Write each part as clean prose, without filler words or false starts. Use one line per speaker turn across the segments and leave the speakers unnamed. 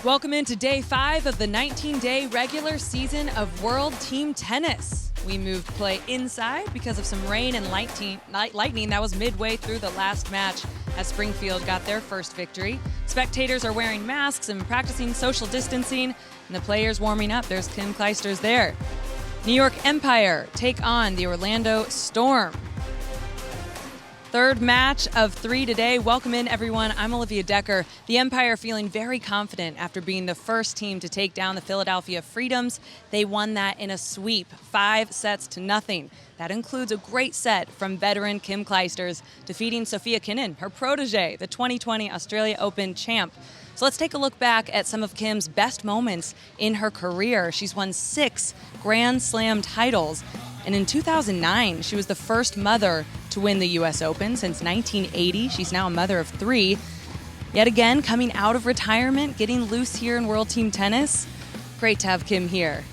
Welcome into day 5 of the 19-day regular season of World Team Tennis. We moved play inside because of some rain and lightning that was midway through the last match as Springfield got their first victory. Spectators are wearing masks and practicing social distancing, and the players warming up. There's Kim Clijsters there. New York Empire take on the Orlando Storm. Third match of 3 today. Welcome in, everyone. I'm Olivia Decker. The Empire feeling very confident after being the first team to take down the Philadelphia Freedoms. They won that in a sweep, 5-0. That includes a great set from veteran Kim Clijsters, defeating Sofia Kenin, her protege, the 2020 Australia Open champ. So let's take a look back at some of Kim's best moments in her career. She's won 6 Grand Slam titles. And in 2009, she was the first mother to win the U.S. Open since 1980. She's now a mother of 3. Yet again, coming out of retirement, getting loose here in World Team Tennis. Great to have Kim here.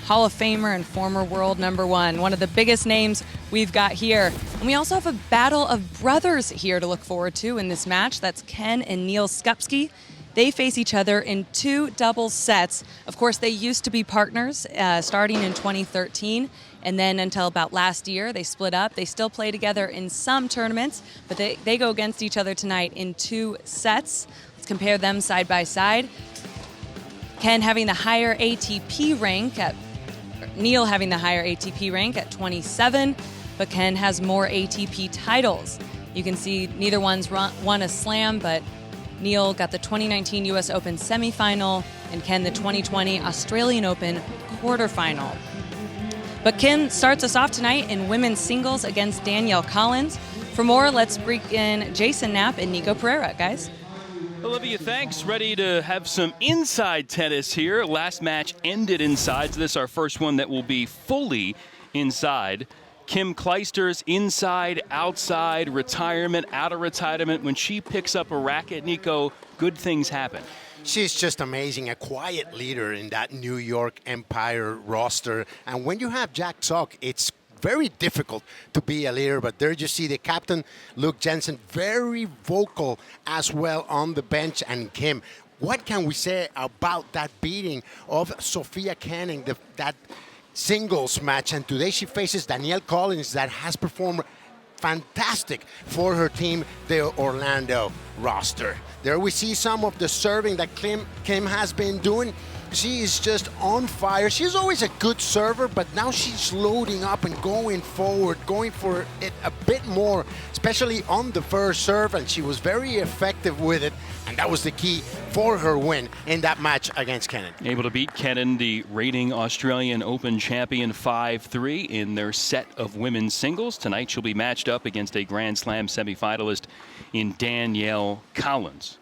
Hall of Famer and former world number 1. One of the biggest names we've got here. And we also have a battle of brothers here to look forward to in this match. That's Ken and Neil Skupski. They face each other in 2 doubles sets. Of course, they used to be partners starting in 2013, and then until about last year, they split up. They still play together in some tournaments, but they go against each other tonight in 2 sets. Let's compare them side by side. Ken having the higher ATP rank, Neil having the higher ATP rank at 27, but Ken has more ATP titles. You can see neither one's won a slam, but Neil got the 2019 U.S. Open semifinal and Ken the 2020 Australian Open quarterfinal. But Kim starts us off tonight in women's singles against Danielle Collins. For more, let's bring in Jason Knapp and Nico Pereira, guys.
Olivia, thanks. Ready to have some inside tennis here. Last match ended inside, so this is our first one that will be fully inside. Kim Clijsters inside, outside, retirement, out of retirement. When she picks up a racket, Nico, good things happen.
She's just amazing, a quiet leader in that New York Empire roster. And when you have Jack Sock, it's very difficult to be a leader. But there you see the captain, Luke Jensen, very vocal as well on the bench. And Kim, what can we say about that beating of Sofia Kenin, that singles match? And today she faces Danielle Collins, that has performed fantastic for her team, the Orlando roster. There we see some of the serving that Kim has been doing. She is just on fire. She's always a good server, but now she's loading up and going forward, going for it a bit more, especially on the first serve, and she was very effective with it, and that was the key for her win in that match against Kenin.
Able to beat Kenin, the reigning Australian Open champion, 5-3 in their set of women's singles. Tonight she'll be matched up against a Grand Slam semifinalist in Danielle Collins.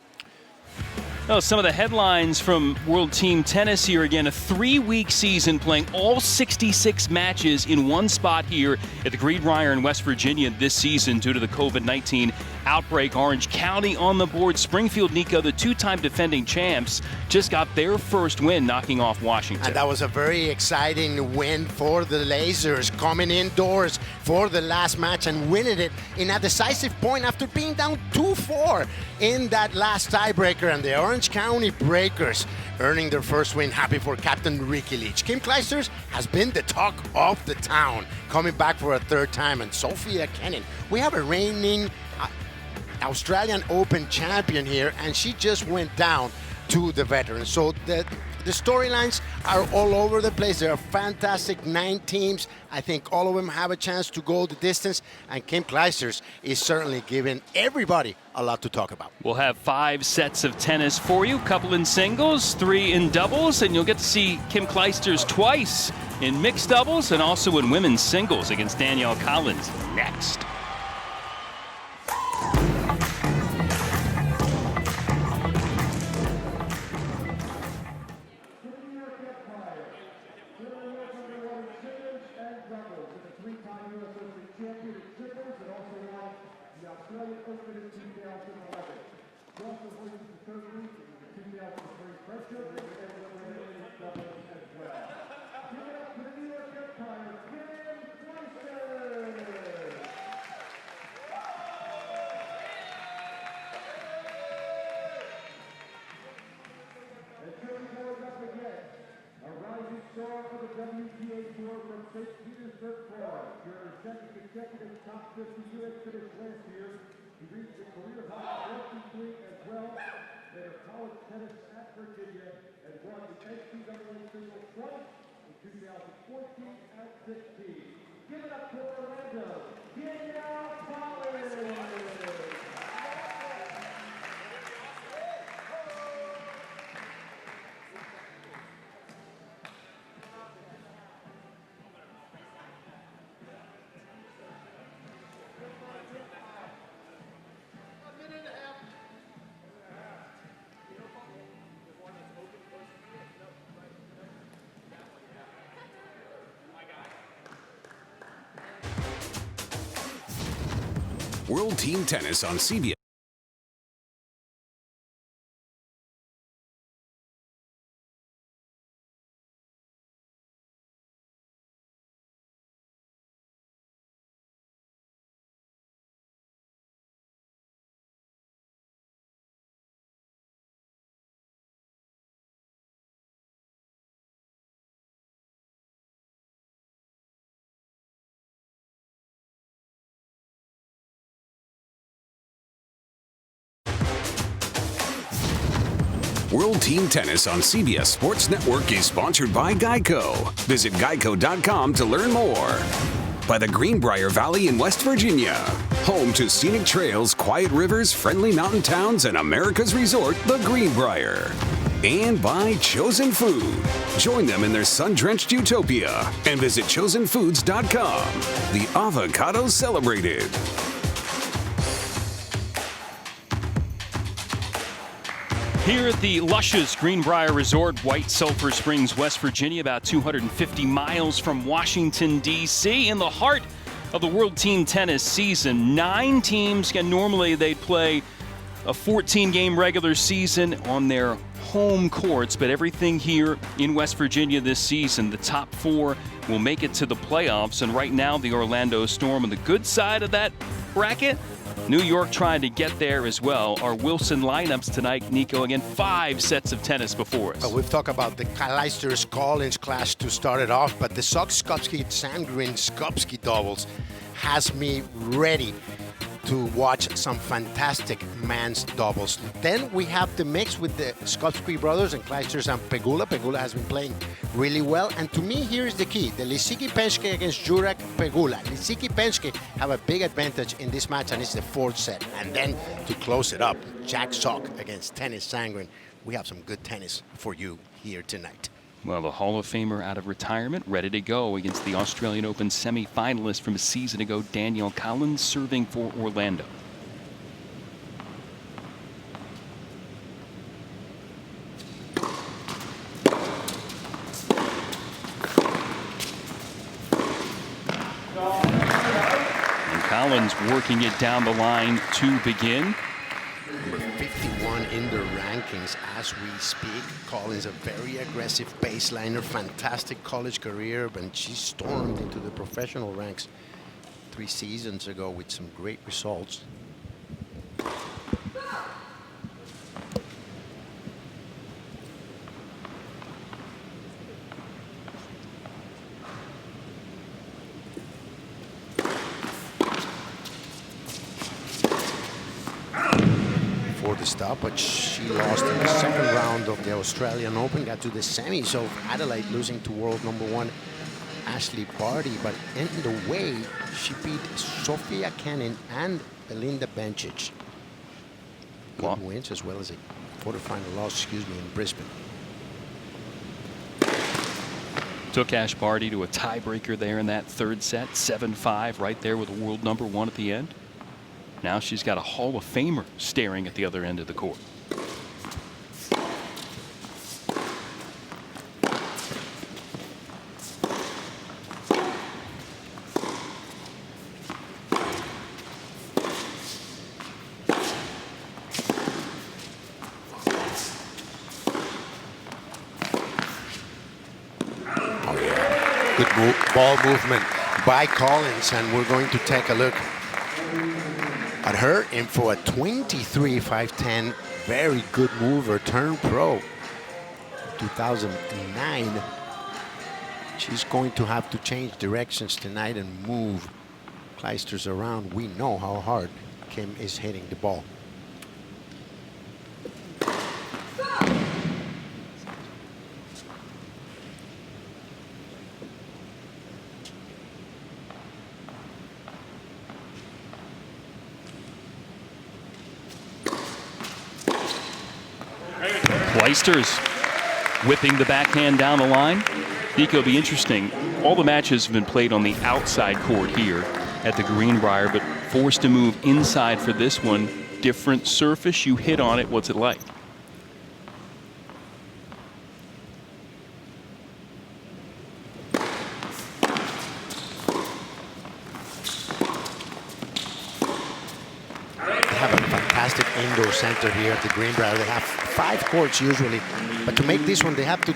Oh, some of the headlines from World Team Tennis here again. A 3-week season playing all 66 matches in one spot here at the Greenbrier in West Virginia this season due to the COVID-19 outbreak. Orange County on the board. Springfield, Nico, the 2-time defending champs, just got their first win, knocking off Washington.
And that was a very exciting win for the Lasers, coming indoors for the last match and winning it in a decisive point after being down 2-4 in that last tiebreaker. And the Orange County Breakers earning their first win. Happy for Captain Ricky Leach. Kim Clijsters has been the talk of the town, coming back for a 3rd time. And Sofia Kenin, we have a reigning Australian Open champion here, and she just went down to the veterans. So the storylines are all over the place. There are fantastic 9 teams. I think all of them have a chance to go the distance, and Kim Clijsters is certainly giving everybody a lot to talk about.
We'll have 5 sets of tennis for you, a couple in singles, 3 in doubles, and you'll get to see Kim Clijsters twice in mixed doubles and also in women's singles against Danielle Collins next.
WTA Tour from St. Petersburg, Florida. Your second consecutive top 50 U.S. finish last year. He reached a career high 43 as well in her college tennis at Virginia and won the NCAA singles twice in 2014 and 16. Give it up to Orlando, Danielle Collins.
World Team Tennis on CBS. World Team Tennis on CBS Sports Network is sponsored by Geico. Visit geico.com to learn more. By the Greenbrier Valley in West Virginia, home to scenic trails, quiet rivers, friendly mountain towns, and America's resort, the Greenbrier. And by Chosen Food. Join them in their sun-drenched utopia and visit chosenfoods.com. The avocado celebrated.
Here at the luscious Greenbrier Resort, White Sulphur Springs, West Virginia, about 250 miles from Washington, D.C., in the heart of the World Team Tennis season. 9 teams, and normally they'd play a 14-game regular season on their home courts, but everything here in West Virginia this season, the top 4 will make it to the playoffs, and right now the Orlando Storm on the good side of that bracket. New York trying to get there as well. Our Wilson lineups tonight, Nico, again, 5 sets of tennis before us.
Well, we've talked about the Clijsters-Collins clash to start it off, but the Skupski-Sandgren-Skupski doubles has me ready to watch some fantastic men's doubles. Then we have the mix with the Skupski brothers and Clijsters and Pegula. Pegula has been playing really well. And to me, here's the key. The Lisicki-Penske against Jurek Pegula. Lisicki-Penske have a big advantage in this match, and it's the 4th set. And then to close it up, Jack Sock against Tennys Sandgren. We have some good tennis for you here tonight.
Well, the Hall of Famer out of retirement, ready to go against the Australian Open semi-finalist from a season ago, Danielle Collins, serving for Orlando. And Collins working it down the line to begin.
Number 51 in the rankings as we speak. Collins, a very aggressive baseliner, fantastic college career, but she stormed into the professional ranks 3 seasons ago with some great results. The stoppage, she lost in the 2nd round of the Australian Open, got to the semis of Adelaide, losing to world #1 Ashley Barty, but in the way she beat Sofia Kenin and Belinda Bencic. Good wins, as well as a quarterfinal loss, in Brisbane.
Took Ash Barty to a tiebreaker there in that 3rd set, 7-5, right there with a world #1 at the end. Now she's got a Hall of Famer staring at the other end of the court.
Good ball movement by Collins, and we're going to take a look at her info at 23, 5'10", very good mover, turned pro 2009. She's going to have to change directions tonight and move Clijsters around. We know how hard Kim is hitting the ball.
Clijsters whipping the backhand down the line. It'll be interesting. All the matches have been played on the outside court here at the Greenbrier, but forced to move inside for this one. Different surface, you hit on it. What's it like?
They have a fantastic indoor center here at the Greenbrier. They have 5 courts usually, but to make this one, they had to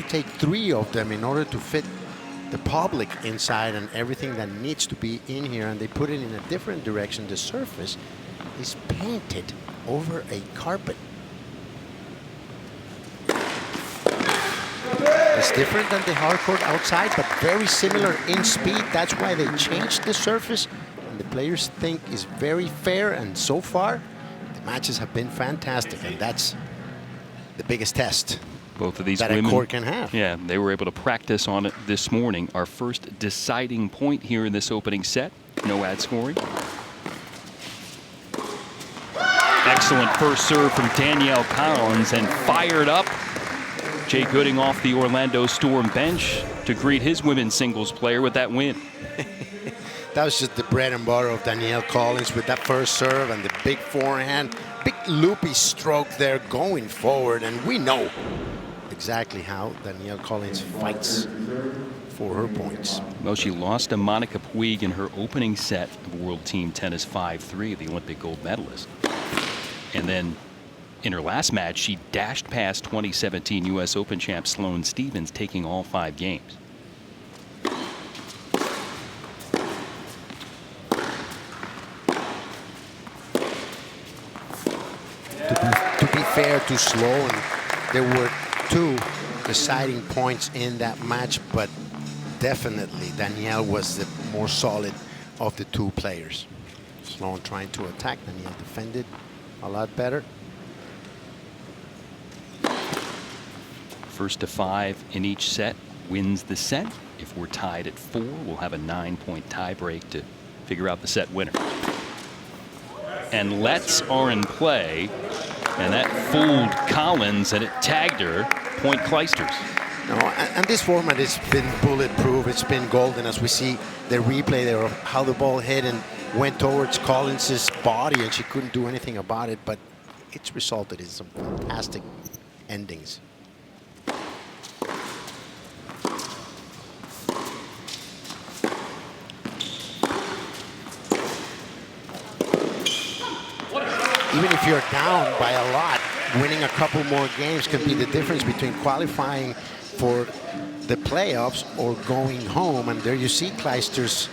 take 3 of them in order to fit the public inside and everything that needs to be in here, and they put it in a different direction. The surface is painted over a carpet. It's different than the hard court outside, but very similar in speed. That's why they changed the surface, and the players think is very fair, and so far the matches have been fantastic, and that's the biggest test
Both of these
that
women,
a court can have.
Yeah, they were able to practice on it this morning. Our first deciding point here in this opening set. No ad scoring. Excellent first serve from Danielle Collins, and fired up. Jay Gooding off the Orlando Storm bench to greet his women's singles player with that win.
That was just the bread and butter of Danielle Collins with that first serve and the big forehand. Big loopy stroke there going forward, and we know exactly how Danielle Collins fights for her points.
Well, she lost to Monica Puig in her opening set of World Team Tennis 5-3, the Olympic gold medalist. And then in her last match, she dashed past 2017 U.S. Open champ Sloane Stephens, taking all 5 games.
To be fair to Sloane, there were 2 deciding points in that match, but definitely Danielle was the more solid of the 2 players. Sloane trying to attack, Danielle defended a lot better.
First to 5 in each set wins the set. If we're tied at 4, we'll have a 9-point tiebreak to figure out the set winner. And lets are in play, and that fooled Collins, and it tagged her. Point Clijsters.
No, and this format has been bulletproof. It's been golden, as we see the replay there of how the ball hit and went towards Collins's body, and she couldn't do anything about it. But it's resulted in some fantastic endings. Even if you're down by a lot, winning a couple more games can be the difference between qualifying for the playoffs or going home. And there you see Clijsters'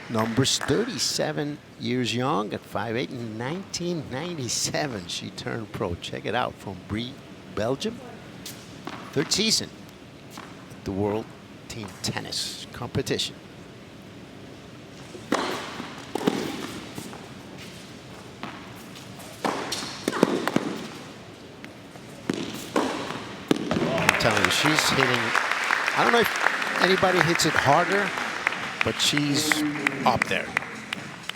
numbers, 37 years young at 5'8", in 1997 she turned pro. Check it out, from Brie, Belgium. 3rd season at the World Team Tennis competition. Telling you, she's hitting, I don't know if anybody hits it harder, but she's up there.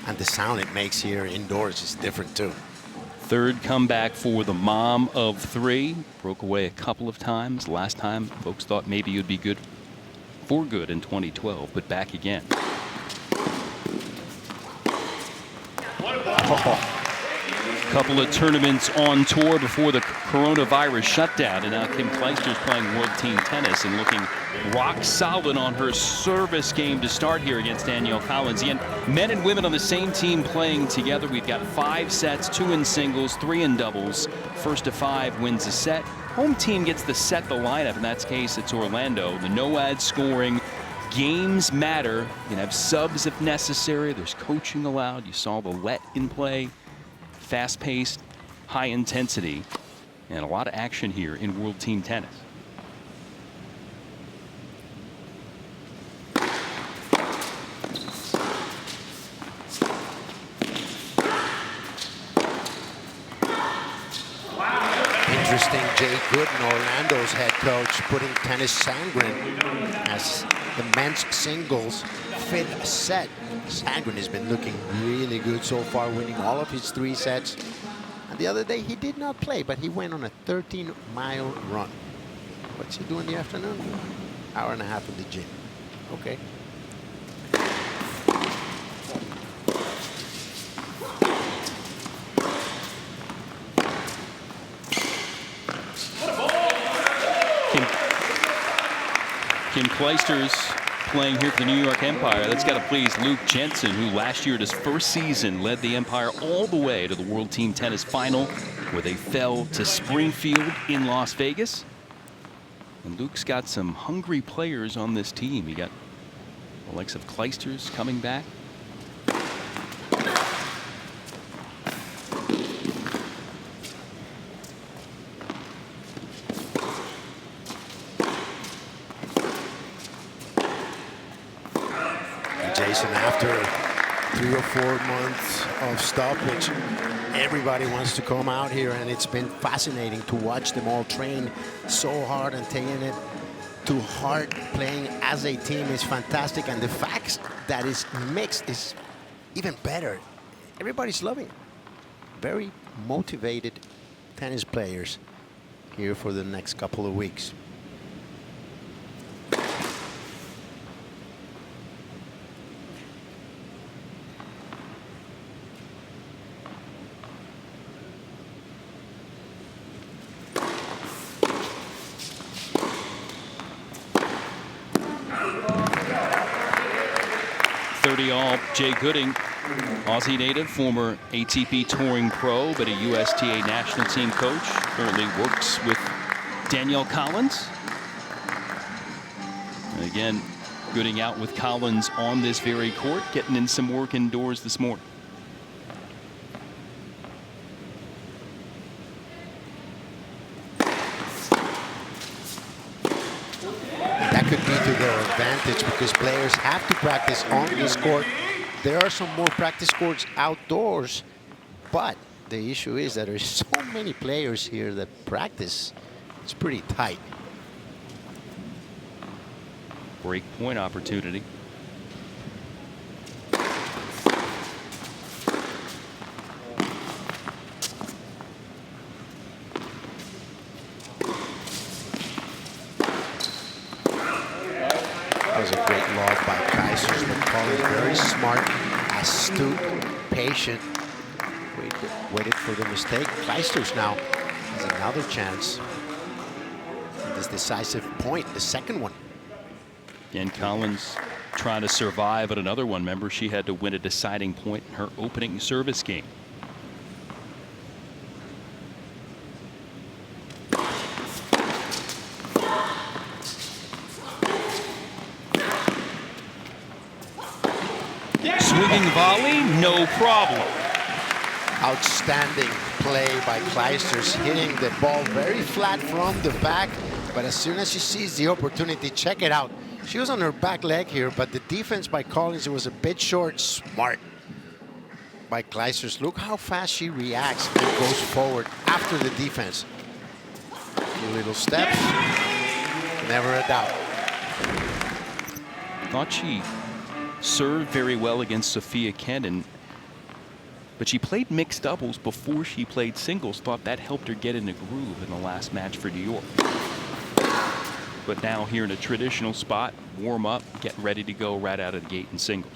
And the sound it makes here indoors is different too.
3rd comeback for the mom of 3. Broke away a couple of times. Last time folks thought maybe you'd be good for good in 2012, but back again. Couple of tournaments on tour before the coronavirus shutdown, and now Kim Clijsters playing World Team Tennis and looking rock solid on her service game to start here against Danielle Collins. Again, men and women on the same team playing together. We've got 5 sets, 2 in singles, 3 in doubles. First to 5 wins a set. Home team gets to set the lineup. In that case, it's Orlando. The no ad scoring. Games matter. You can have subs if necessary. There's coaching allowed. You saw the let in play. Fast-paced, high intensity, and a lot of action here in World Team Tennis.
interesting. Jay Gooden, Orlando's head coach, putting Tennys Sandgren as the men's singles fifth set. Sandgren has been looking really good so far, winning all of his 3 sets. And the other day he did not play, but he went on a 13-mile run. What's he doing in the afternoon? Hour and a half in the gym. Okay.
Kim Clijsters playing here for the New York Empire. That's got to please Luke Jensen, who last year, in his first season, led the Empire all the way to the World Team Tennis Final, where they fell to Springfield in Las Vegas. And Luke's got some hungry players on this team. You got the likes of Clijsters coming back.
Jason, after 3 or 4 months of stoppage, everybody wants to come out here, and it's been fascinating to watch them all train so hard and taking it to heart. Playing as a team is fantastic, and the fact that it's mixed is even better. Everybody's loving it. Very motivated tennis players here for the next couple of weeks.
All Jay Gooding, Aussie native, former ATP touring pro, but a USTA national team coach. Currently works with Danielle Collins. And again, Gooding out with Collins on this very court, getting in some work indoors this morning.
That could be to their advantage because players have to practice on this court. There are some more practice courts outdoors, but the issue is that there's so many players here that practice. It's pretty tight.
Break point opportunity.
That was a great log by Clijsters, but Collins very smart, astute, patient. Waited for the mistake. Clijsters now has another chance. This decisive point, the second one.
And Collins trying to survive at another one. Remember, she had to win a deciding point in her opening service game. Swinging volley, no problem.
Outstanding play by Clijsters, hitting the ball very flat from the back. But as soon as she sees the opportunity, check it out. She was on her back leg here, but the defense by Collins, it was a bit short. Smart by Clijsters. Look how fast she reacts and goes forward after the defense. A few little steps, never a doubt.
Thought she served very well against Sophia Kenin, but she played mixed doubles before she played singles. Thought that helped her get in the groove in the last match for New York. But now here in a traditional spot, warm up, get ready to go right out of the gate in singles.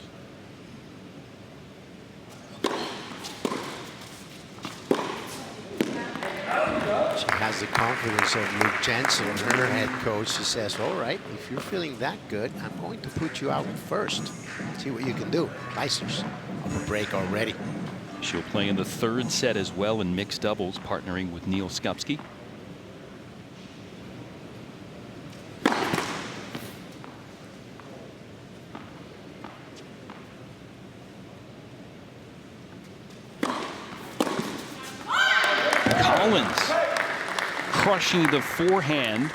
She has the confidence of Luke Jensen, her head coach. She says, all right, if you're feeling that good, I'm going to put you out first. See what you can do. Clijsters up a break already.
She'll play in the third set as well in mixed doubles, partnering with Neil Skupski. Collins crushing the forehand,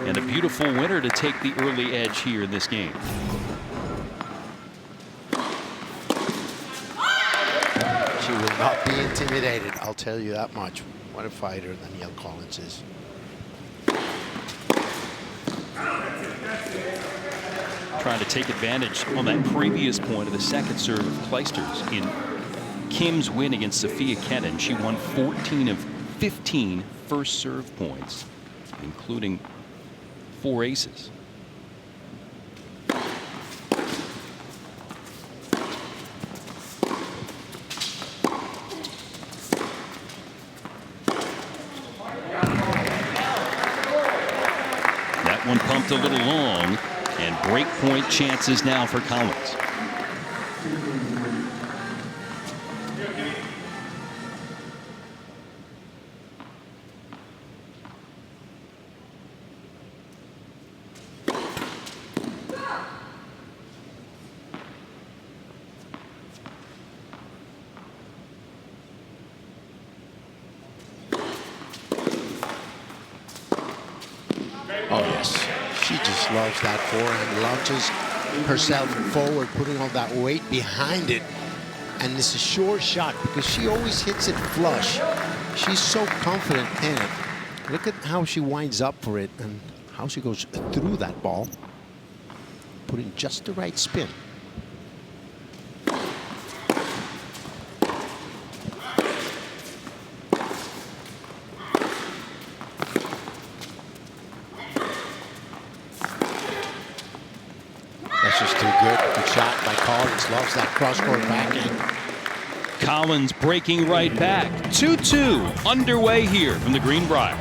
and a beautiful winner to take the early edge here in this game.
She will not be intimidated, I'll tell you that much. What a fighter Danielle Collins is.
Trying to take advantage on that previous point of the second serve of Clijsters in Kim's win against Sofia Kenin. She won 14 of 15 first serve points, including 4 aces. That one pumped a little long, and break point chances now for Collins.
Oh, yes. She just loves that forehand, launches herself forward, putting all that weight behind it. And it's a sure shot because she always hits it flush. She's so confident in it. Look at how she winds up for it and how she goes through that ball, putting just the right spin. That's just too good. Good shot by Collins. Loves that cross-court backhand.
Collins breaking right back. 2-2 underway here from the Greenbrier.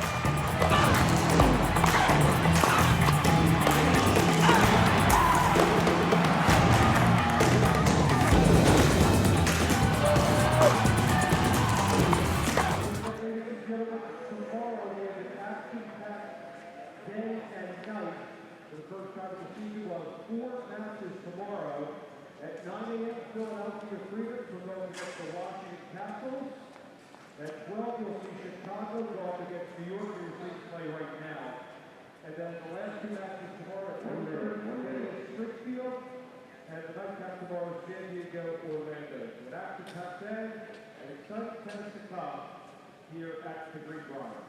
At 9 a.m. Philadelphia Freedom will go against the Washington Capitals. At 12 you'll see Chicago go up against New York, who you're seeing play right now. And then the last 2 matches tomorrow at 10:30, Springfield, and the nightcap tomorrow is San Diego, Orlando. And after top 10, an exciting tennis to come here at the Greenbrier.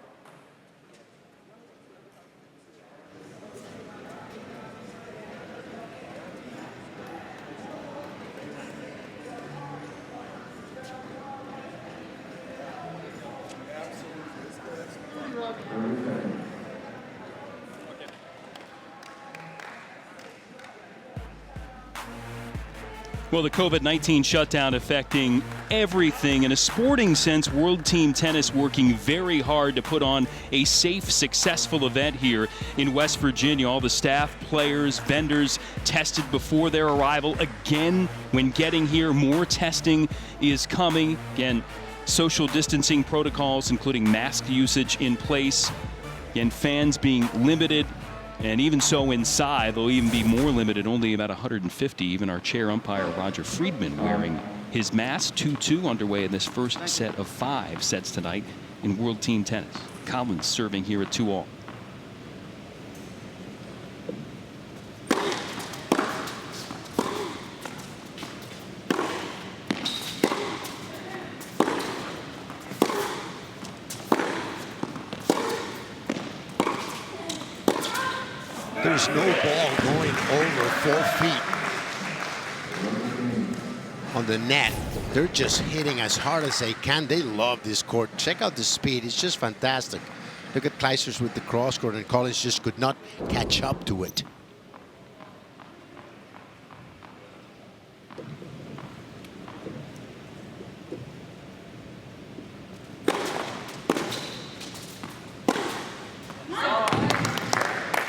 Well, the COVID-19 shutdown affecting everything. In a sporting sense, World Team Tennis working very hard to put on a safe, successful event here in West Virginia. All the staff, players, vendors tested before their arrival. Again, when getting here, more testing is coming. Again, social distancing protocols, including mask usage in place. Again, fans being limited. And even so inside, they'll even be more limited, only about 150. Even our chair umpire, Roger Friedman, wearing his mask. 2-2 underway in this first set of 5 sets tonight in World Team Tennis. Collins serving here at 2-all.
There's no ball going over 4 feet on the net. They're just hitting as hard as they can. They love this court. Check out the speed. It's just fantastic. Look at Clijsters with the cross court, and Collins just could not catch up to it.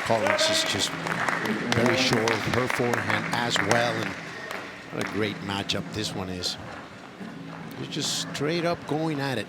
Collins is just very sure of her forehand as well, and what a great matchup this one is. They're just straight up going at it.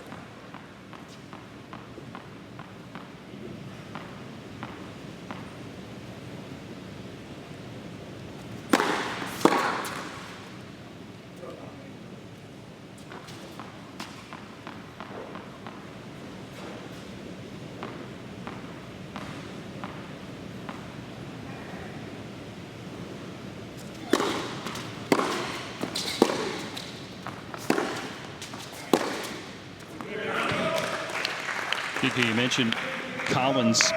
You mentioned Collins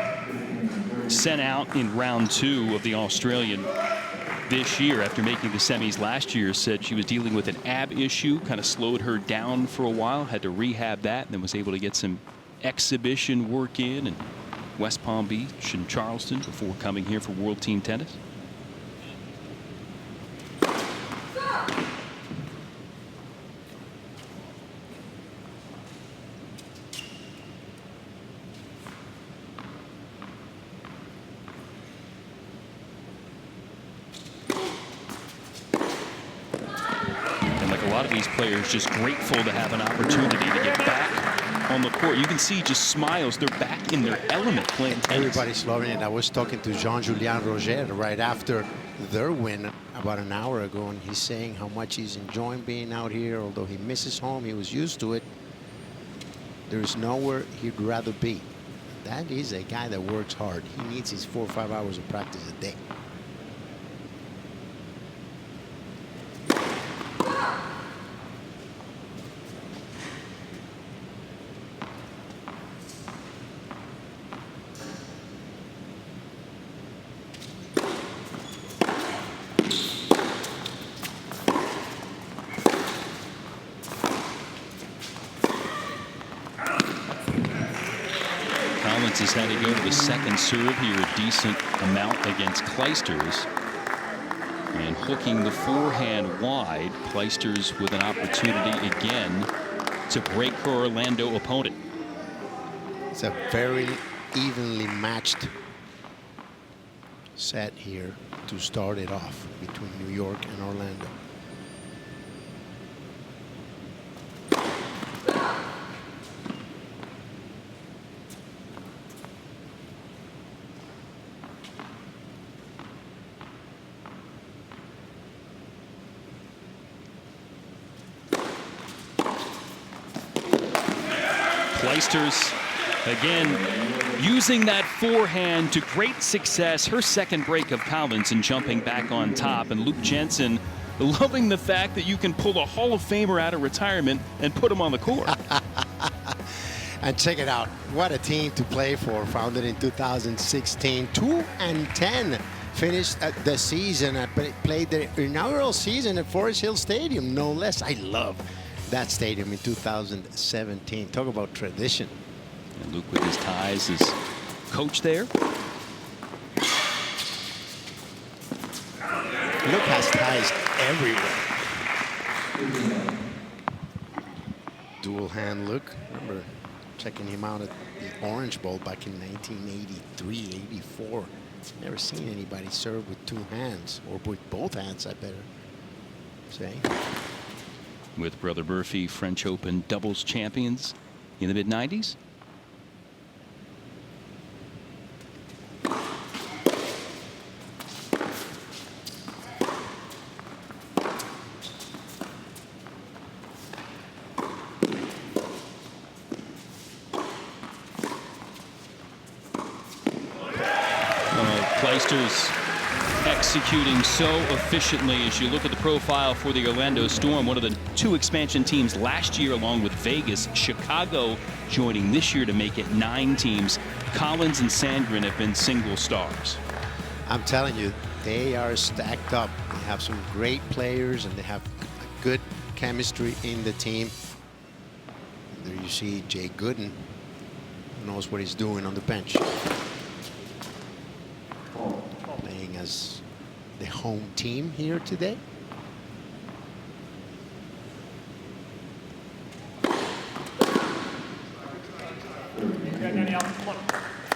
sent out in round 2 of the Australian this year after making the semis last year. Said she was dealing with an ab issue, kind of slowed her down for a while, had to rehab that, and then was able to get some exhibition work in West Palm Beach and Charleston before coming here for World Team Tennis. A lot of these players just grateful to have an opportunity to get back on the court. You can see just smiles. They're back in their element playing tennis.
Everybody's loving it. I was talking to Jean-Julien Roger right after their win about an hour ago, and he's saying how much he's enjoying being out here. Although he misses home, he was used to it. There's nowhere he'd rather be. That is a guy that works hard. He needs his 4 or 5 hours of practice a day.
Has had to go to the second serve here a decent amount against Clijsters. And hooking the forehand wide, Clijsters with an opportunity again to break her Orlando opponent.
It's a very evenly matched set here to start it off between New York and Orlando.
Clijsters again using that forehand to great success. Her second break of Collins and jumping back on top. And Luke Jensen loving the fact that you can pull a Hall of Famer out of retirement and put him on the court.
And check it out. What a team to play for. Founded in 2016. 2-10. Finished the season. Played the inaugural season at Forest Hill Stadium, no less. I love that stadium in 2017. Talk about tradition.
And Luke with his ties as coach there.
Luke has ties everywhere. Dual hand Luke. Remember checking him out at the Orange Bowl back in 1983, 84. Never seen anybody serve with 2 hands, or with both hands, I better say.
With Brother Murphy, French Open doubles champions in the mid-90s. Clijsters executing so efficiently. As you look at the profile for the Orlando Storm, one of the 2 expansion teams last year along with Vegas. Chicago joining this year to make it 9 teams. Collins and Sandgren have been single stars.
I'm telling you, they are stacked up. They have some great players and they have good chemistry in the team. There you see Jay Gooden, who knows what he's doing on the bench. Playing as the home team here today.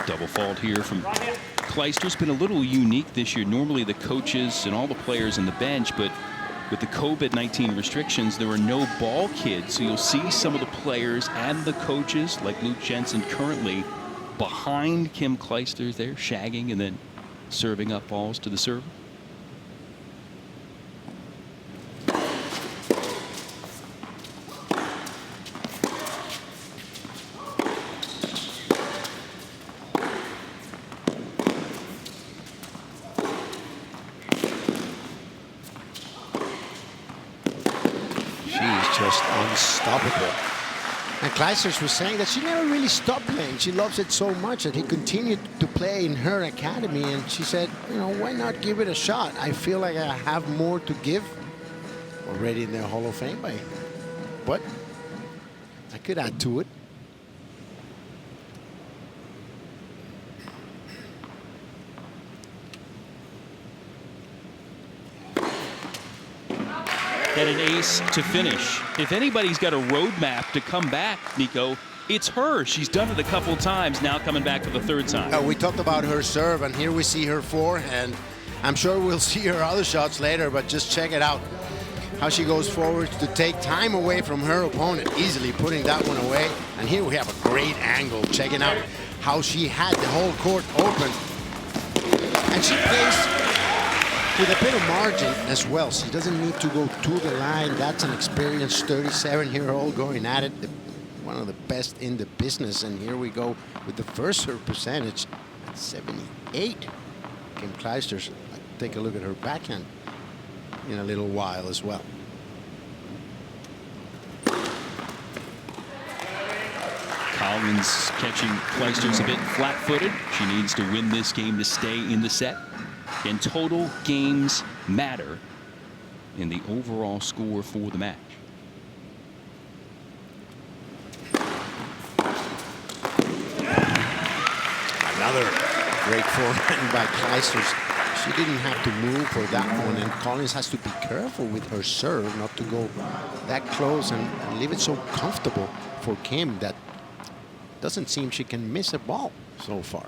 Double fault here from Clijsters. Been a little unique this year. Normally the coaches and all the players on the bench, but with the COVID-19 restrictions, there are no ball kids. So you'll see some of the players and the coaches, like Luke Jensen currently, behind Kim Clijsters there, shagging and then serving up balls to the server.
She's just unstoppable. And Kleisters was saying that she never really stopped playing. She loves it so much that he continued to play in her academy. And she said, you know, why not give it a shot? I feel like I have more to give. Already in the Hall of Fame, but I could add to it.
Get an ace to finish. If anybody's got a roadmap to come back, Nico, it's her. She's done it a couple times, now coming back for the third time.
We talked about her serve, and here we see her forehand. I'm sure we'll see her other shots later, but just check it out. How she goes forward to take time away from her opponent, easily putting that one away. And here we have a great angle, checking out how she had the whole court open. And she plays with a bit of margin as well. She doesn't need to go to the line. That's an experienced 37-year-old going at it. One of the best in the business. And here we go with the first serve percentage at 78. Kim Kleisters, take a look at her backhand in a little while as well.
Collins catching Kleisters a bit flat-footed. She needs to win this game to stay in the set. And total games matter in the overall score for the match.
Another great forehand by Kleisters. She didn't have to move for that one, and Collins has to be careful with her serve not to go that close and leave it so comfortable for Kim that doesn't seem she can miss a ball so far.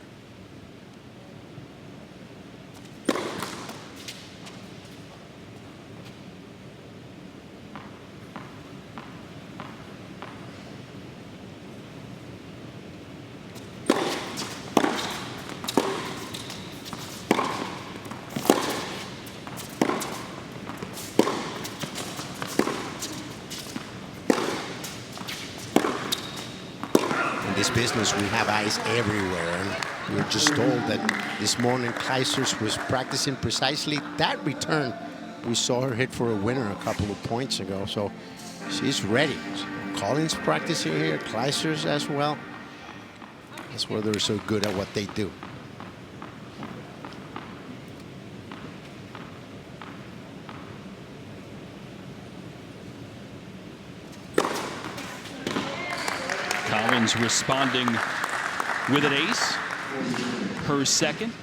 This business, we have eyes everywhere, and we're just told that this morning Kleisters was practicing precisely that return. We saw her hit for a winner a couple of points ago, so she's ready. Collins practicing here, Kleisters as well. That's why they're so good at what they do.
Collins responding with an ace, her second.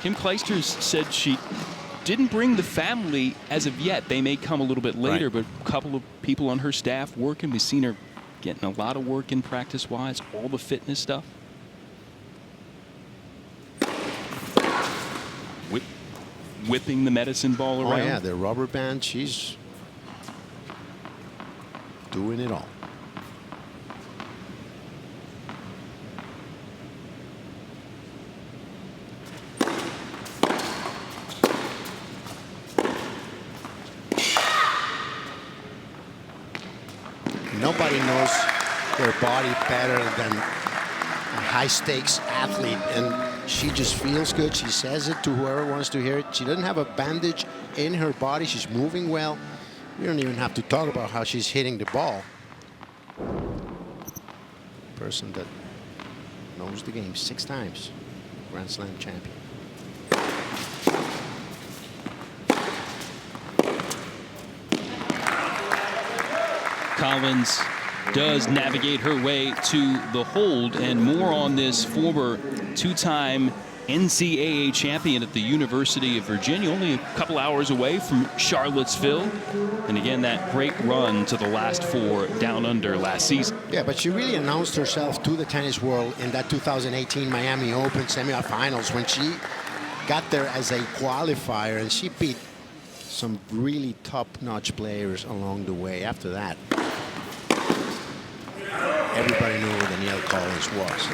Kim Kleisters said she didn't bring the family as of yet. They may come a little bit later, but a couple of people on her staff working. We've seen her getting a lot of work in practice-wise, all the fitness stuff. Whipping the medicine ball around.
Oh yeah, the rubber band, she's doing it all. Nobody knows their body better than a high-stakes athlete, and she just feels good. She says it to whoever wants to hear it. She doesn't have a bandage in her body. She's moving well. We don't even have to talk about how she's hitting the ball. Person that knows the game 6 times, Grand Slam champion.
Collins does navigate her way to the hold, and more on this former 2-time NCAA champion at the University of Virginia, only a couple hours away from Charlottesville. And again, that great run to the last 4 down under last season.
Yeah, but she really announced herself to the tennis world in that 2018 Miami Open semifinals when she got there as a qualifier, and she beat some really top-notch players along the way. After that, everybody knew who Danielle Collins was.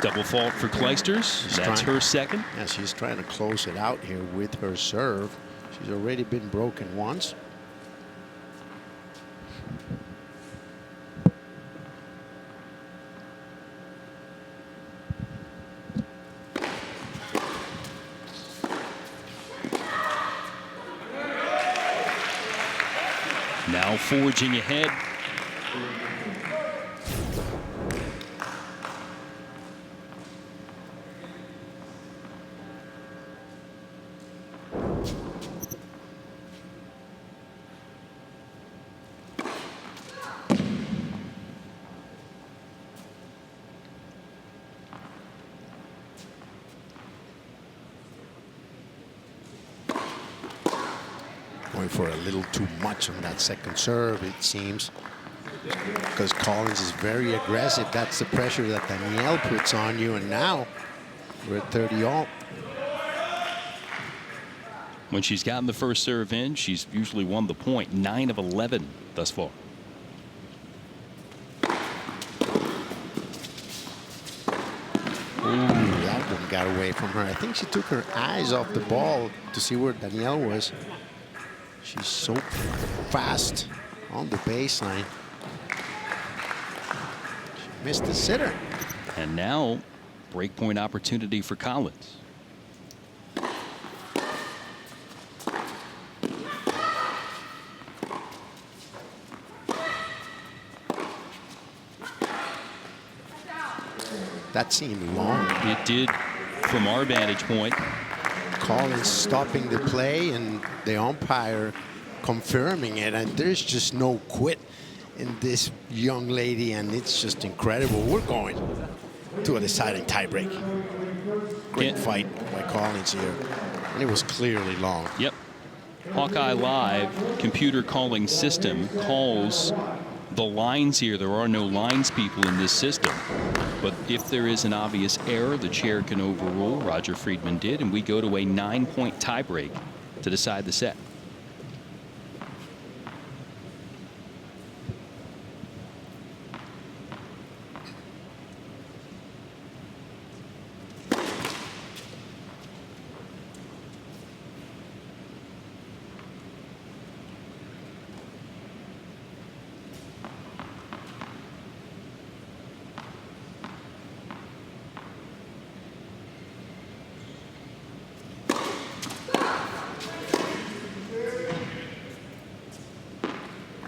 Double fault for Clijsters. That's her second.
Yeah, she's trying to close it out here with her serve. She's already been broken once.
Now forging ahead.
Going for a little too much on that second serve, it seems, because Collins is very aggressive. That's the pressure that Danielle puts on you, and now we're at 30 all.
When she's gotten the first serve in, she's usually won the point. 9 of 11 thus far.
Ooh, that one got away from her. I think she took her eyes off the ball to see where Danielle was. She's so fast on the baseline. She missed the sitter.
And now, breakpoint opportunity for Collins.
That seemed long.
It did from our vantage point.
Collins stopping the play and the umpire confirming it, and there's just no quit in this young lady, and it's just incredible. We're going to a deciding tiebreak. Great fight by Collins here, and it was clearly long.
Yep. Hawkeye Live computer calling system calls the lines here. There are no lines people in this system. But if there is an obvious error, the chair can overrule. Roger Friedman did, and we go to a 9-point tiebreak to decide the set.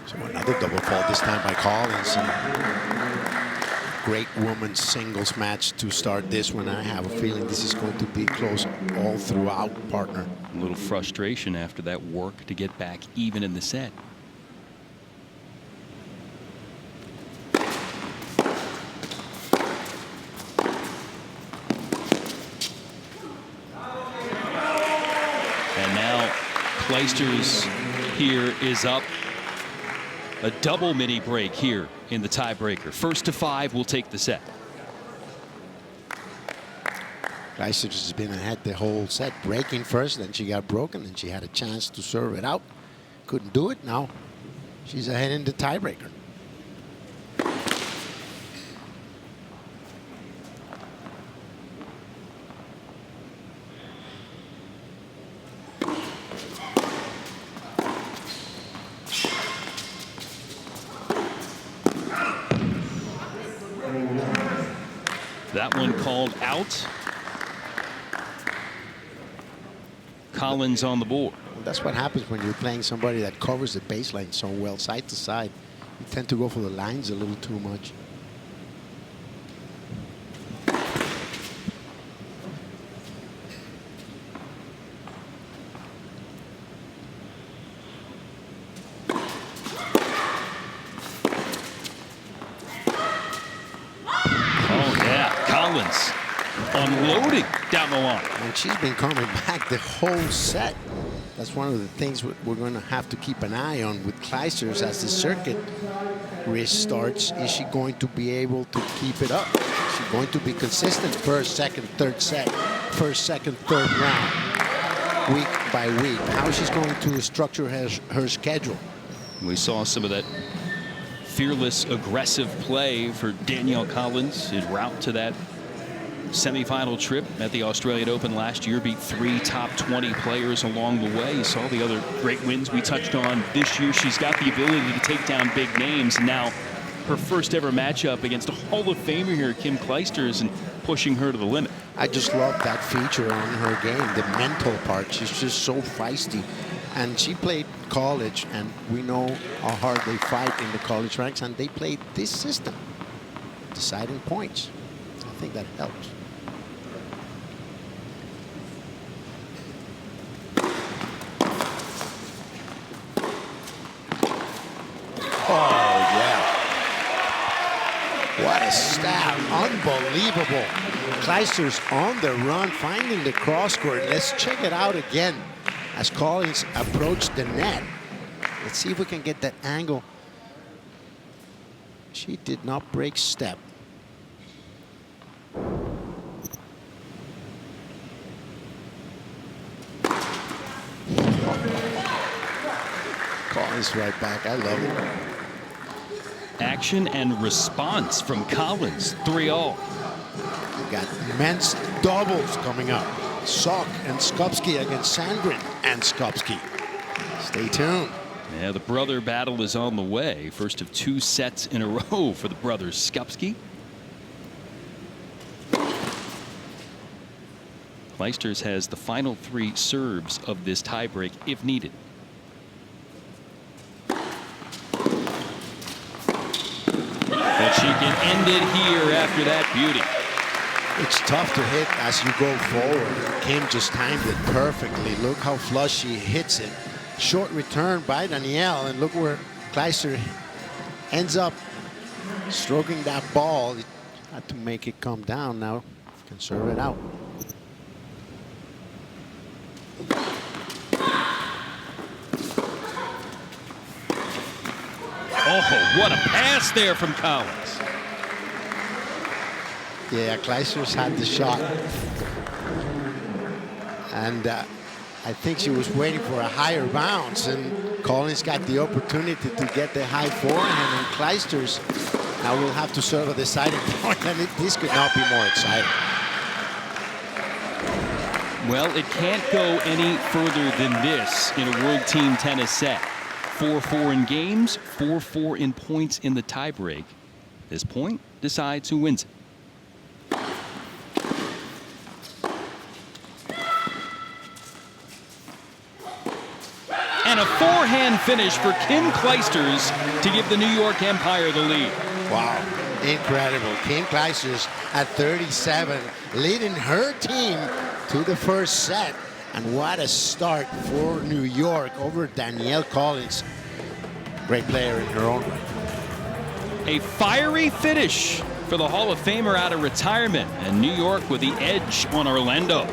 So another double fault, this time by Collins. Great women's singles match to start this one. I have a feeling this is going to be close all throughout, partner.
A little frustration after that work to get back even in the set. And now Clijsters here is up. A double mini break here in the tiebreaker. 1st to 5 will take the set.
Clijsters has been ahead the whole set, breaking first, then she got broken, and she had a chance to serve it out. Couldn't do it. Now she's ahead in the tiebreaker.
That one called out. Collins on the board.
That's what happens when you're playing somebody that covers the baseline so well, side to side. You tend to go for the lines a little too much.
Unloading down the line.
And she's been coming back the whole set. That's one of the things we're going to have to keep an eye on with Clijsters as the circuit restarts. Is she going to be able to keep it up? Is she going to be consistent first, second, third set, first, second, third round, week by week? How she's going to structure her schedule?
We saw some of that fearless, aggressive play for Danielle Collins en route to that semifinal trip at the Australian Open last year, beat 3 top 20 players along the way. You saw the other great wins we touched on this year. She's got the ability to take down big names. And now her first ever matchup against a Hall of Famer here, Kim Clijsters, and pushing her to the limit.
I just love that feature on her game, the mental part. She's just so feisty. And she played college, and we know how hard they fight in the college ranks, and they played this system, deciding points. I think that helps. Oh, yeah. What a stab. Unbelievable. Clijsters on the run, finding the cross court. Let's check it out again as Collins approached the net. Let's see if we can get that angle. She did not break step. Collins right back. I love it.
Action and response from Collins, 3-all.
We got men's doubles coming up. Sock and Skupski against Sandgren and Skupski. Stay tuned.
Yeah, the brother battle is on the way. First of 2 sets in a row for the brothers Skupski. Clijsters has the final 3 serves of this tiebreak if needed. But she can end it here after that beauty.
It's tough to hit as you go forward. Kim just timed it perfectly. Look how flush she hits it. Short return by Danielle, and look where Clijsters ends up stroking that ball. It had to make it come down. Now can serve it out.
Oh, what a pass there from Collins.
Yeah, Clijsters had the shot. And I think she was waiting for a higher bounce, and Collins got the opportunity to get the high forehand, and Clijsters now will have to serve a deciding point, and this could not be more exciting.
Well, it can't go any further than this in a World Team Tennis set. 4-4 in games, 4-4 in points in the tiebreak. This point decides who wins it. And a forehand finish for Kim Clijsters to give the New York Empire the lead.
Wow, incredible. Kim Clijsters at 37, leading her team to the first set. And what a start for New York over Danielle Collins. Great player in her own right.
A fiery finish for the Hall of Famer out of retirement, and New York with the edge on Orlando.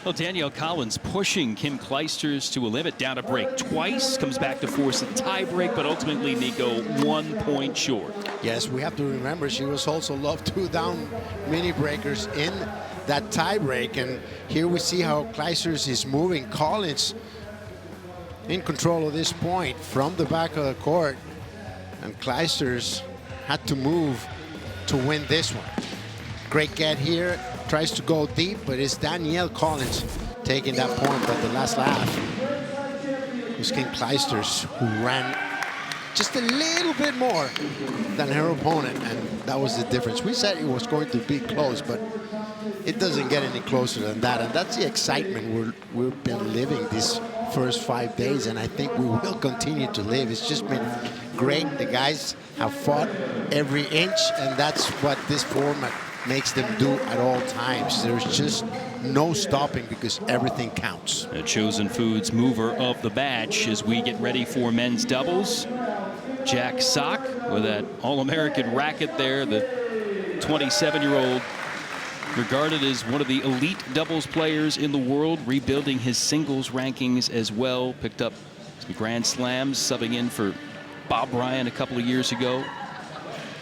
Well, Danielle Collins pushing Kim Clijsters to a limit, down a break twice, comes back to force a tie break, but ultimately Nico 1 point short.
Yes, we have to remember she was also loved 2 down mini breakers in that tie break, and here we see how Clijsters is moving. Collins in control of this point from the back of the court, and Clijsters had to move to win this one. Great get here, tries to go deep, but it's Danielle Collins taking that point at the last laugh. It was Kim Clijsters who ran just a little bit more than her opponent, and that was the difference. We said it was going to be close, but it doesn't get any closer than that, and that's the excitement we've been living these first 5 days, and I think we will continue to live. It's just been great. The guys have fought every inch, and that's what this format makes them do at all times. There's just no stopping because everything counts.
The Chosen Foods mover of the match as we get ready for men's doubles. Jack Sock with that All-American racket there, the 27-year-old regarded as one of the elite doubles players in the world, rebuilding his singles rankings as well. Picked up some Grand Slams, subbing in for Bob Bryan a couple of years ago,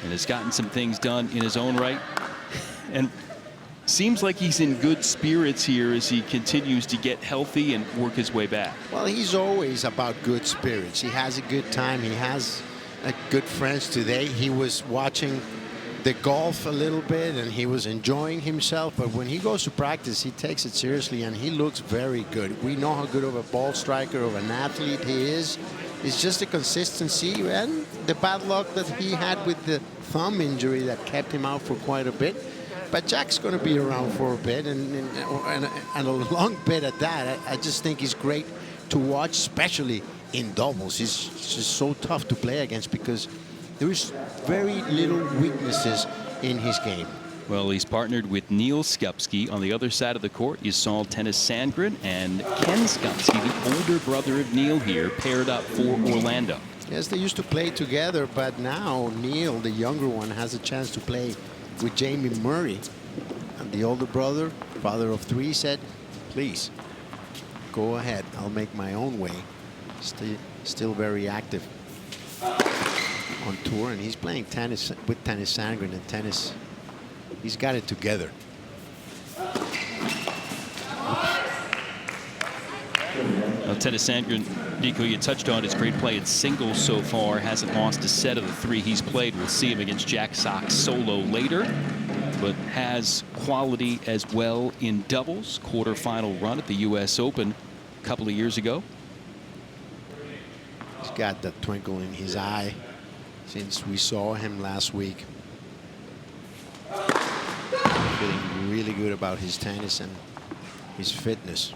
and has gotten some things done in his own right. And seems like he's in good spirits here as he continues to get healthy and work his way back.
Well, he's always about good spirits. He has a good time. He has good friends today. He was watching the golf a little bit and he was enjoying himself, but when he goes to practice, he takes it seriously and he looks very good. We know how good of a ball striker, of an athlete he is. It's just the consistency and the bad luck that he had with the thumb injury that kept him out for quite a bit. But Jack's going to be around for a bit, and a long bit at that. I just think he's great to watch, especially in doubles. He's just so tough to play against because there's very little weaknesses in his game.
Well, he's partnered with Neil Skupski on the other side of the court. You saw Tennys Sandgren and Ken Skupski, the older brother of Neil here, paired up for Orlando.
Yes, they used to play together, but now Neil, the younger one, has a chance to play with Jamie Murray. And the older brother, father of 3, said, please, go ahead. I'll make my own way. Still very active on tour, and he's playing tennis with Tennys Sandgren, and tennis, he's got it together.
Now, Tennys Sandgren, Nico, you touched on his great play in singles so far. Hasn't lost a set of the 3 he's played. We'll see him against Jack Sock solo later, but has quality as well in doubles. Quarterfinal run at the U.S. Open a couple of years ago.
He's got that twinkle in his eye since we saw him last week. Feeling really good about his tennis and his fitness.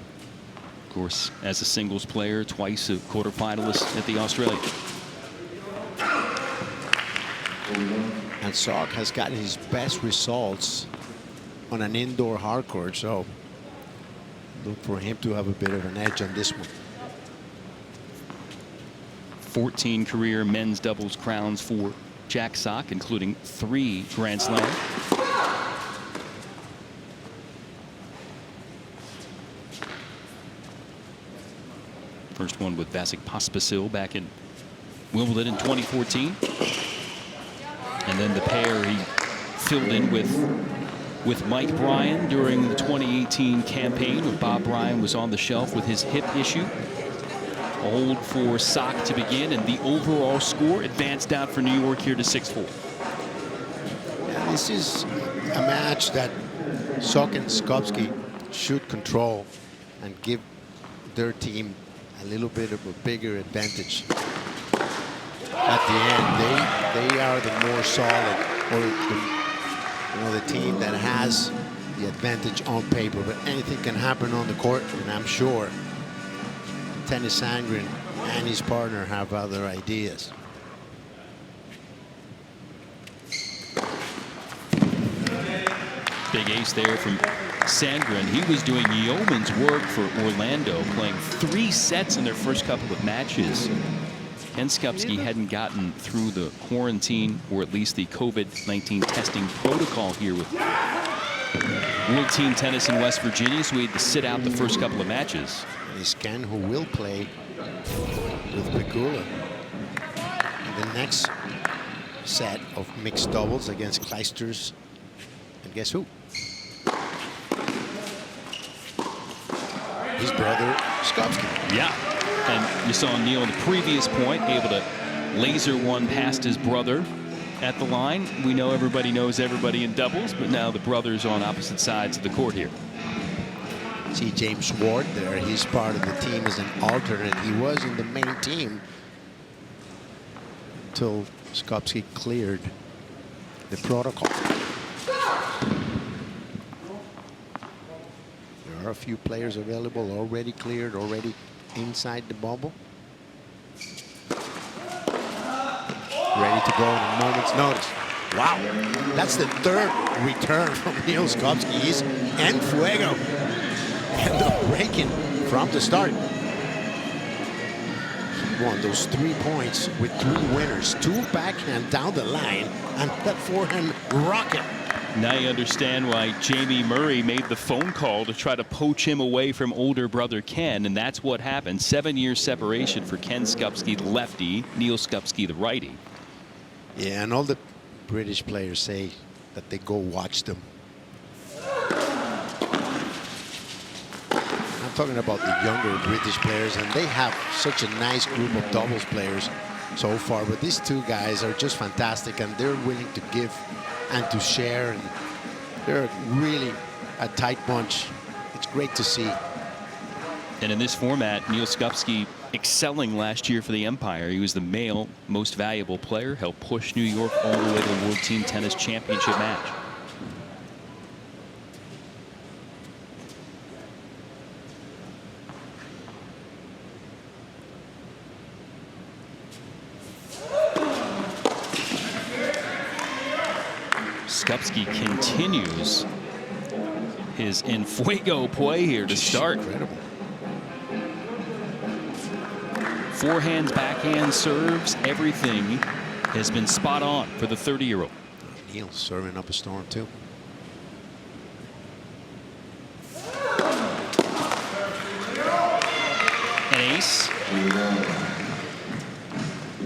Of course, as a singles player, twice a quarterfinalist at the Australian.
And Sock has gotten his best results on an indoor hard court, so look for him to have a bit of an edge on this one.
14 career men's doubles crowns for Jack Sock, including 3 Grand Slams. First one with Vasek Pospisil back in Wimbledon in 2014. And then the pair he filled in with Mike Bryan during the 2018 campaign when Bob Bryan was on the shelf with his hip issue. A hold for Sock to begin, and the overall score advanced down for New York here to 6-4.
Yeah, this is a match that Sock and Skupski should control and give their team a little bit of a bigger advantage. At the end, they are the more solid, or the team that has the advantage on paper. But anything can happen on the court, and I'm sure Tennys Sandgren and his partner have other ideas.
Big ace there from Sandgren. He was doing yeoman's work for Orlando, playing 3 sets in their first couple of matches. Ken Skupski hadn't gotten through the quarantine, or at least the COVID-19 testing protocol here with World Team Tennis in West Virginia, so we had to sit out the first couple of matches.
It's Ken who will play with Pegula in the next set of mixed doubles against Clijsters. And guess who? His brother, Skopsky.
Yeah, and you saw Neil in the previous point able to laser one past his brother at the line. We know everybody knows everybody in doubles, but now the brothers on opposite sides of the court here.
See James Ward there. He's part of the team as an alternate. He was in the main team until Skopsky cleared the protocol. There are a few players available, already cleared, already inside the bubble. Ready to go in a moment's notice. Wow, that's the third return from Neil Skopsky. He's en fuego. And the breaking from the start. He won those 3 points with 3 winners. 2 backhand down the line and that forehand rocket.
Now you understand why Jamie Murray made the phone call to try to poach him away from older brother Ken, and that's what happened. 7-year separation for Ken Skopsky, the lefty, Neil Skopsky, the righty.
Yeah, and all the British players say that they go watch them. I'm talking about the younger British players, and they have such a nice group of doubles players so far. But these 2 guys are just fantastic, and they're willing to give and to share, and they're really a tight bunch. It's great to see.
And in this format, Neil Skopsky excelling last year for the Empire. He was the male most valuable player, helped push New York all the way to the World Team Tennis Championship match. Skopsky continues his en fuego play here to start.
Incredible.
Forehands, backhand, serves, everything has been spot on for the 30-year-old.
Neil serving up a storm too.
An ace.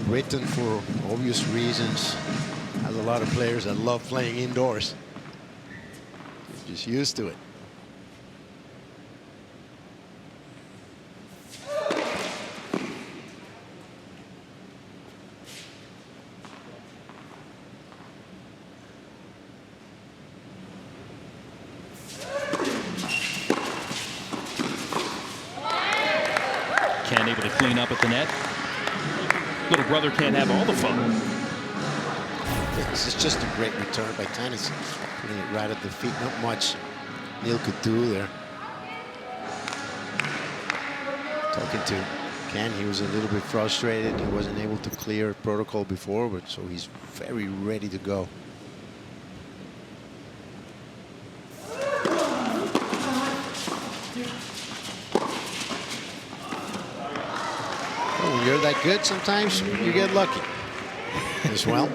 Written for obvious reasons. Has a lot of players that love playing indoors. They're just used to it.
Ken able to clean up at the net. Little brother can't have all the fun.
This is just a great return by Tennis. Putting it right at the feet. Not much Neil could do there. Talking to Ken, he was a little bit frustrated. He wasn't able to clear protocol before, but so he's very ready to go. When you're that good, sometimes you get lucky as well.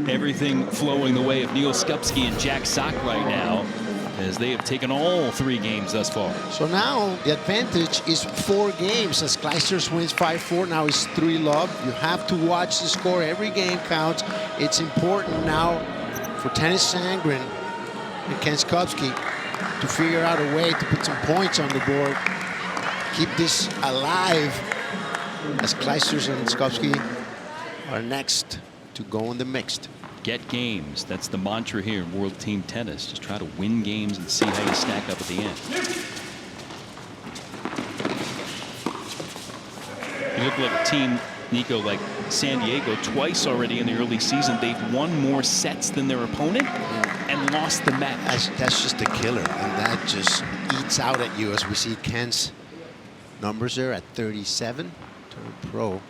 Everything flowing the way of Neil Skopsky and Jack Sock right now, as they have taken all 3 games thus far.
So now the advantage is 4 games as Clijsters wins 5-4. Now it's 3-love. You have to watch the score. Every game counts. It's important now for Tennis Sandgren and Ken Skopsky to figure out a way to put some points on the board. Keep this alive as Clijsters and Skopsky are next to go in the mixed.
Get games. That's the mantra here in World Team Tennis. Just try to win games and see how you stack up at the end. You look like a team, Nico, like San Diego, twice already in the early season. They've won more sets than their opponent and lost the match.
That's just a killer, and that just eats out at you as we see Ken's numbers there at 37. Turned pro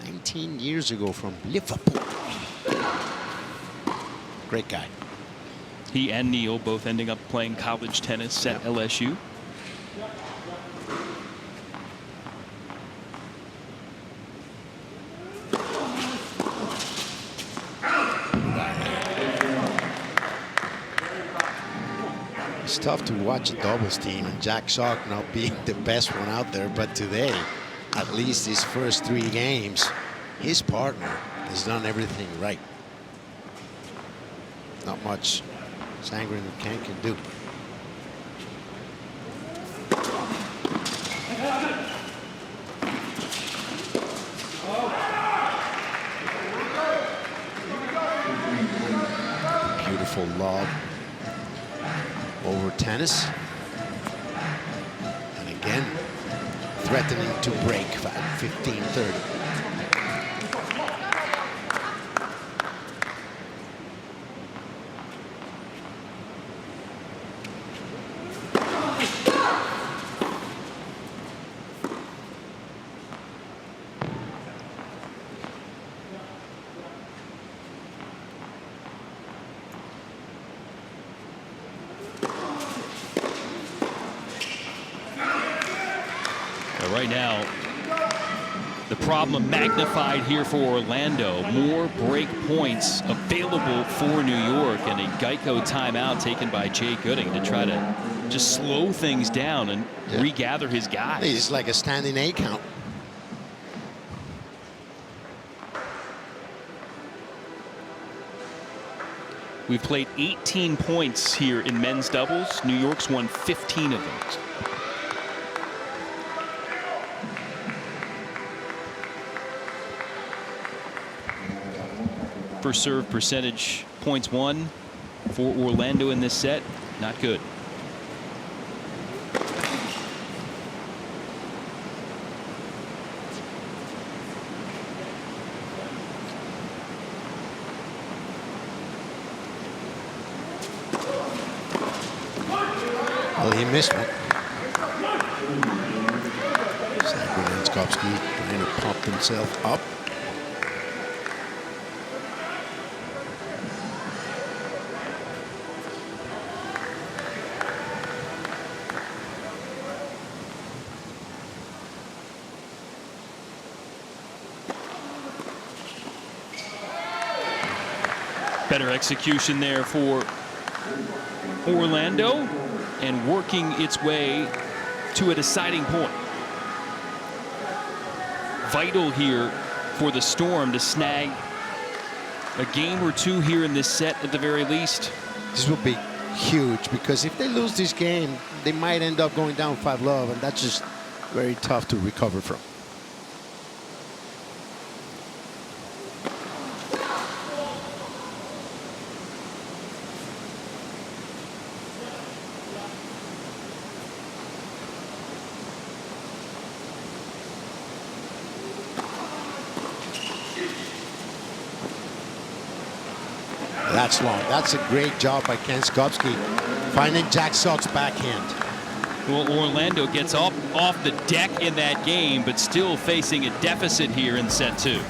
19 years ago from Liverpool. Great guy.
He and Neil both ending up playing college tennis at LSU.
tough to watch a doubles team and Jack Sock not being the best one out there, but today, at least his first 3 games, his partner has done everything right. Not much Sandgren can do. Beautiful lob over Tennis. And again, threatening to break at 15-30.
Right now, the problem magnified here for Orlando. More break points available for New York, and a Geico timeout taken by Jay Gooding to try to just slow things down and regather his guys.
It's like a standing 8 count.
We've played 18 points here in men's doubles. New York's won 15 of those. First serve percentage points won for Orlando in this set. Not good.
Well, he missed one. Sandgren and Skopsky trying to pump himself up.
Better execution there for Orlando, and working its way to a deciding point. Vital here for the Storm to snag a game or 2 here in this set at the very least.
This will be huge, because if they lose this game, they might end up going down 5-love, and that's just very tough to recover from. That's long. That's a great job by Ken Skopsky, finding Jack Sock's backhand.
Well, Orlando gets off the deck in that game, but still facing a deficit here in set 2.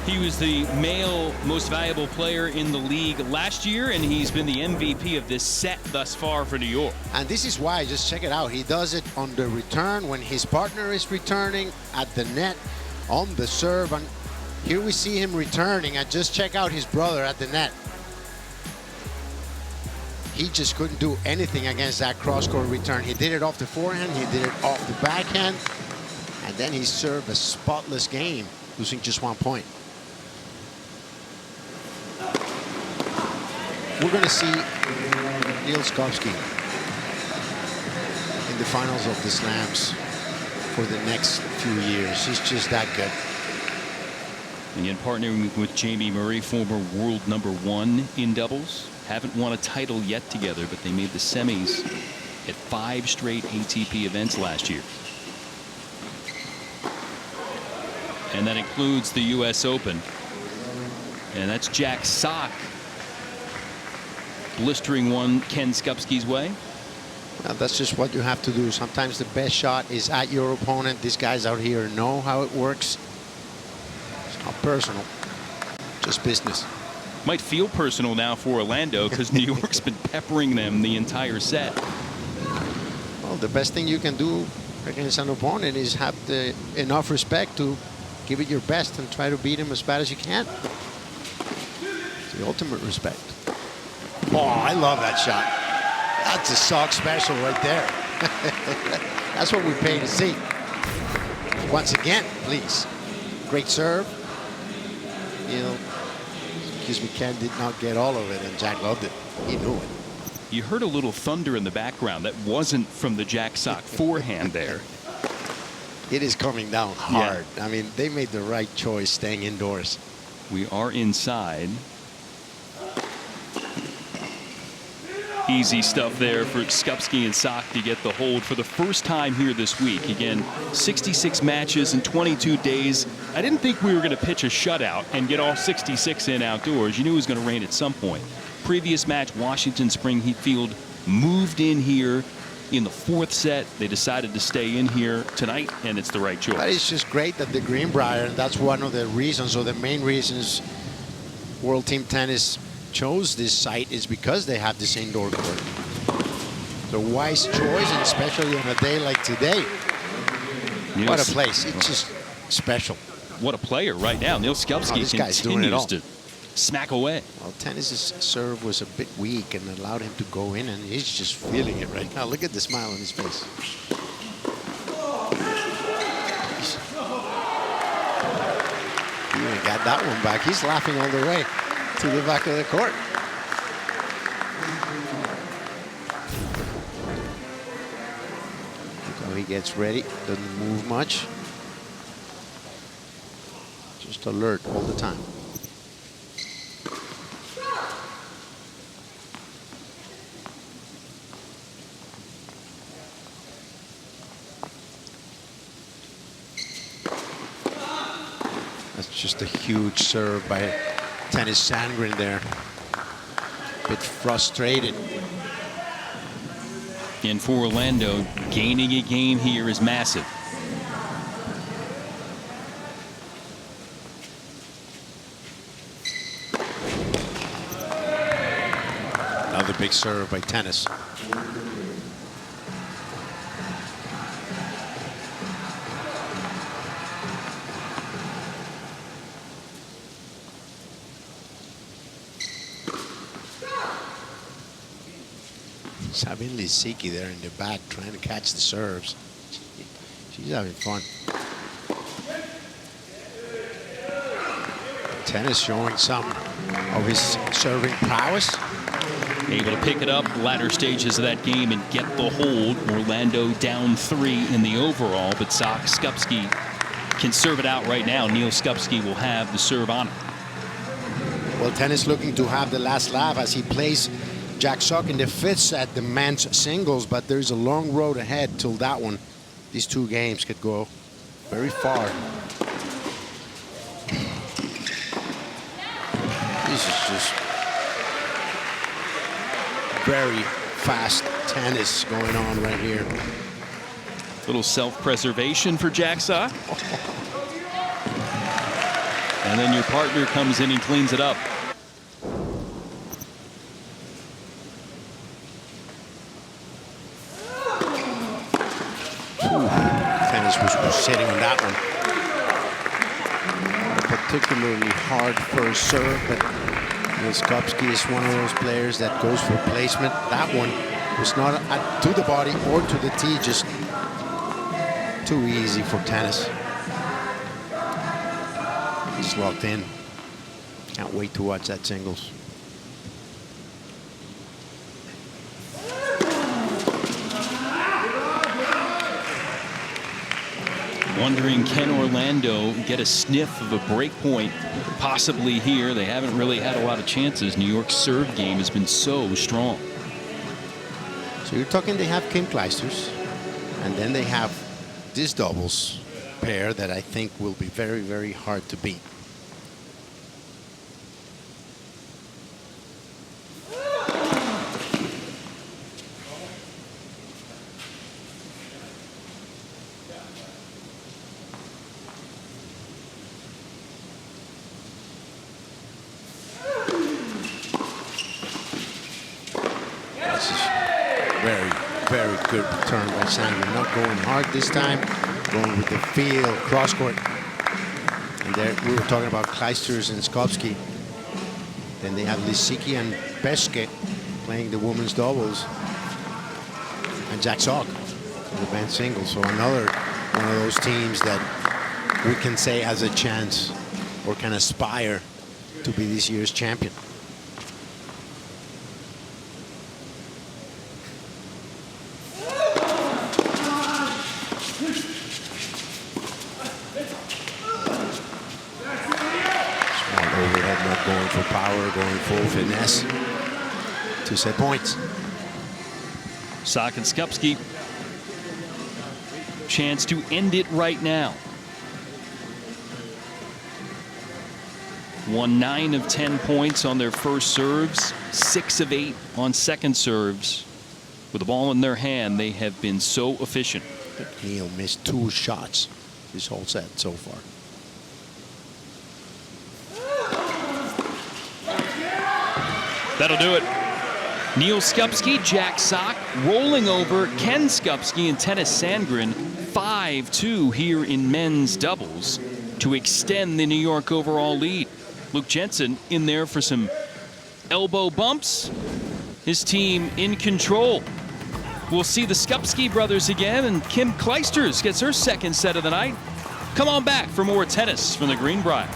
He was the male most valuable player in the league last year, and he's been the MVP of this set thus far for New York.
And this is why, just check it out, he does it on the return when his partner is returning, at the net, on the serve, and here we see him returning, and just check out his brother at the net. He just couldn't do anything against that cross-court return. He did it off the forehand, he did it off the backhand, and then he served a spotless game losing just 1 point. We're going to see Neil Skopsky in the finals of the Slams for the next few years. He's just that good.
Again, partnering with Jamie Murray, former world #1 in doubles. Haven't won a title yet together, but they made the semis at 5 straight ATP events last year. And that includes the U.S. Open. And that's Jack Sock blistering one Ken Skupski's way.
Well, that's just what you have to do. Sometimes the best shot is at your opponent. These guys out here know how it works. It's not personal, just business.
Might feel personal now for Orlando because New York's been peppering them the entire set.
Well, the best thing you can do against an opponent is have enough respect to give it your best and try to beat him as bad as you can. It's the ultimate respect. Oh, I love that shot. That's a Sock special right there. That's what we pay to see. Once again, please. Great serve. You know, excuse me, Ken did not get all of it, and Jack loved it. He knew it.
You heard a little thunder in the background. That wasn't from the Jack Sock forehand there.
It is coming down hard. Yeah. I mean, they made the right choice staying indoors.
We are inside. Easy stuff there for Skupski and Sock to get the hold for the first time here this week. Again, 66 matches in 22 days. I didn't think we were going to pitch a shutout and get all 66 in outdoors. You knew it was going to rain at some point. Previous match, Washington Spring Heat Field moved in here in the 4th set. They decided to stay in here tonight, and it's the right choice.
But it's just great that the Greenbrier, and that's one of the reasons, or the main reasons, World Team Tennis chose this site is because they have this indoor court. It's a wise choice, and especially on a day like today. What a place. It's just special.
What a player right now. Neil Skupski continues to smack away.
Well, tennis's serve was a bit weak and allowed him to go in, and he's just feeling it right now. Look at the smile on his face. He even got that one back. He's laughing all the way to the back of the court. Look how he gets ready. Doesn't move much. Just alert all the time. That's just a huge serve by Tennys Sandgren there. A bit frustrated.
And for Orlando, gaining a game here is massive.
Another big serve by Tennys. Sabine Lisicki there in the back trying to catch the serves. She's having fun. Tennys showing some of his serving prowess.
Able to pick it up latter stages of that game and get the hold. Orlando down 3 in the overall, but Skupski can serve it out right now. Neil Skupski will have the serve on it.
Well, Tennys looking to have the last laugh as he plays Jack Sock in the 5th set, the men's singles, but there's a long road ahead till that one. These 2 games could go very far. This is just very fast tennis going on right here.
Little self-preservation for Jack Sock. And then your partner comes in and cleans it up.
Was sitting on that one. A particularly hard first serve, but Skupski is one of those players that goes for placement. That one was not to the body or to the tee, just too easy for Tennys. She's locked in. Can't wait to watch that singles.
Wondering, can Orlando get a sniff of a break point possibly here? They haven't really had a lot of chances. New York's serve game has been so strong.
So you're talking they have Kim Clijsters, and then they have this doubles pair that I think will be very, very hard to beat. Very good return by Sandgren. Not going hard this time, going with the feel, cross court. And there we were talking about Clijsters and Skopski. Then they have Lisicki and Peschke playing the women's doubles. And Jack Sock in the men's singles. So another one of those teams that we can say has a chance or can aspire to be this year's champion. Going for power, going full finesse to set points.
Sock and Skupski. Chance to end it right now. Won 9 of 10 points on their first serves, 6 of 8 on second serves. With the ball in their hand, they have been so efficient.
Neal missed 2 shots this whole set so far.
That'll do it. Neal Skupski, Jack Sock, rolling over Ken Skupski and Tennys Sandgren, 5-2 here in men's doubles to extend the New York overall lead. Luke Jensen in there for some elbow bumps. His team in control. We'll see the Skupski brothers again, and Kim Clijsters gets her second set of the night. Come on back for more tennis from the Greenbrier.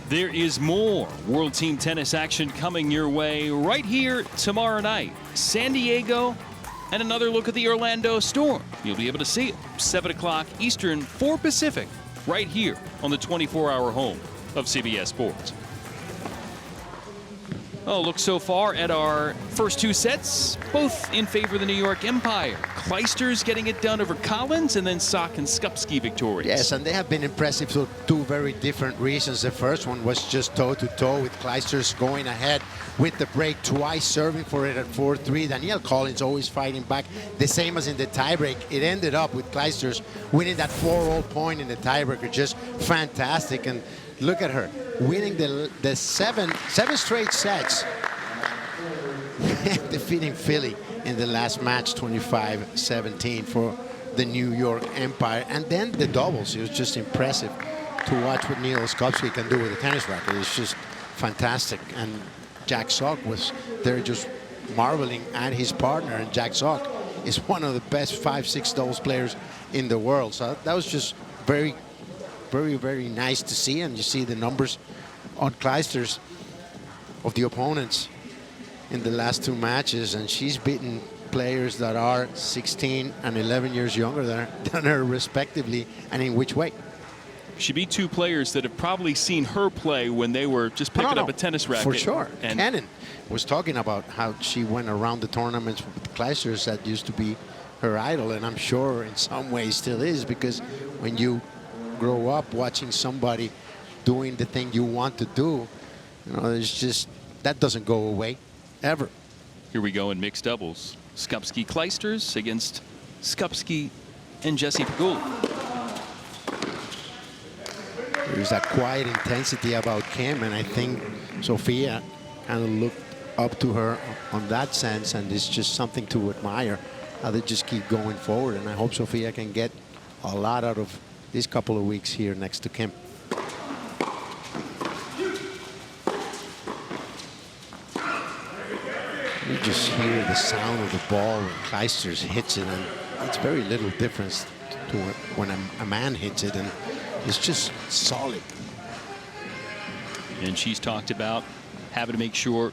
There is more World Team Tennis action coming your way right here tomorrow night. San Diego and another look at the Orlando Storm. You'll be able to see it 7 o'clock Eastern, 4 Pacific, right here on the 24-hour home of CBS Sports. Oh, look so far at our first two sets, both in favor of the New York Empire. Clijsters getting it done over Collins, and then Sock and Skupski victorious.
Yes, and they have been impressive for two very different reasons. The first one was just toe-to-toe with Clijsters going ahead with the break twice, serving for it at 4-3. Danielle Collins always fighting back, the same as in the tiebreak. It ended up with Clijsters winning that 4-all point in the tiebreaker. Just fantastic. And look at her winning the seven straight sets, defeating Philly in the last match 25-17 for the New York Empire. And then the doubles, it was just impressive to watch what Neil Skupski can do with a tennis racket. It's just fantastic. And Jack Sock was there just marveling at his partner, and Jack Sock is one of the best 5-6 doubles players in the world. So that was just very nice to see. And you see the numbers on Clijsters of the opponents in the last two matches, and she's beaten players that are 16 and 11 years younger than her respectively. And in which way?
She beat two players that have probably seen her play when they were just picking up a tennis racket.
For sure.
And
Cannon was talking about how she went around the tournaments with Clijsters. That used to be her idol, and I'm sure in some ways still is, because when you grow up watching somebody doing the thing you want to do, you know, there's just, that doesn't go away ever.
Here we go in mixed doubles. Skupski Clijsters against Skupski and Jessie Pegula.
There's that quiet intensity about Kim, and I think Sofia kind of looked up to her on that sense, and it's just something to admire how they just keep going forward. And I hope Sofia can get a lot out of these couple of weeks here next to Kim. You just hear the sound of the ball when Clijsters hits it, and it's very little difference to when a man hits it, and it's just solid.
And she's talked about having to make sure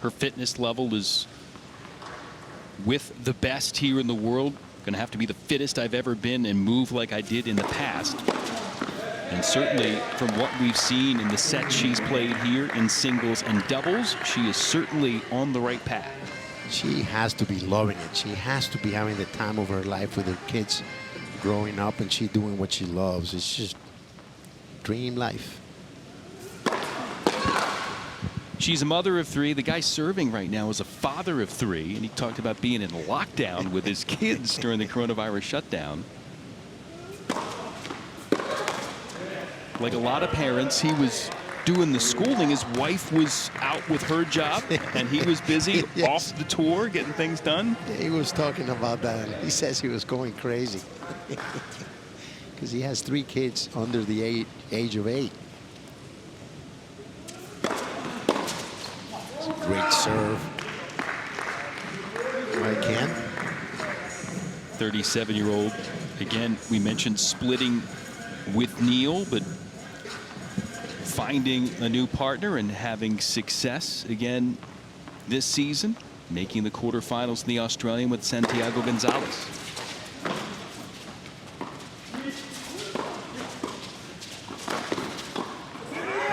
her fitness level is with the best here in the world. Going to have to be the fittest I've ever been and move like I did in the past. And certainly from what we've seen in the sets she's played here in singles and doubles, she is certainly on the right path.
She has to be loving it. She has to be having the time of her life with her kids growing up, and she doing what she loves. It's just dream life.
She's a mother of three. The guy serving right now is a father of three, and he talked about being in lockdown with his kids during the coronavirus shutdown. Like a lot of parents, he was doing the schooling. His wife was out with her job, and he was busy
Yes.
off the tour getting things done.
He was talking about that. He says he was going crazy because he has 3 kids under the age of 8. It's a great serve by Ken.
37-year-old. Again, we mentioned splitting with Neil, but finding a new partner and having success again this season, making the quarterfinals in the Australian with Santiago Gonzalez.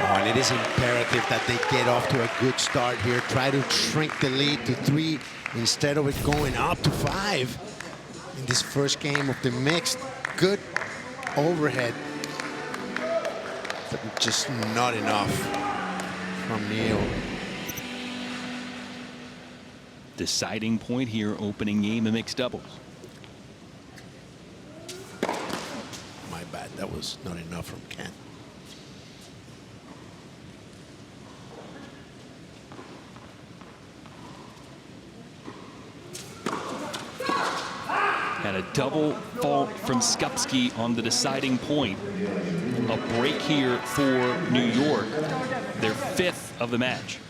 And it is imperative that they get off to a good start here. Try to shrink the lead to 3 instead of it going up to 5 in this first game of the mixed. Good overhead, but just not enough from Neil.
Deciding point here, opening game of mixed doubles.
My bad, that was not enough from Ken.
And a double fault from Skupski on the deciding point. A break here for New York, their 5th of the match.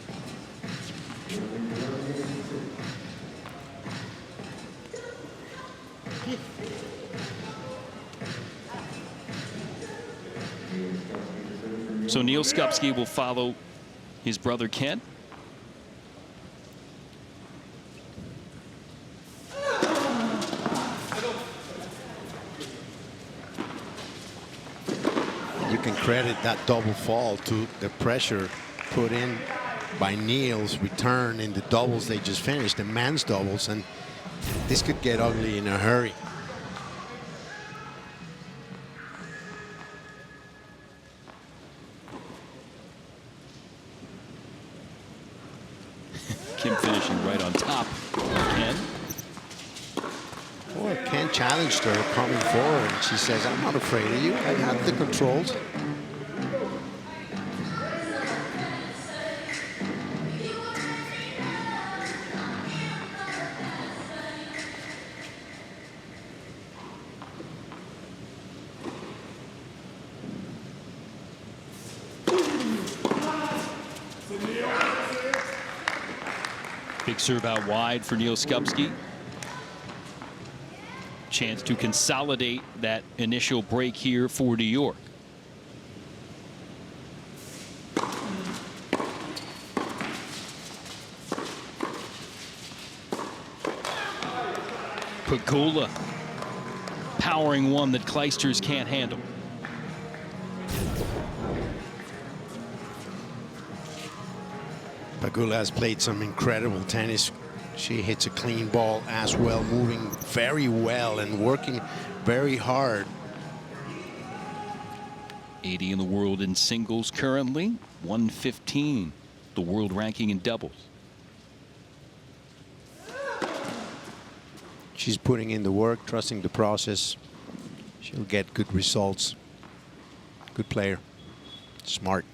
So Neil Skupski will follow his brother Ken.
You can credit that double fall to the pressure put in by Neil's return in the doubles they just finished, the men's doubles, and this could get ugly in a hurry.
Kim finishing right on top of Ken.
Well, Ken challenged her coming forward, and she says, I'm not afraid of you. I have the controls.
Big serve out wide for Neil Skupski. Chance to consolidate that initial break here for New York. Pegula powering one that Clijsters can't handle.
Pegula has played some incredible tennis. She hits a clean ball as well, moving very well and working very hard.
80 in the world in singles currently, 115 the world ranking in doubles.
She's putting in the work, trusting the process. She'll get good results. Good player. Smart.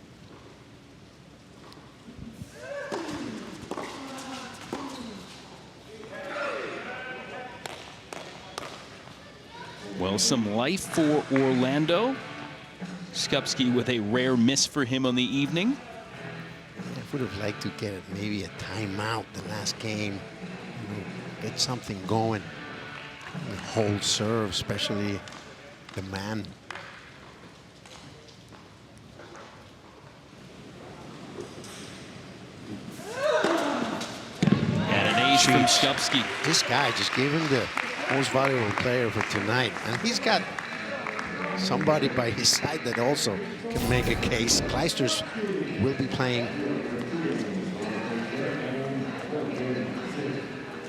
Well, some life for Orlando. Skupski with a rare miss for him on the evening.
I would have liked to get maybe a timeout the last game. You know, get something going. Hold serve, especially the man.
And an ace from Skupski.
This guy just gave him the most valuable player for tonight. And he's got somebody by his side that also can make a case. Clijsters will be playing.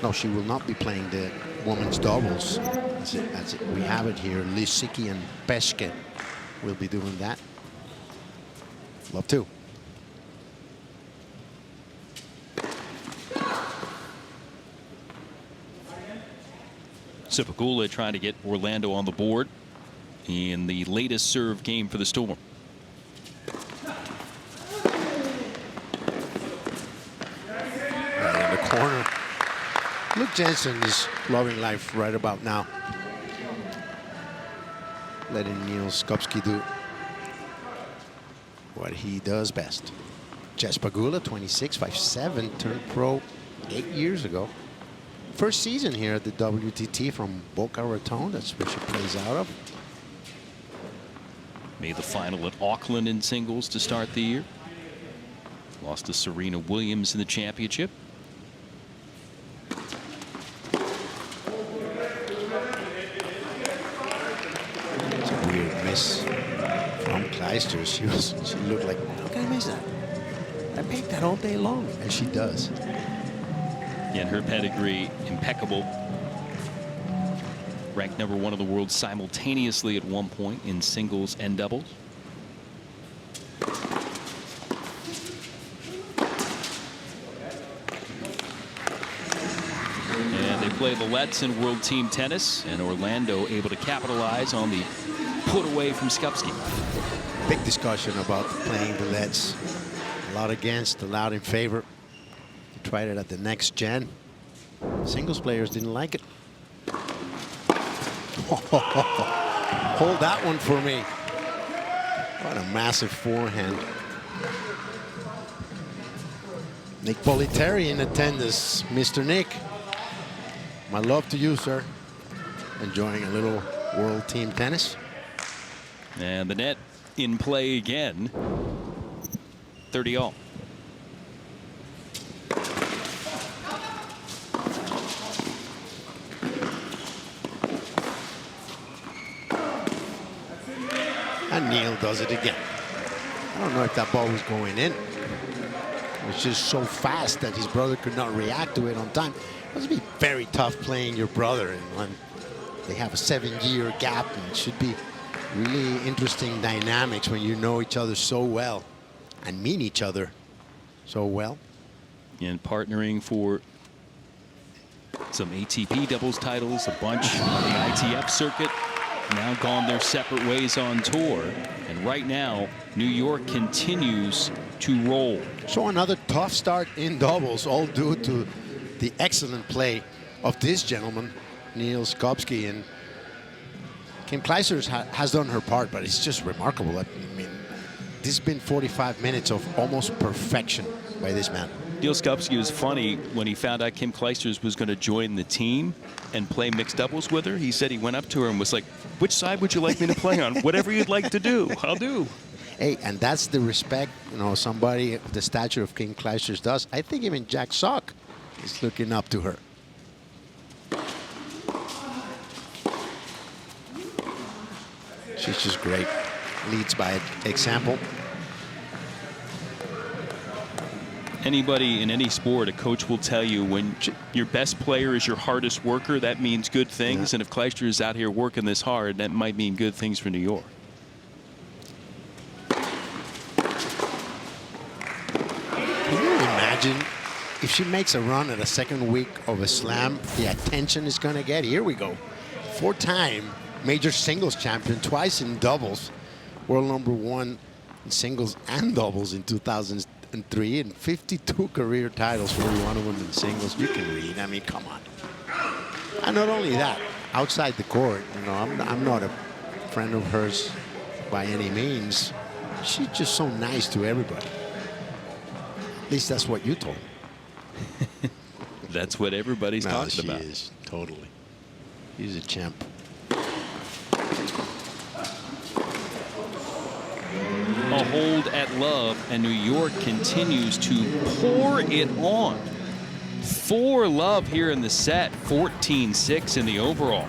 No, she will not be playing the women's doubles. We have it here. Lisicki and Peschke will be doing that. Love to.
So Pegula trying to get Orlando on the board in the latest serve game for the Storm.
Right in the corner. Luke Jensen is loving life right about now. Letting Neil Skupski do what he does best. Jess Pegula, 26, 5'7", turned pro 8 years ago. First season here at the WTT from Boca Raton. That's where she plays out of.
Made the final at Auckland in singles to start the year. Lost to Serena Williams in the championship.
It's a weird miss from Clijsters. She looked like, how can I miss that? I paint that all day long. And she does.
Again, her pedigree impeccable. Ranked #1 in the world simultaneously at one point in singles and doubles. And they play the Letts in World Team Tennis, and Orlando able to capitalize on the put away from Skupski.
Big discussion about playing the Letts. A lot against, a lot in favor. They tried it at the next gen. Singles players didn't like it. Hold that one for me. What a massive forehand. Nick Politeri in attendance. Mr. Nick, my love to you, sir. Enjoying a little World Team Tennis.
And the net in play again. 30-all.
And Neil does it again. I don't know if that ball was going in. It was just so fast that his brother could not react to it on time. It must be very tough playing your brother, and when they have a 7-year gap, and it should be really interesting dynamics when you know each other so well and meet each other so well.
And partnering for some ATP doubles titles, a bunch on the ITF circuit. Now gone their separate ways on tour. And right now, New York continues to roll.
So another tough start in doubles, all due to the excellent play of this gentleman, Neil Skopsky. And Kim Clijsters has done her part, but it's just remarkable. I mean, this has been 45 minutes of almost perfection by this man.
Neil Skopsky was funny when he found out Kim Clijsters was going to join the team and play mixed doubles with her. He said he went up to her and was like, which side would you like me to play on? Whatever you'd like to do, I'll do.
Hey, and that's the respect, you know, somebody of the stature of Kim Clijsters does. I think even Jack Sock is looking up to her. She's just great. Leads by example.
Anybody in any sport, a coach will tell you when your best player is your hardest worker, that means good things. And if Clijsters is out here working this hard, that might mean good things for New York.
Can you imagine if she makes a run at a second week of a slam, the attention is going to get? Here we go. 4-time major singles champion, twice in doubles. World #1 in singles and doubles in 2003, and 52 career titles, 41 of them in singles. You can read. I mean, come on. And not only that, outside the court, you know, I'm not a friend of hers by any means. She's just so nice to everybody. At least that's what you told me.
That's what everybody's talking about.
She is, totally. She's a champ.
A hold at love, and New York continues to pour it on. 4-love here in the set, 14-6 in the overall.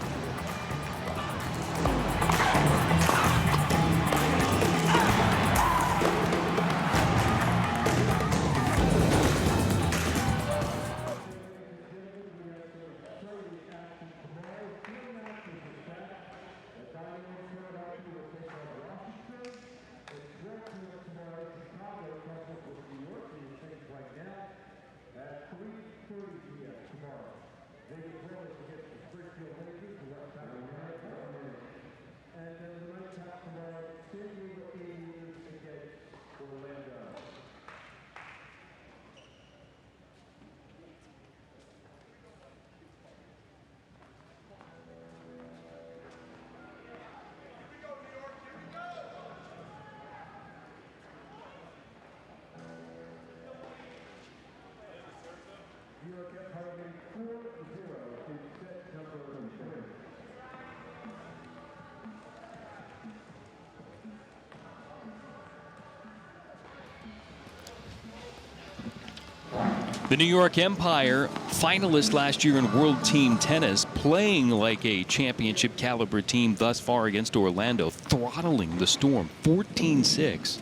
The New York Empire, finalist last year in World Team Tennis, playing like a championship caliber team thus far against Orlando, throttling the Storm 14-6.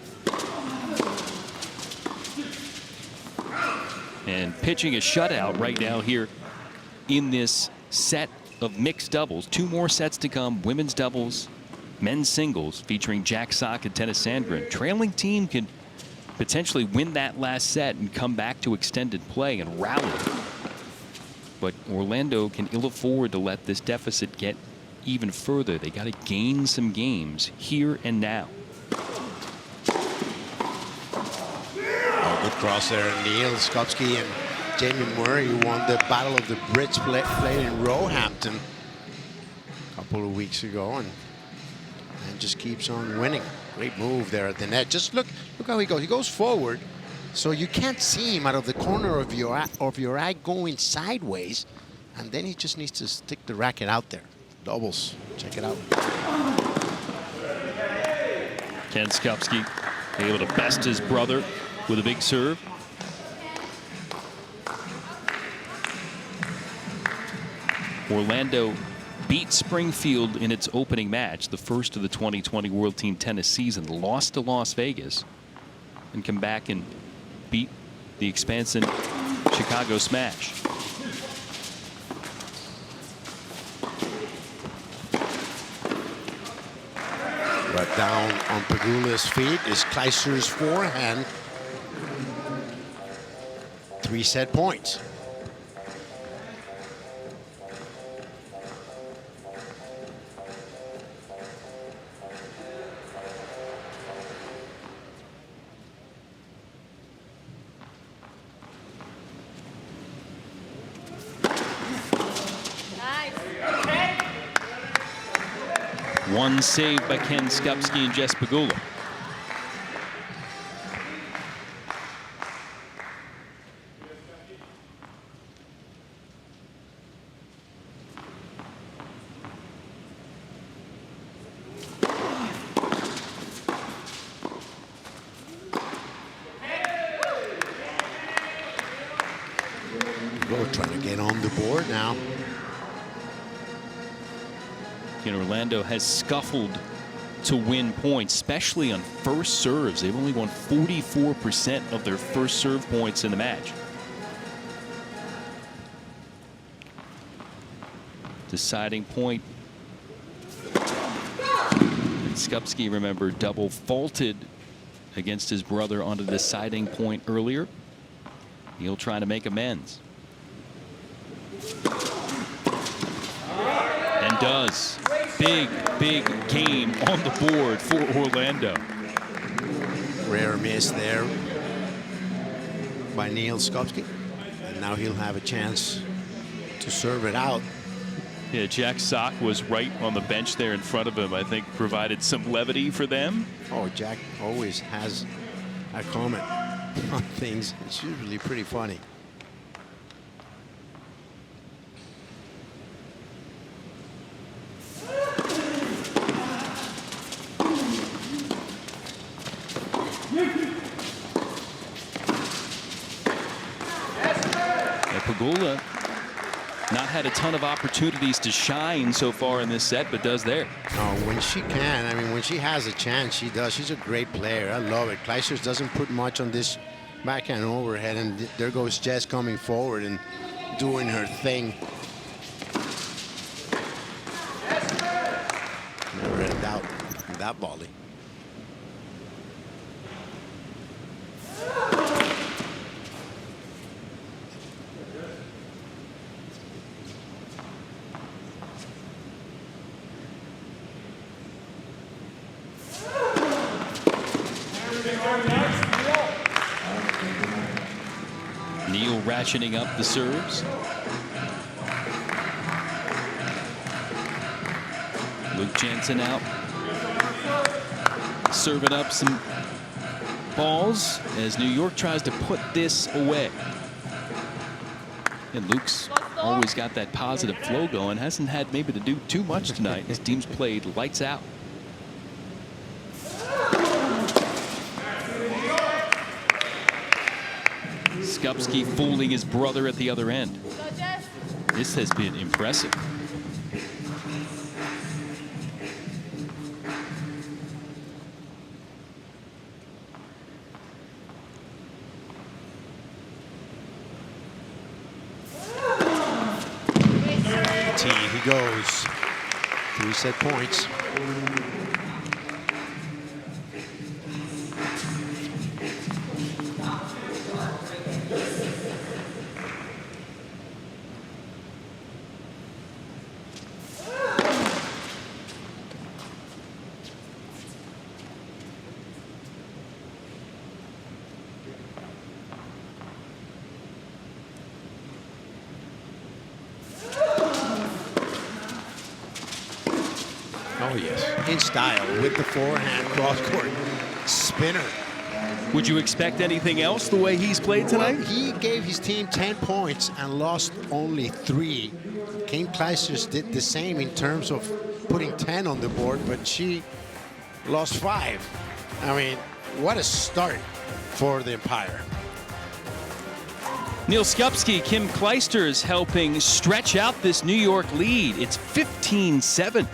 And pitching a shutout right now here in this set of mixed doubles. 2 more sets to come, women's doubles, men's singles, featuring Jack Sock and Tennys Sandgren. Trailing team can potentially win that last set and come back to extended play and rally. But Orlando can ill afford to let this deficit get even further. They got to gain some games here and now.
Oh, good cross there. Neil Skopsky and Jamie Murray won the Battle of the Brits played in Roehampton a couple of weeks ago, and just keeps on winning. Great move there at the net. Just look how he goes. He goes forward, so you can't see him out of the corner of your eye going sideways, and then he just needs to stick the racket out there. Doubles. Check it out.
Ken Skopsky able to best his brother with a big serve. Orlando beat Springfield in its opening match, the first of the 2020 World Team Tennis season, lost to Las Vegas, and come back and beat the expansive Chicago Smash.
But down on Pegula's feet is Kleiser's forehand. 3-set points.
One save by Ken Skupski and Jess Pegula.
Trying to get on the board now.
Orlando has scuffled to win points, especially on first serves. They've only won 44% of their first serve points in the match. Deciding point. And Skupski, remember, double faulted against his brother on the deciding point earlier. He'll try to make amends. And does. Big game on the board for Orlando.
Rare miss there by Neil Skupski. And now he'll have a chance to serve it out.
Yeah, Jack Sock was right on the bench there in front of him. I think provided some levity for them.
Oh, Jack always has a comment on things. It's usually pretty funny.
Pegula not had a ton of opportunities to shine so far in this set, but does there.
Oh, when she can, I mean, when she has a chance, she does. She's a great player. I love it. Kleiser doesn't put much on this backhand overhead, and there goes Jess coming forward and doing her thing. Never in doubt in that volley.
Neal ratcheting up the serves. Luke Jansen out. Serving up some balls as New York tries to put this away. And Luke's always got that positive flow going. Hasn't had maybe to do too much tonight. His team's played lights out. Skupski fooling his brother at the other end. This has been impressive.
He goes. 3-set points. Oh, yes. In style with the forehand cross-court spinner.
Would you expect anything else the way he's played tonight?
Well, he gave his team 10 points and lost only 3. Cain Clijsters did the same in terms of putting 10 on the board, but she lost 5. I mean, what a start for the Empire.
Neil Skupski, Kim Clijsters helping stretch out this New York lead. It's 15-7.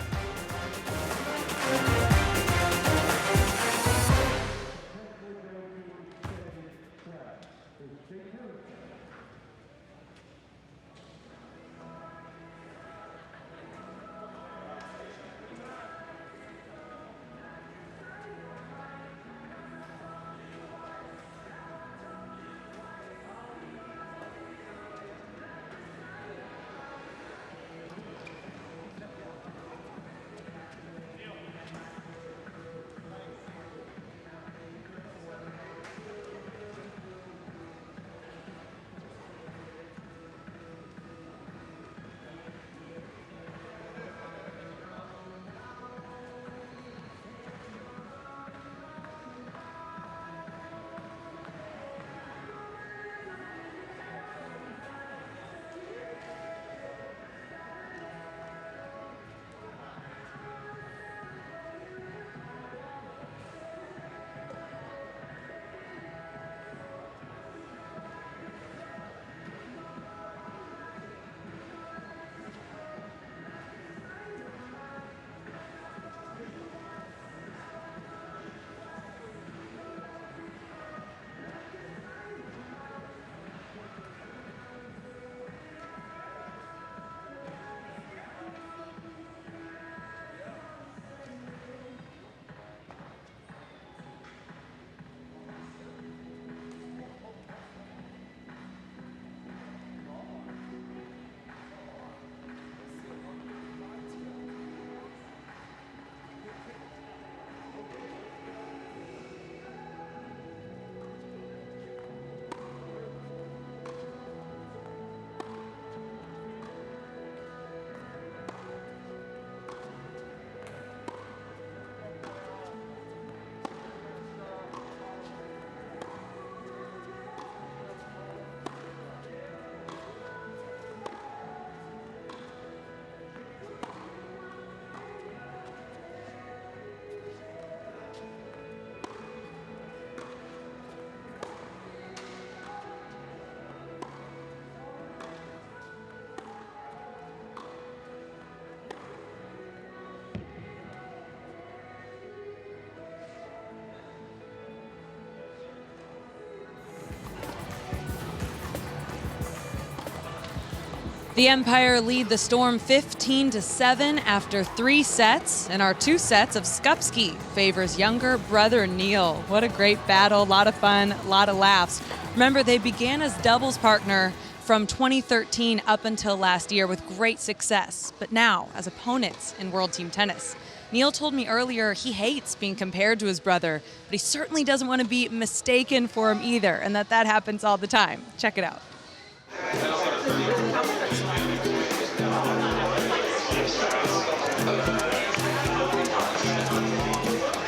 The Empire lead the Storm 15-7 after 3 sets, and our 2 sets of Skupski favors younger brother Neil. What a great battle, a lot of fun, a lot of laughs. Remember, they began as doubles partner from 2013 up until last year with great success, but now as opponents in World Team Tennis. Neil told me earlier he hates being compared to his brother, but he certainly doesn't want to be mistaken for him either, and that happens all the time. Check it out.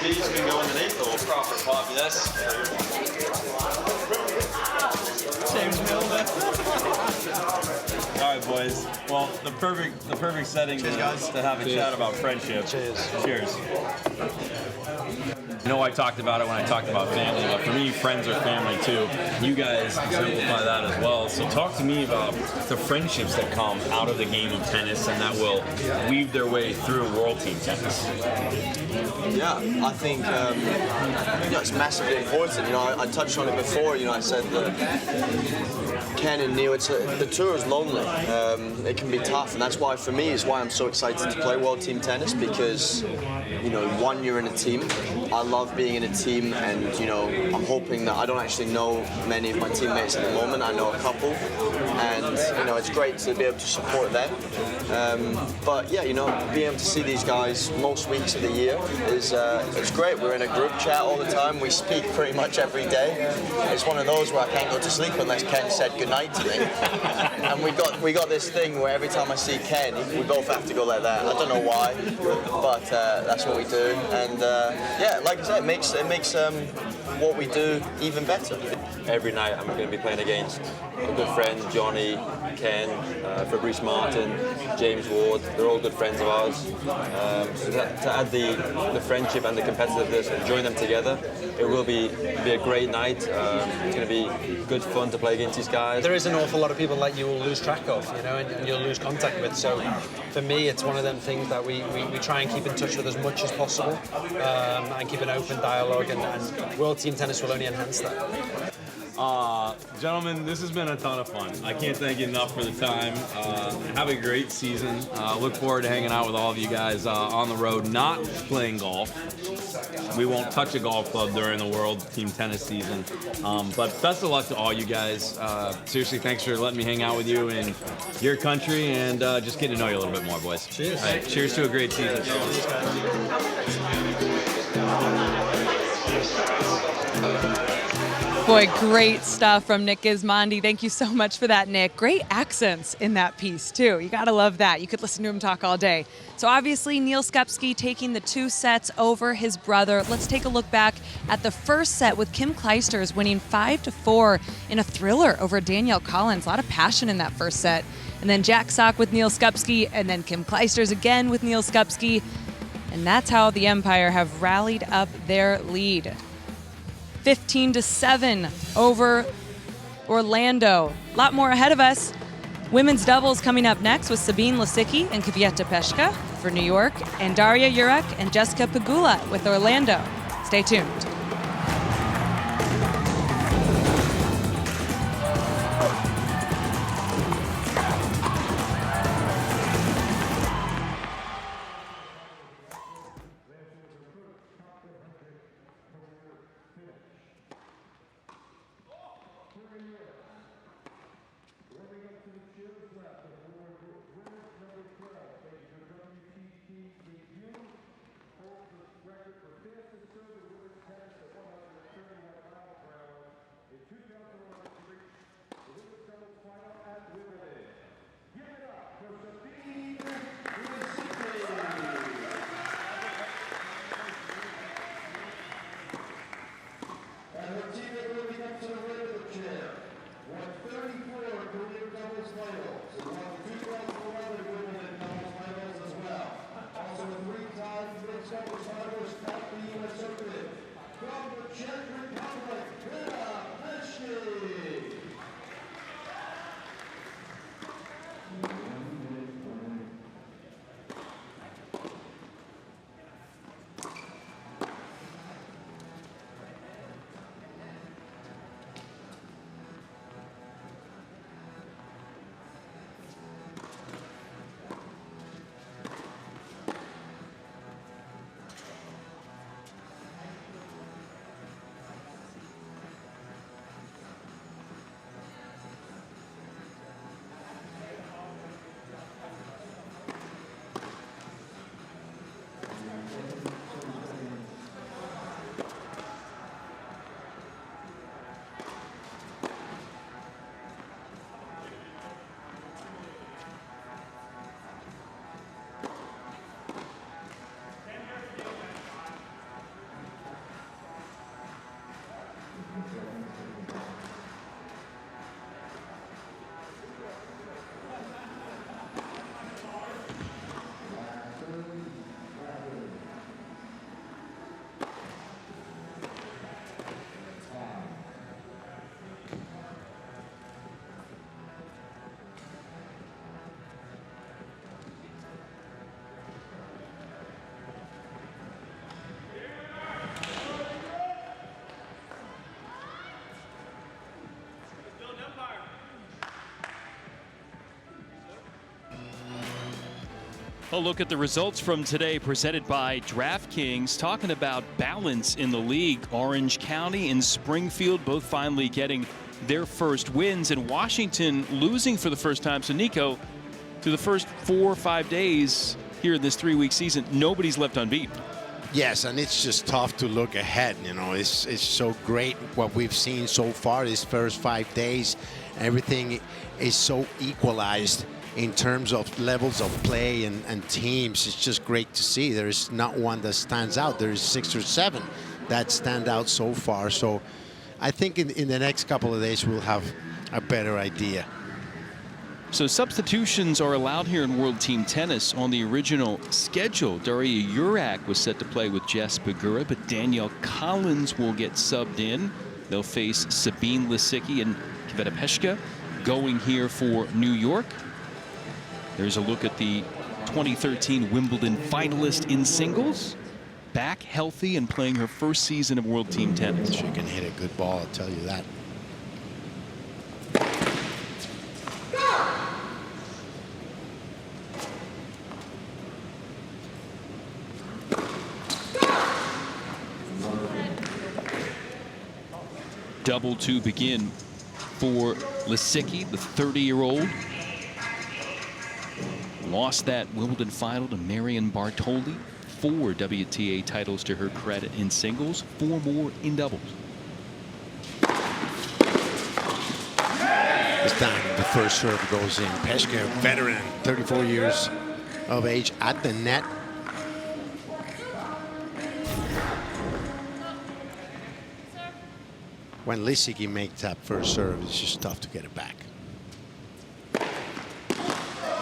He's been going underneath or proper pop, yes. James Milner. All right, boys. Well, the perfect setting to have a chat about friendship. Cheers. I know I talked about it when I talked about family, but for me, friends are family too. You guys exemplify that as well. So talk to me about the friendships that come out of the game of tennis and that will weave their way through World Team Tennis.
Yeah, I think it's massively important. I touched on it before. I said that Ken and Neil, the tour is lonely. It can be tough, and that's why, for me, is why I'm so excited to play World Team Tennis, because, one, you're in a team. I love being in a team, and, I'm hoping that I don't actually know many of my teammates at the moment. I know a couple, and, it's great to be able to support them. But, yeah, being able to see these guys most weeks of the year is it's great. We're in a group chat all the time. We speak pretty much every day. It's one of those where I can't go to sleep unless Ken said goodnight to me. And we got this thing where every time I see Ken, we both have to go like that. I don't know why, but that's what we do. And yeah, like I said, it makes what we do even better.
Every night I'm going to be playing against a good friend, Johnny, Ken, Fabrice Martin, James Ward. They're all good friends of ours. So to add the friendship and the competitiveness and join them together, it will be a great night. It's going to be good fun to play against these guys.
There is an awful lot of people that you will lose track of, you know, and you'll lose contact with. So for me, it's one of them things that we try and keep in touch with as much as possible, and keep an open dialogue, and World Team Tennis will only enhance that.
Gentlemen, this has been a ton of fun. I can't thank you enough for the time. Have a great season. Look forward to hanging out with all of you guys on the road, not playing golf. We won't touch a golf club during the World Team Tennis season. But best of luck to all you guys. Seriously, thanks for letting me hang out with you in your country and just getting to know you a little bit more, boys.
Cheers.
All right, cheers to a great season.
Boy, great stuff from Nick Gismondi. Thank you so much for that, Nick. Great accents in that piece, too. You got to love that. You could listen to him talk all day. So obviously, Neal Skupski taking the 2 sets over his brother. Let's take a look back at the first set with Kim Clijsters winning 5-4 in a thriller over Danielle Collins. A lot of passion in that first set. And then Jack Sock with Neal Skupski, and then Kim Clijsters again with Neal Skupski. And that's how the Empire have rallied up their lead. 15-7 over Orlando. A lot more ahead of us. Women's doubles coming up next with Sabine Lisicki and Kwiatkowska Peszka for New York, and Daria Jurek and Jessica Pegula with Orlando. Stay tuned.
A look at the results from today presented by DraftKings, talking about balance in the league. Orange County and Springfield both finally getting their first wins, and Washington losing for the first time. So Nico, through the first 4 or 5 days here in this 3-week season, nobody's left unbeaten.
Yes, and it's just tough to look ahead. You know, it's so great what we've seen so far these first 5 days. Everything is so equalized in terms of levels of play and teams. It's just great to see. There's not one that stands out. There's 6 or 7 that stand out so far. So I think in the next couple of days we'll have a better idea.
So substitutions are allowed here in World Team Tennis. On the original schedule, Daria Jurak was set to play with Jess Pegula, but Danielle Collins will get subbed in. They'll face Sabine Lisicki and Květa Peschke going here for New York. There's a look at the 2013 Wimbledon finalist in singles. Back healthy and playing her first season of World Team Tennis.
She can hit a good ball, I'll tell you that.
Double to begin for Lisicki, the 30-year-old. Lost that Wimbledon final to Marion Bartoli. 4 WTA titles to her credit in singles, 4 more in doubles.
This time the first serve goes in. Peschke, veteran, 34 years of age, at the net. When Lisicki makes that first serve, it's just tough to get it back.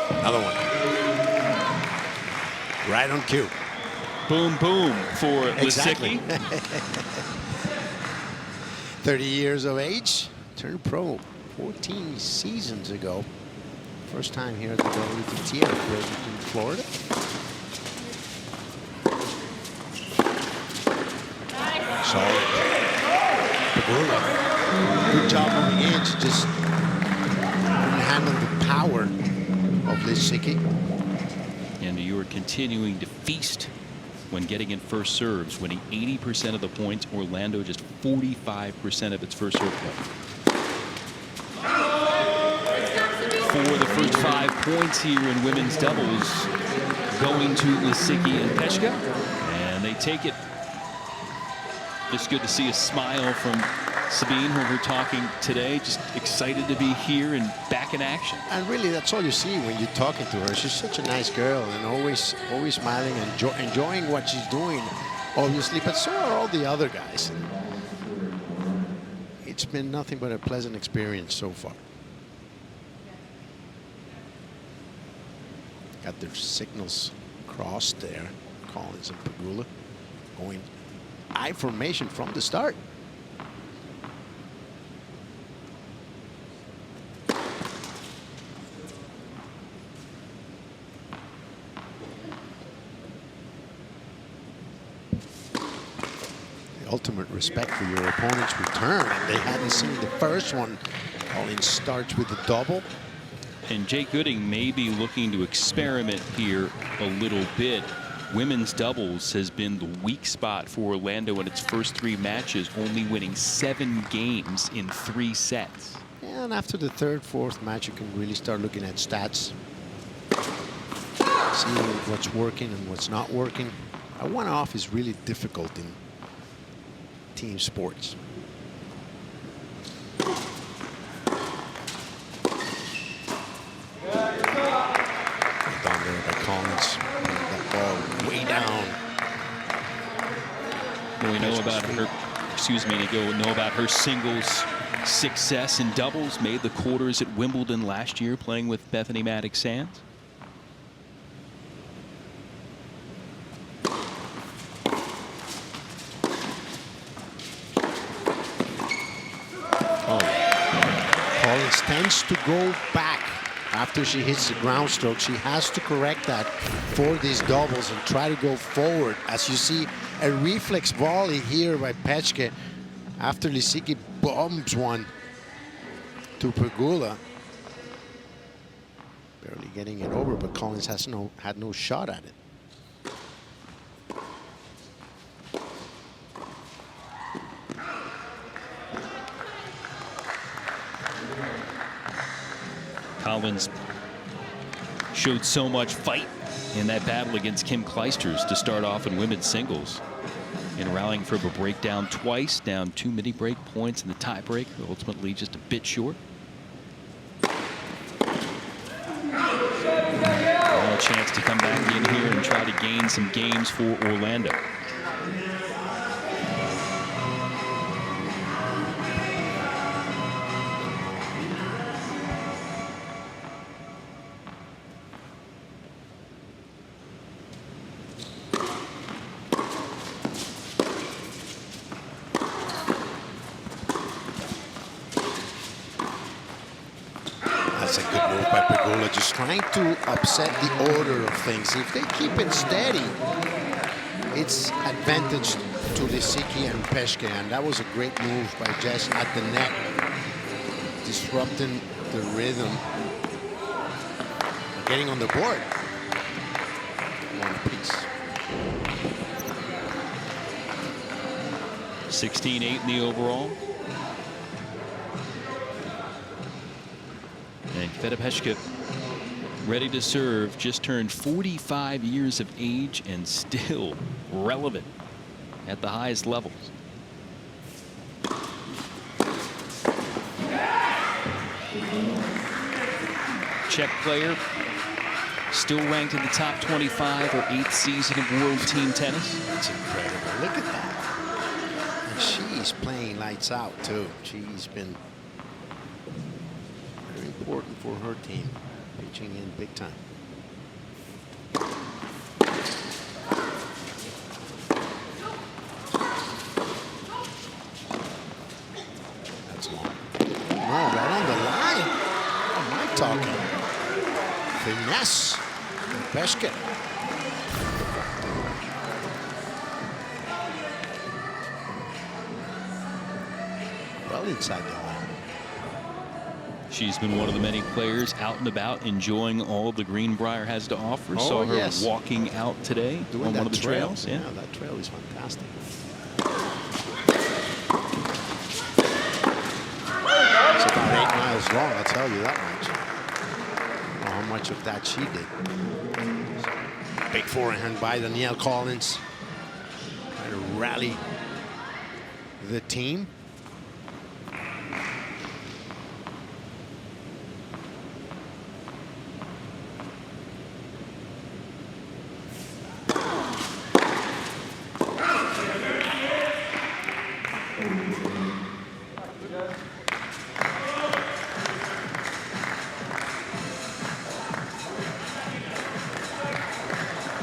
Another one. Right on cue.
Boom, boom for
Exactly.
Lisicki.
30 years of age, turned pro 14 seasons ago. First time here at the WTA in Florida. Solid. Good job moving in. She just couldn't handle the power of Lisicki.
And New York continuing to feast when getting in first serves, winning 80% of the points. Orlando just 45% of its first serve play. For the first 5 points here in women's doubles, going to Lisicki and Peschke, and they take it. Just good to see a smile from Sabine. Heard her talking today, just excited to be here and back in action.
And really, that's all you see when you're talking to her. She's such a nice girl and always smiling and enjoying what she's doing, obviously, but so are all the other guys. It's been nothing but a pleasant experience so far. Got their signals crossed there. Collins and Pegula going I formation from the start. The ultimate respect for your opponent's return, and they hadn't seen the first one. Collins starts with the double.
And Jake Gooding may be looking to experiment here a little bit. Women's doubles has been the weak spot for Orlando in its first 3 matches, only winning 7 games in 3 sets.
Yeah, and after the 3rd, 4th match, you can really start looking at stats. See what's working and what's not working. A one-off is really difficult in team sports. Down there by Collins. That ball way down.
Well, we know about her, know about her singles success in doubles. Made the quarters at Wimbledon last year playing with Bethany Mattek-Sands.
Collins tends to go back after she hits the ground stroke. She has to correct that for these doubles and try to go forward. As you see, a reflex volley here by Peschke after Lisicki bombs one to Pegula. Barely getting it over, but Collins has had no shot at it.
Collins showed so much fight in that battle against Kim Clijsters to start off in women's singles. And rallying from a breakdown twice, down 2 mini-break points in the tiebreak, ultimately just a bit short. Now a chance to come back in here and try to gain some games for Orlando.
That's a good move by Pegula, just trying to upset the order of things. If they keep it steady, it's advantage to Lisicki and Peschke, and that was a great move by Jess at the net, disrupting the rhythm, getting on the board. One apiece.
16-8 in the overall. And Kveta Peschke, ready to serve, just turned 45 years of age and still relevant at the highest levels. Czech player, still ranked in the top 25, her 8th season of World Team Tennis.
That's incredible. Look at that. And she's playing lights out, too. She's been very important for her team, pitching in big time. That's long. No, right on the line. What am I talking? Finesse. Peschke. Well inside the line.
She's been one of the many players out and about enjoying all the Greenbrier has to offer. Saw her walking out today
doing
on one of the trails.
Yeah, that trail is fantastic. It's about 8 miles long, I'll tell you that much. How much of that she did. Big forehand by Danielle Collins. Trying to rally the team.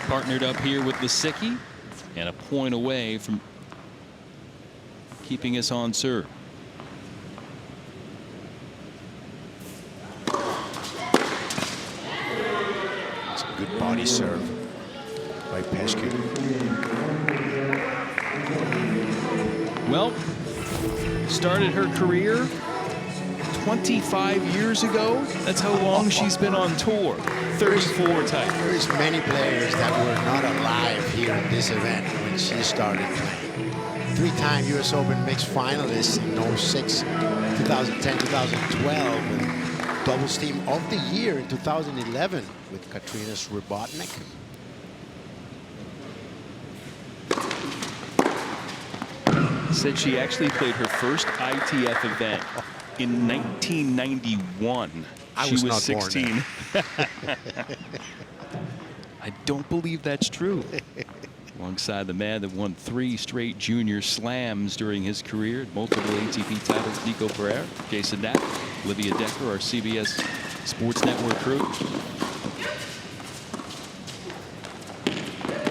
Partnered up here with Lisicki, and a point away from keeping us on serve.
It's a good body serve by Peschke.
Well, started her career 25 years ago. That's how long she's been on tour. 34 titles.
There's many players that were not alive here in this event when she started playing. 3-time US Open mixed finalist in 06, 2010, 2012, and doubles team of the year in 2011 with Katrina Srebotnik.
Said she actually played her first ITF event in 1991.
She was
not
16.
I don't believe that's true. Alongside the man that won 3 straight junior slams during his career, multiple ATP titles, Nico Pereira, Jason Knapp, Olivia Decker, our CBS Sports Network crew.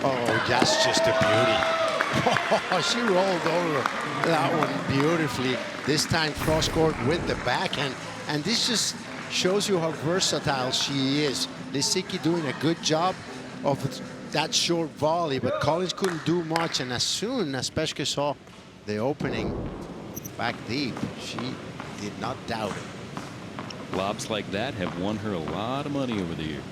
Oh, that's just a beauty. Oh, she rolled over that one beautifully. This time cross court with the backhand. And this just shows you how versatile she is. Lisicki doing a good job of that short volley, but Collins couldn't do much. And as soon as Peschke saw the opening back deep, she did not doubt it.
Lobs like that have won her a lot of money over the years.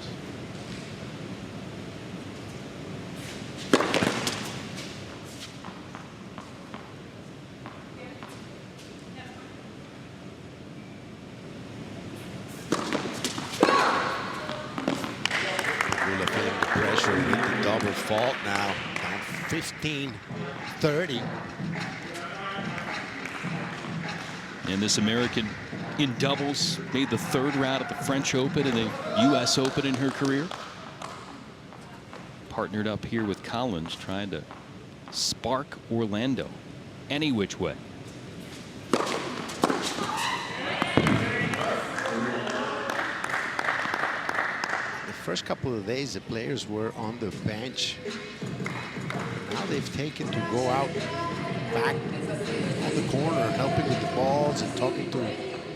Fault now, down 15-30.
And this American in doubles made the 3rd round at the French Open and the US Open in her career. Partnered up here with Collins, trying to spark Orlando any which way.
First couple of days, the players were on the bench. Now they've taken to go out back on the corner, helping with the balls and talking to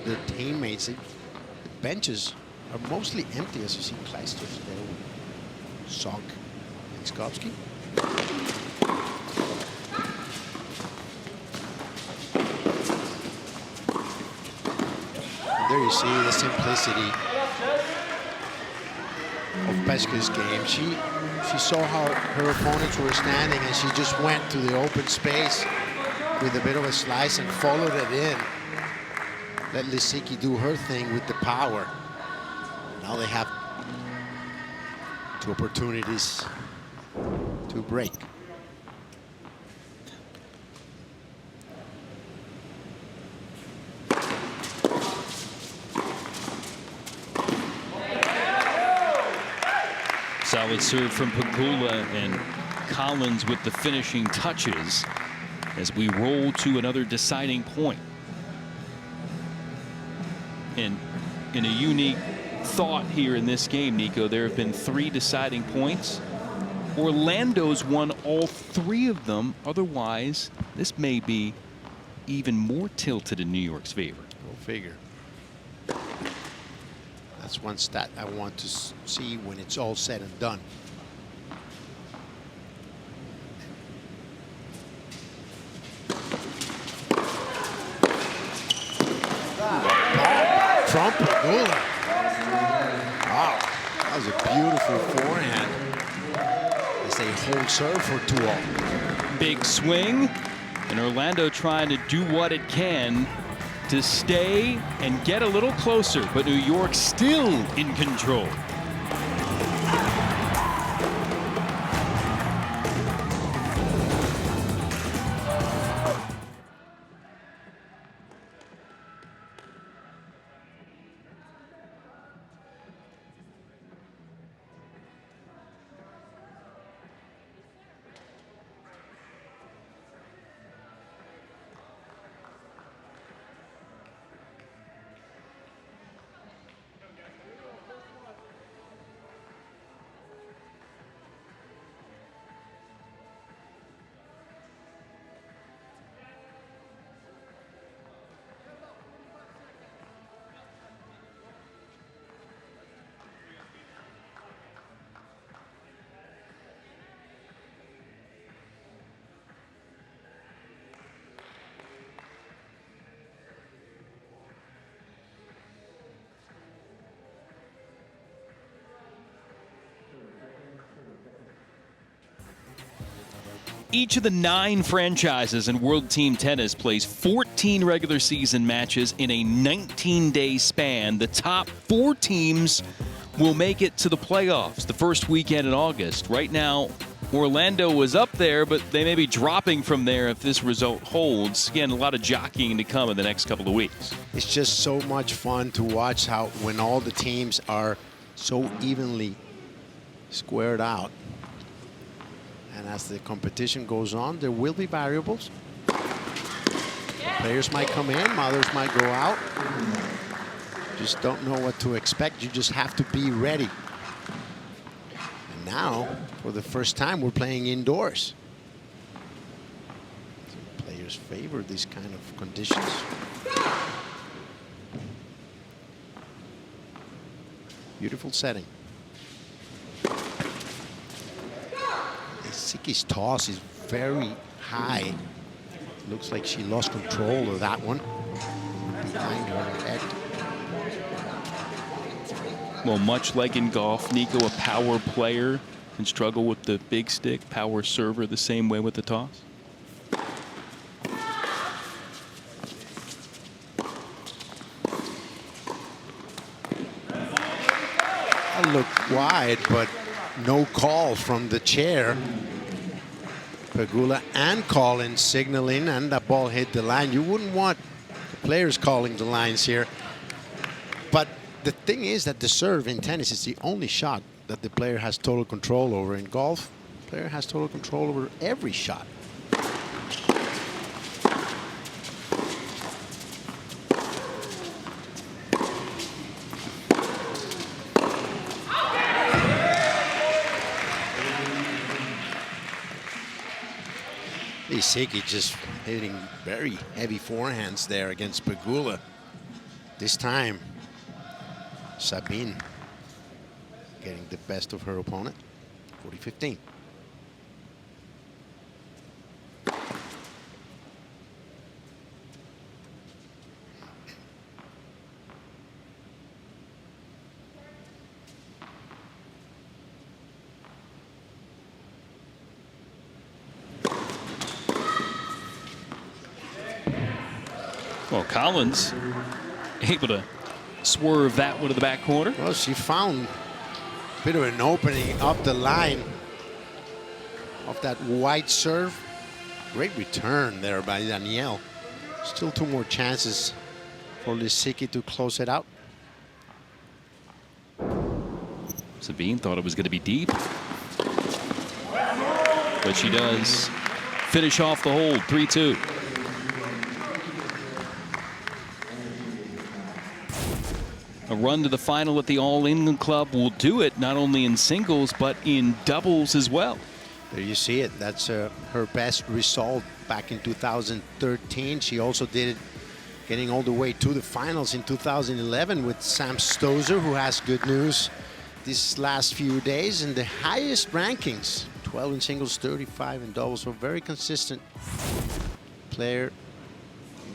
their teammates. benches are mostly empty, as you see Kleisters there. Sock and Skovsky. And there you see the simplicity of Peska's game. She saw how her opponents were standing, and she just went to the open space with a bit of a slice and followed it in. Let Lisicki do her thing with the power. Now they have 2 opportunities to break.
Solid serve from Pegula, and Collins with the finishing touches as we roll to another deciding point. And in a unique thought here in this game, Nico, there have been 3 deciding points. Orlando's won all 3 of them. Otherwise, this may be even more tilted in New York's favor.
Go figure. That's one stat I want to see when it's all said and done. From Pegula. Wow, that was a beautiful forehand. They say hold serve for 2-all.
Big swing, and Orlando trying to do what it can to stay and get a little closer, but New York still in control. Each of the 9 franchises in World Team Tennis plays 14 regular season matches in a 19-day span. The top 4 teams will make it to the playoffs the first weekend in August. Right now, Orlando was up there, but they may be dropping from there if this result holds. Again, a lot of jockeying to come in the next couple of weeks.
It's just so much fun to watch how when all the teams are so evenly squared out. And as the competition goes on, there will be variables. Players might come in, others might go out. Just don't know what to expect. You just have to be ready. And now, for the first time, we're playing indoors. So players favor these kind of conditions. Beautiful setting. Lisicki's toss is very high. Looks like she lost control of that one. Behind her head.
Well, much like in golf, Nico, a power player, can struggle with the big stick. Power server the same way with the toss.
I looked wide, but no call from the chair. Pegula and Collins signaling, and that ball hit the line. You wouldn't want the players calling the lines here. But the thing is that the serve in tennis is the only shot that the player has total control over. In golf, the player has total control over every shot. Lisicki just hitting very heavy forehands there against Pegula. This time, Sabine getting the best of her opponent, 40-15.
Well, Collins able to swerve that one to the back corner.
Well, she found a bit of an opening up the line of that wide serve. Great return there by Danielle. Still 2 more chances for Lisicki to close it out.
Sabine thought it was going to be deep, but she does finish off the hold, 3-2. A run to the final at the All England Club will do it not only in singles but in doubles as well.
There you see it. That's her best result back in 2013. She also did it getting all the way to the finals in 2011 with Sam Stosur, who has good news these last few days in the highest rankings. 12 in singles, 35 in doubles. So very consistent player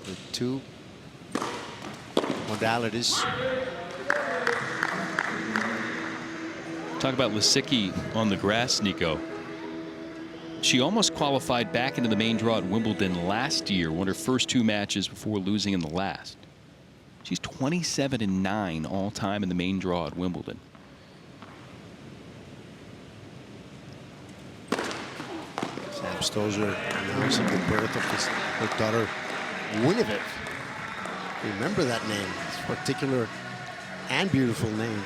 with 2 modalities.
Talk about Lisicki on the grass, Nico. She almost qualified back into the main draw at Wimbledon last year, won her first 2 matches before losing in the last. She's 27-9 all time in the main draw at Wimbledon.
Sam Stosur announcing the birth of her daughter, Winnipeg. Remember that name. It's a particular and beautiful name.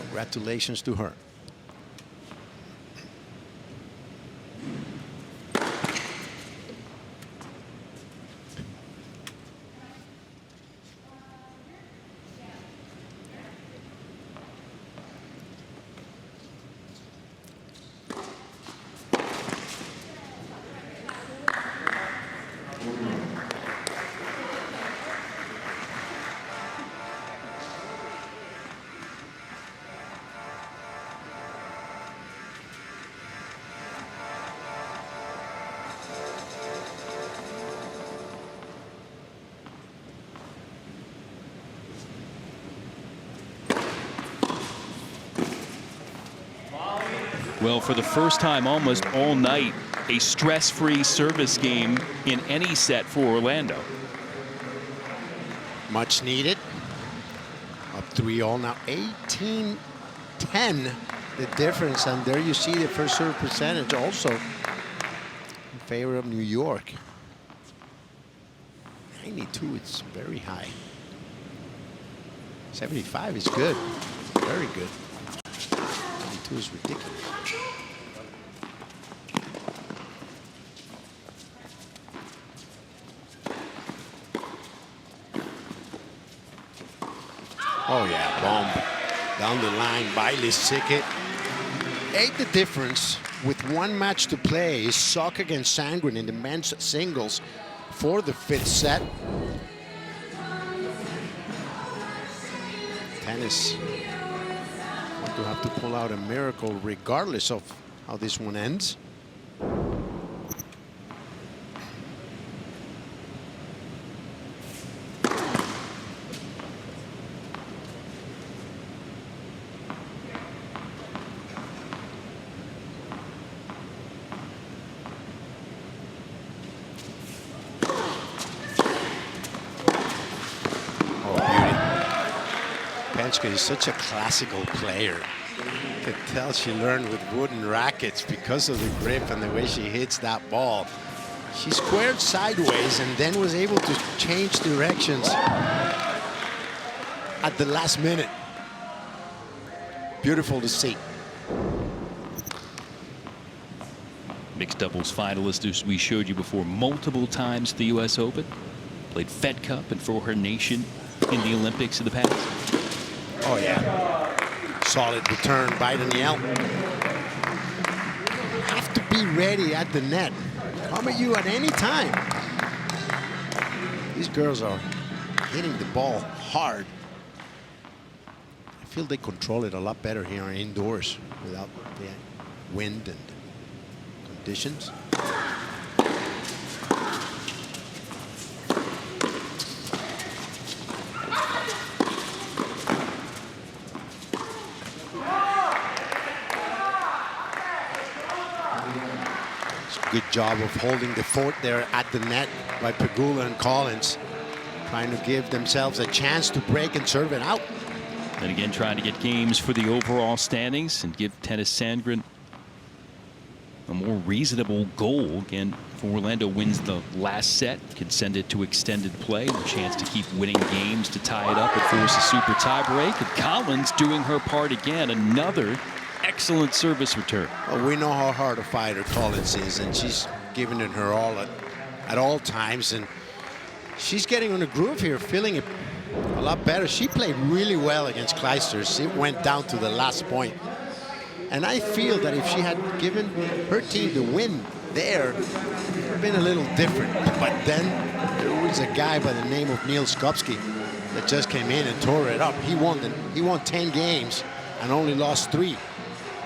Congratulations to her.
Well, for the first time almost all night, a stress-free service game in any set for Orlando.
Much needed. Up 3-all now, 18-10 the difference, and there you see the first serve percentage also in favor of New York. 92, it's very high. 75 is good, very good. 92 is ridiculous. Oh yeah, bomb down the line by Lisicki. 8 the difference with 1 match to play. Sock against Sandgren in the men's singles for the 5th set. Tennis going to have to pull out a miracle regardless of how this one ends. Is such a classical player. You can tell she learned with wooden rackets because of the grip and the way she hits that ball. She squared sideways and then was able to change directions at the last minute. Beautiful to see.
Mixed doubles finalist, as we showed you before, multiple times at the U.S. Open. Played Fed Cup and for her nation in the Olympics in the past.
Oh yeah, solid return by Danielle. Have to be ready at the net. Come at you at any time. These girls are hitting the ball hard. I feel they control it a lot better here indoors without the wind and conditions. Good job of holding the fort there at the net by Pegula and Collins, trying to give themselves a chance to break and serve it out.
And again, trying to get games for the overall standings and give Tennis Sandgren a more reasonable goal. Again, if Orlando wins the last set, can send it to extended play, and a chance to keep winning games to tie it up and force a super tie break. And Collins doing her part again, another excellent service return.
Well, we know how hard a fighter Collins is, and she's giving it her all at all times, and she's getting on a groove here, feeling it a lot better. She played really well against Clijsters. It went down to the last point, and I feel that if she had given her team the win there, it would have been a little different. But then there was a guy by the name of Neil Skupski that just came in and tore it up. He won 10 games and only lost 3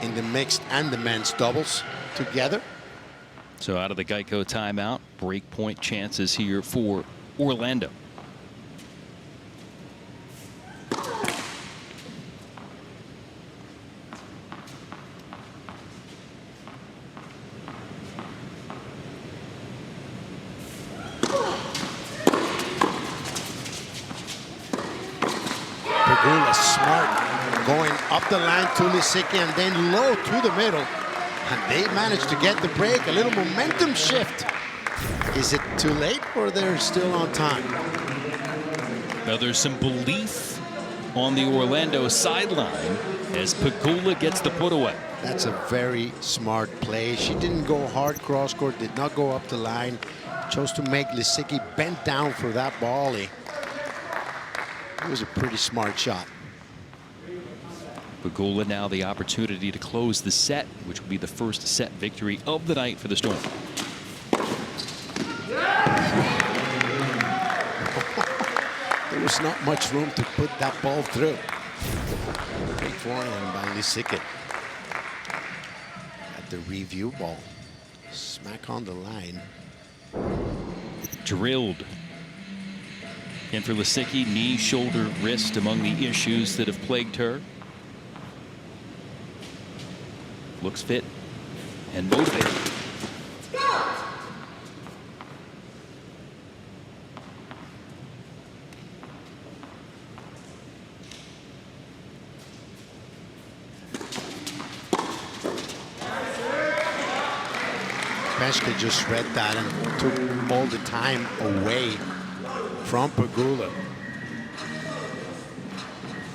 in the mixed and the men's doubles together.
So out of the Geico timeout, break point chances here for Orlando.
Pegula smart, going up the line to Lisicki and then low to the middle. And they managed to get the break, a little momentum shift. Is it too late or they're still on time?
Now there's some belief on the Orlando sideline as Pegula gets the put away.
That's a very smart play. She didn't go hard cross court, did not go up the line. Chose to make Lisicki bent down for that volley. It was a pretty smart shot.
Pegula now the opportunity to close the set, which will be the first set victory of the night for the Storm.
There was not much room to put that ball through. Great forehand by Lisicki. At the review ball. Smack on the line.
Drilled. And for Lisicki, knee, shoulder, wrist among the issues that have plagued her. Looks fit and motivated.
Penske just read that and took all the time away from Pegula.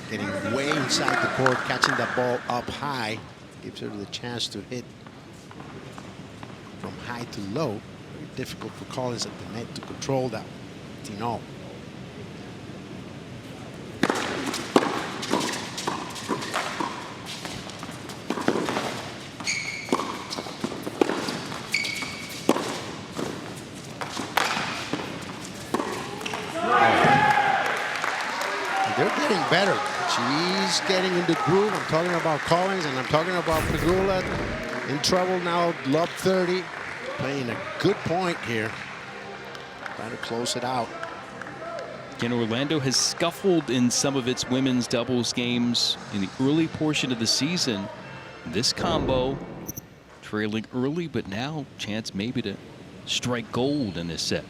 Getting way inside the court, catching that ball up high. Gives her the chance to hit from high to low. Very difficult for Collins at the net to control that. Tino. They're getting better. She's getting in the groove. I'm talking about Collins and I'm talking about Pegula. In trouble now, love 30. Playing a good point here. Trying to close it out.
Again, Orlando has scuffled in some of its women's doubles games in the early portion of the season. This combo trailing early, but now chance maybe to strike gold in this set.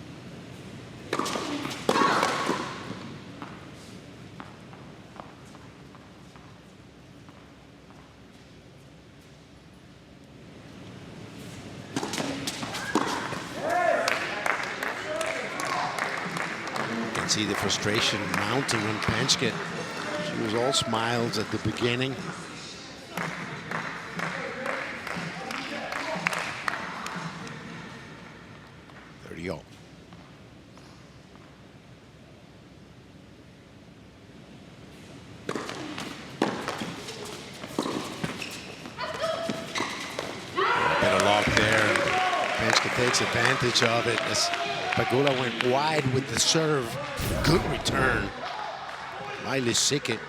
See the frustration mounting on Penske. She was all smiles at the beginning. Go. Bit of lock there. Penske takes advantage of it. As Pegula went wide with the serve. Good return by Lisicki.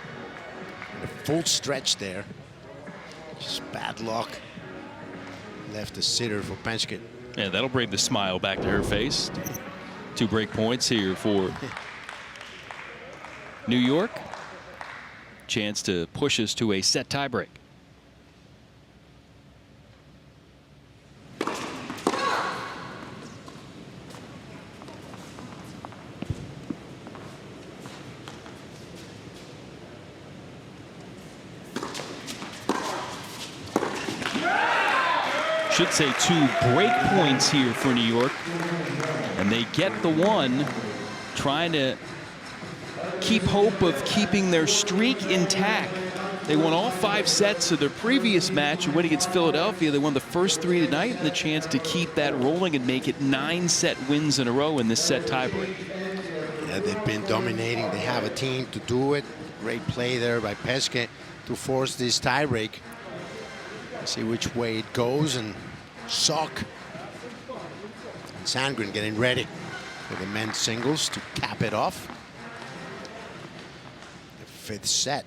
A full stretch there. Just bad luck. Left the sitter for Penske.
Yeah, that'll bring the smile back to her face. 2 break points here for New York. Chance to push us to a set tiebreak. Should say 2 break points here for New York. And they get the one, trying to keep hope of keeping their streak intact. They won all 5 sets of their previous match, winning against Philadelphia. They won the first 3 tonight, and the chance to keep that rolling and make it 9-set wins in a row in this set tiebreak.
Yeah, they've been dominating. They have a team to do it. Great play there by Penske to force this tiebreak. See which way it goes, and Sock and Sandgren getting ready for the men's singles to cap it off. The 5th set.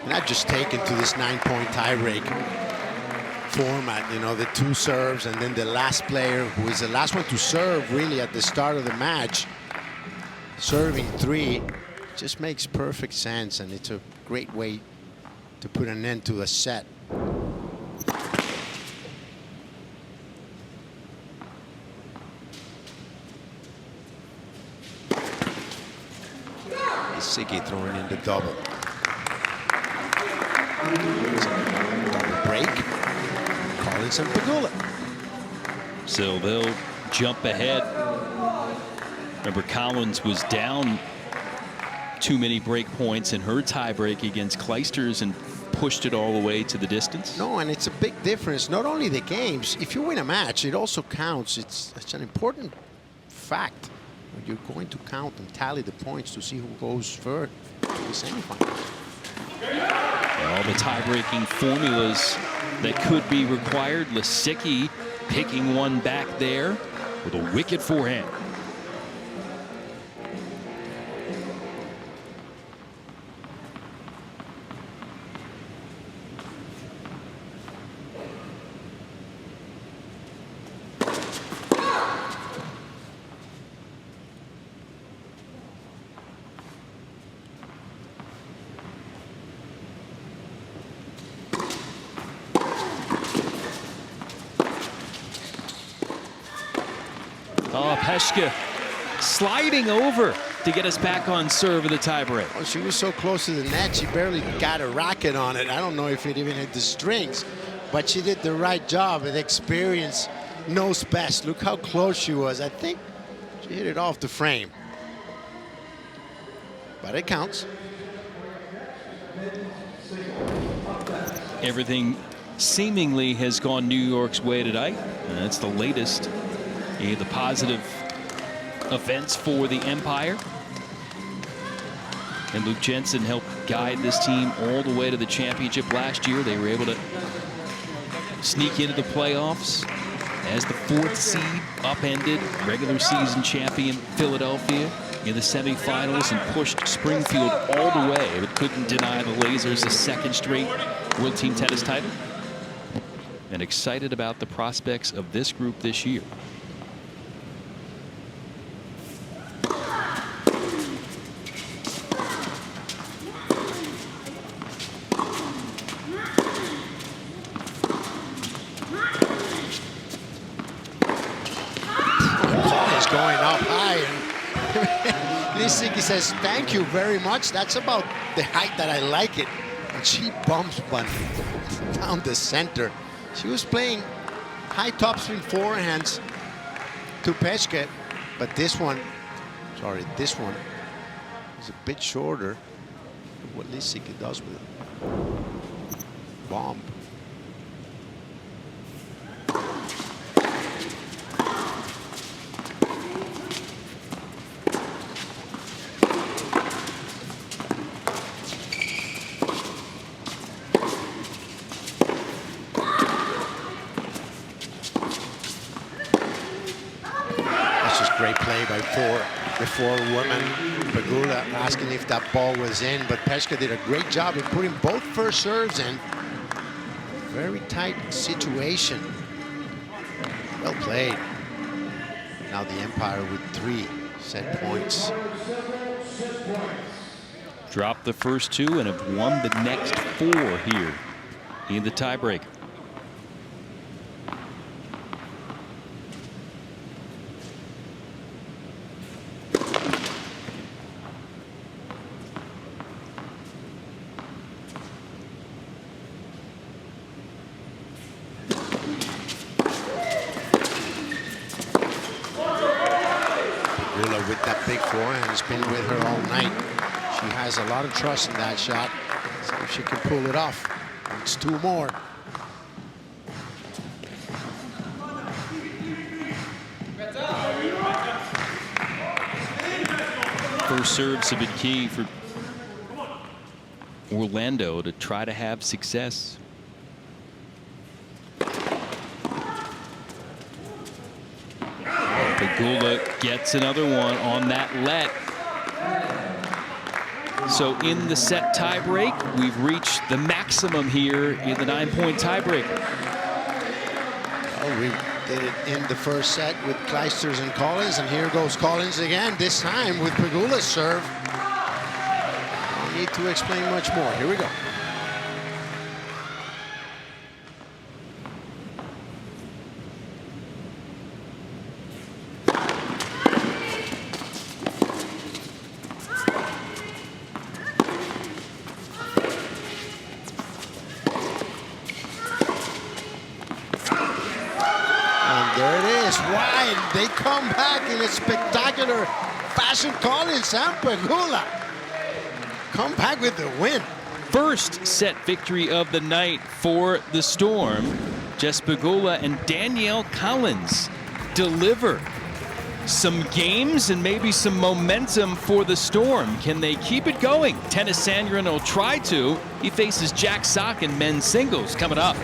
Not just taken to this 9-point tiebreak format, you know, the 2 serves and then the last player, who is the last one to serve really at the start of the match, serving 3, just makes perfect sense, and it's a great way to put an end to a set. Lisicki throwing in the double. Double break. Collins and Pegula.
So they'll jump ahead. Remember, Collins was down too many break points in her tiebreak against Clijsters and pushed it all the way to the distance.
No, and it's a big difference. Not only the games, if you win a match, it also counts. It's an important fact. You're going to count and tally the points to see who goes first to the semifinals.
All the tie-breaking formulas that could be required. Lisicki picking one back there with a wicked forehand. Oh, Peschke sliding over to get us back on serve of the tiebreak.
Oh, she was so close to the net, she barely got a racket on it. I don't know if it even hit the strings, but she did the right job. With experience, knows best. Look how close she was. I think she hit it off the frame. But it counts.
Everything seemingly has gone New York's way tonight. That's the latest in the positive events for the Empire. And Luke Jensen helped guide this team all the way to the championship last year. They were able to sneak into the playoffs as the 4th seed, upended regular season champion Philadelphia in the semifinals and pushed Springfield all the way, but couldn't deny the Lasers a 2nd straight World Team Tennis title. And excited about the prospects of this group this year.
Lisicki says, thank you very much. That's about the height that I like it. And she bumps one down the center. She was playing high topspin forehands to Peschke, but this one is a bit shorter than what Lisicki does with it. Bomb. before women. Pegula asking if that ball was in, but Peshka did a great job of putting both first serves in. Very tight situation. Well played. Now the Empire with 3 set points.
Dropped the first 2 and have won the next 4 here in the tiebreak.
With that big forehand, has been with her all night. She has a lot of trust in that shot. See if she can pull it off. It's 2 more.
First serves have been key for Orlando to try to have success. Pegula gets another one on that let. So in the set tiebreak, we've reached the maximum here in the 9-point tiebreaker.
Well, we did it in the first set with Clijsters and Collins, and here goes Collins again, this time with Pegula's serve. No need to explain much more. Here we go. They come back in a spectacular fashion. Collins and Pegula come back with the win.
First set victory of the night for the Storm. Jess Pegula and Danielle Collins deliver some games and maybe some momentum for the Storm. Can they keep it going? Tennys Sandgren will try to. He faces Jack Sock in men's singles coming up.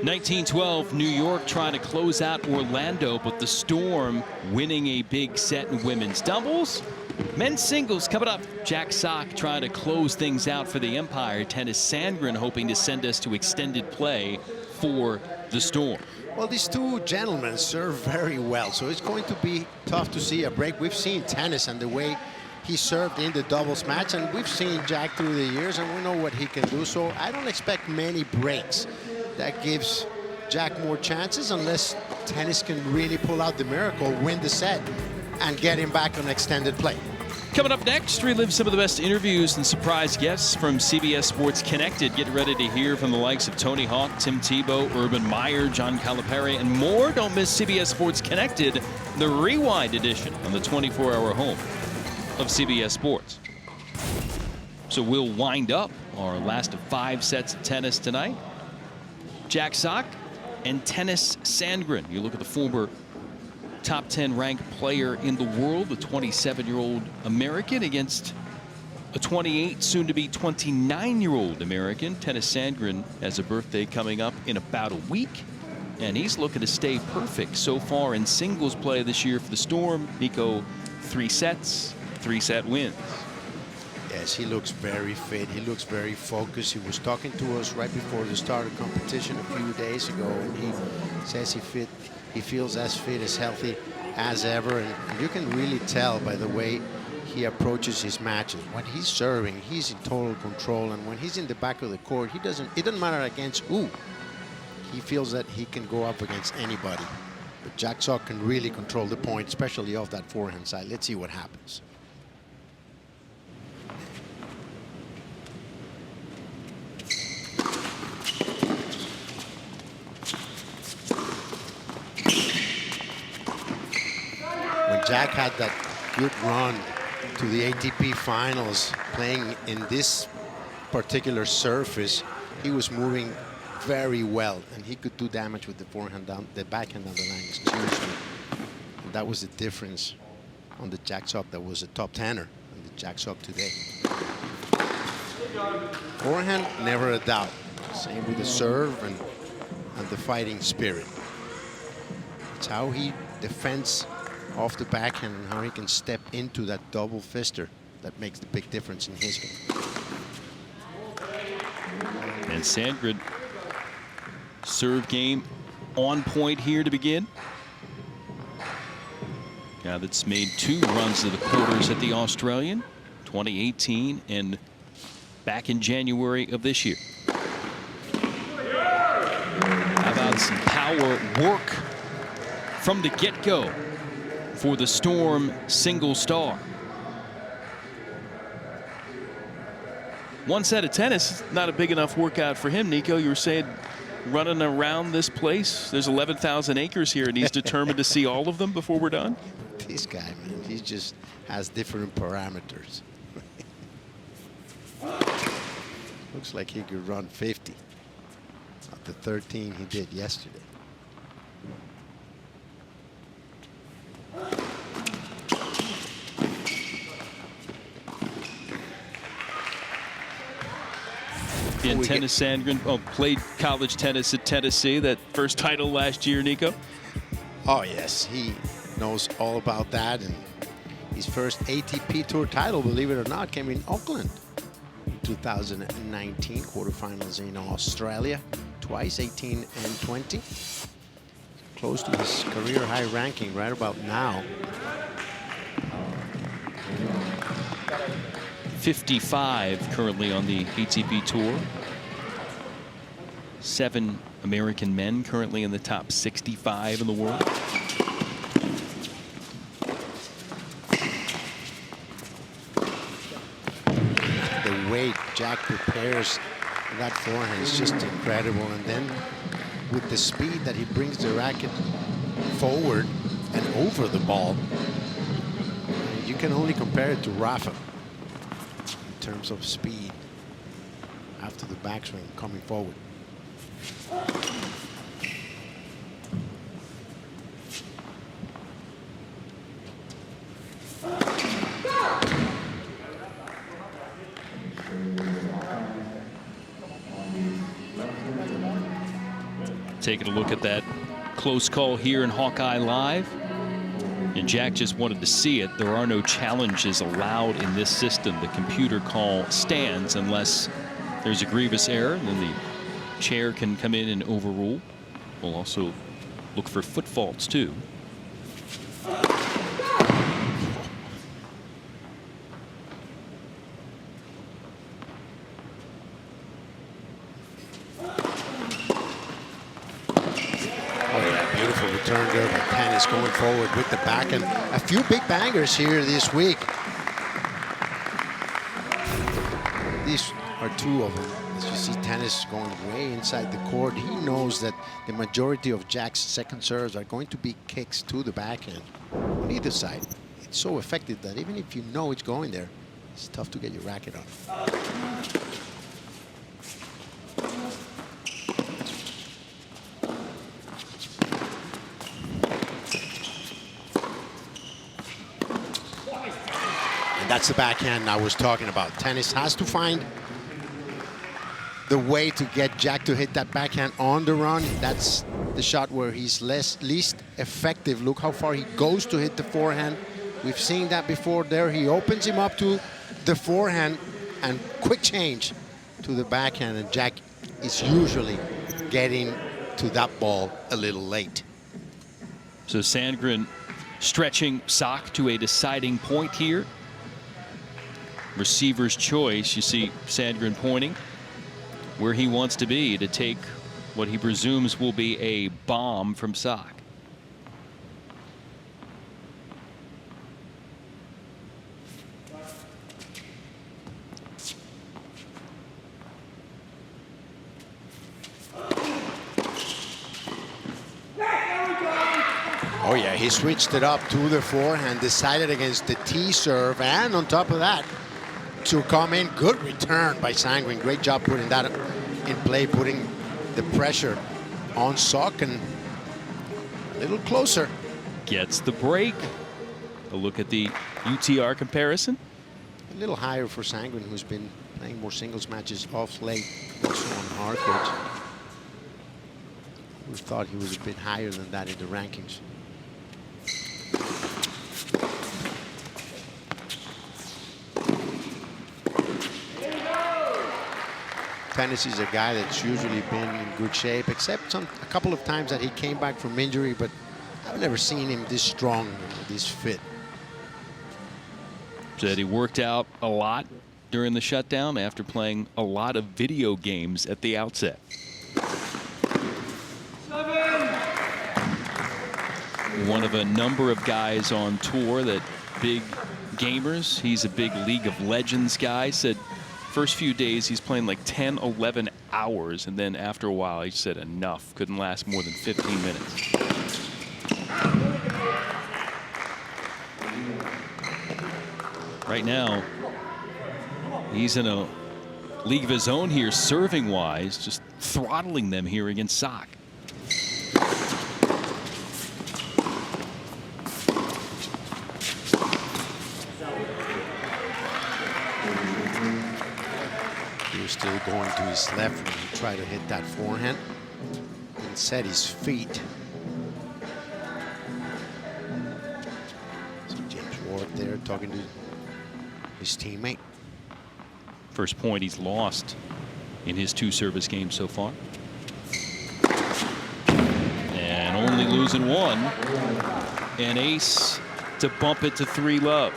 1912, New York trying to close out Orlando, but the Storm winning a big set in women's doubles. Men's singles coming up. Jack Sock trying to close things out for the Empire. Tennis Sandgren hoping to send us to extended play for the Storm.
Well, these two gentlemen serve very well, so it's going to be tough to see a break. We've seen Tennis and the way he served in the doubles match, and we've seen Jack through the years, and we know what he can do. So I don't expect many breaks. That gives Jack more chances unless Tennis can really pull out the miracle, win the set, and get him back on extended play.
Coming up next, relive some of the best interviews and surprise guests from CBS Sports Connected. Get ready to hear from the likes of Tony Hawk, Tim Tebow, Urban Meyer, John Calipari, and more. Don't miss CBS Sports Connected, the Rewind edition on the 24-hour home of CBS Sports. So we'll wind up our last of 5 sets of tennis tonight. Jack Sock and Tennis Sandgren. You look at the former top 10 ranked player in the world, the 27-year-old American, against a 28, soon-to-be 29-year-old American. Tennis Sandgren has a birthday coming up in about a week, and he's looking to stay perfect so far in singles play this year for the Storm. Nico, 3 sets, 3-set wins.
Yes, he looks very fit. He looks very focused. He was talking to us right before the start of competition a few days ago, and he says he feels as fit, as healthy as ever. And you can really tell by the way he approaches his matches. When he's serving, he's in total control, and when he's in the back of the court, it doesn't matter against who. He feels that he can go up against anybody. But Jack Sock can really control the point, especially off that forehand side. Let's see what happens. Jack had that good run to the ATP finals playing in this particular surface. He was moving very well, and he could do damage with the forehand down, the backhand down the line, excuse me. And that was the difference on the Jack Sock that was a top 10er and the Jack Sock today. Forehand, never a doubt. Same with the serve and the fighting spirit. It's how he defends off the backhand and how he can step into that double fister that makes the big difference in his game.
And Sandgren, serve game on point here to begin. Now that's made 2 runs to the quarters at the Australian, 2018 and back in January of this year. How about some power work from the get-go for the Storm single star? 1 set of tennis, not a big enough workout for him. Nico, you were saying running around this place. There's 11,000 acres here, and he's determined to see all of them before we're done.
This guy, man, he just has different parameters. Looks like he could run 50. Not the 13 he did yesterday.
In Tennis Sandgren played college tennis at Tennessee, that first title last year, Nico.
Oh yes, he knows all about that, and his first ATP Tour title, believe it or not, came in Auckland in 2019, quarterfinals in Australia, twice, 18 and 20. Close to his career high ranking right about now.
55 currently on the ATP Tour. 7 American men currently in the top 65 in the world.
The way Jack prepares that forehand is just incredible, and then with the speed that he brings the racket forward and over the ball, you can only compare it to Rafa in terms of speed after the backswing coming forward.
taking a look at that close call here in Hawkeye Live. And Jack just wanted to see it. There are no challenges allowed in this system. The computer call stands unless there's a grievous error, and then the chair can come in and overrule. We'll also look for foot faults too.
Return there by Tennis going forward with the backhand. A few big bangers here this week. These are two of them. As you see, Tennis going way inside the court. He knows that the majority of Jack's second serves are going to be kicks to the backhand on either side. It's so effective that even if you know it's going there, it's tough to get your racket on. That's the backhand I was talking about. Tennis has to find the way to get Jack to hit that backhand on the run. That's the shot where he's least effective. Look how far he goes to hit the forehand. We've seen that before there. He opens him up to the forehand and quick change to the backhand. And Jack is usually getting to that ball a little late.
So Sandgren stretching Sock to a deciding point here. Receiver's choice. You see Sandgren pointing where he wants to be to take what he presumes will be a bomb from Sock.
Oh yeah, he switched it up to the forehand, decided against the T serve, and on top of that, to come in. Good return by Sandgren. Great job putting that in play, putting the pressure on Sock, and a little closer.
Gets the break. A look at the UTR comparison.
A little higher for Sandgren, who's been playing more singles matches off late, also on hard courts. We thought he was a bit higher than that in the rankings. Tennis is a guy that's usually been in good shape, except a couple of times that he came back from injury, but I've never seen him this strong, this fit.
Said he worked out a lot during the shutdown after playing a lot of video games at the outset. One of a number of guys on tour that big gamers. He's a big League of Legends guy. Said first few days he's playing like 10, 11 hours, and then after a while he said enough. Couldn't last more than 15 minutes. Right now, he's in a league of his own here, serving-wise, just throttling them here against Sock.
Still going to his left when he tried to hit that forehand and set his feet. So James Ward there talking to his teammate.
First point he's lost in his 2 service games so far. And only losing 1. An ace to bump it to 3-love.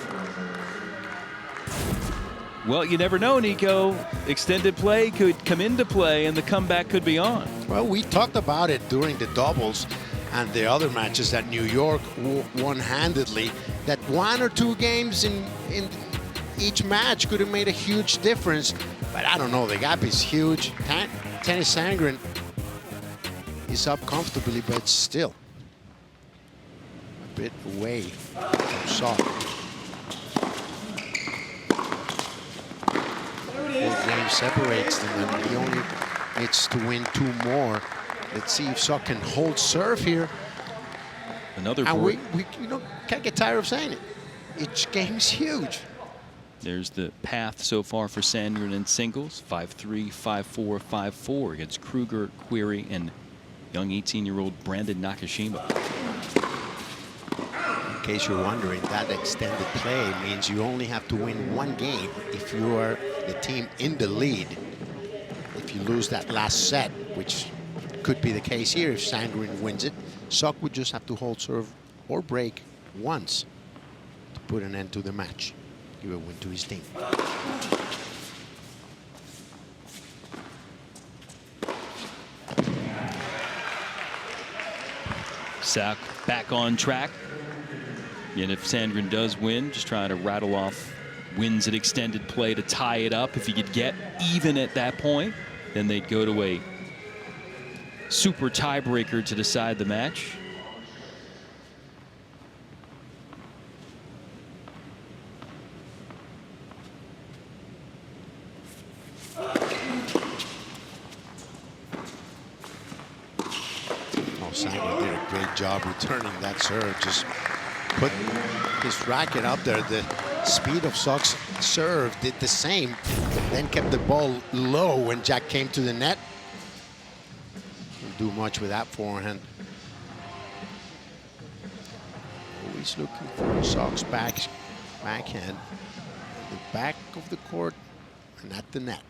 Well, you never know, Nico. Extended play could come into play and the comeback could be on.
Well, we talked about it during the doubles and the other matches that New York one-handedly, that 1 or 2 games in each match could have made a huge difference. But I don't know, the gap is huge. Tennis Sandgren is up comfortably, but still a bit away from Sock. Game separates them, and he only needs to win 2 more. Let's see if Sock can hold serve here.
Another
and we can't get tired of saying it. Each game's huge.
There's the path so far for Sandgren in singles: 5-3, 5-4, 5-4 against Kruger, Query, and young 18-year-old Brandon Nakashima.
In case you're wondering, that extended play means you only have to win one game if you are the team in the lead. If you lose that last set, which could be the case here if Sandgren wins it, Sock would just have to hold serve or break once to put an end to the match. Give a win to his team.
Sock back on track. And if Sandgren does win, just trying to rattle off wins at extended play to tie it up. If he could get even at that point, then they'd go to a super tiebreaker to decide the match.
Sandgren did a great job returning that serve. Just put his racket up there. The speed of Sock's serve did the same, then kept the ball low when Jack came to the net. Didn't do much with that forehand. Always looking for Sock's backhand, the back of the court and at the net.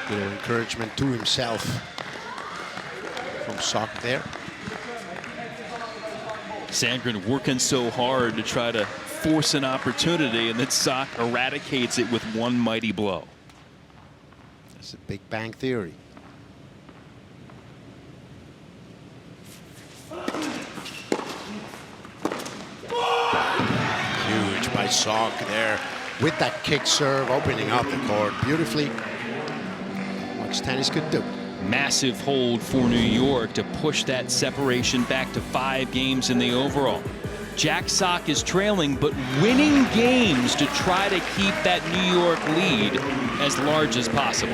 Encouragement to himself from Sock there.
Sandgren working so hard to try to force an opportunity, and then Sock eradicates it with one mighty blow.
That's a Big Bang Theory. Huge by Sock there with that kick serve, opening up the court beautifully. Much tennis could do.
Massive hold for New York to push that separation back to 5 games in the overall. Jack Sock is trailing, but winning games to try to keep that New York lead as large as possible.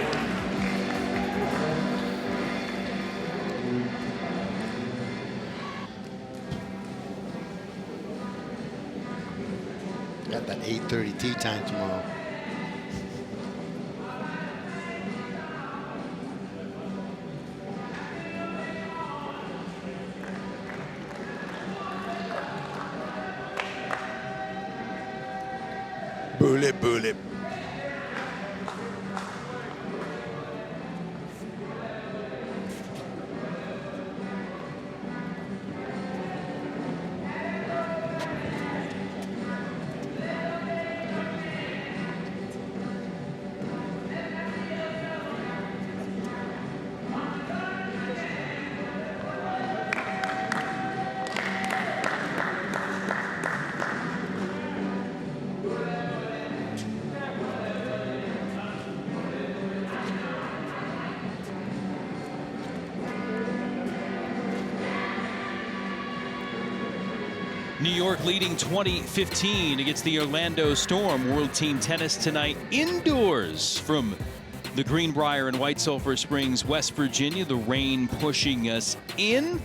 Got that 8:30 tee time tomorrow. Bullet, bullet.
New York leading 20-15 against the Orlando Storm. World Team Tennis tonight indoors from the Greenbrier in White Sulphur Springs, West Virginia. The rain pushing us in.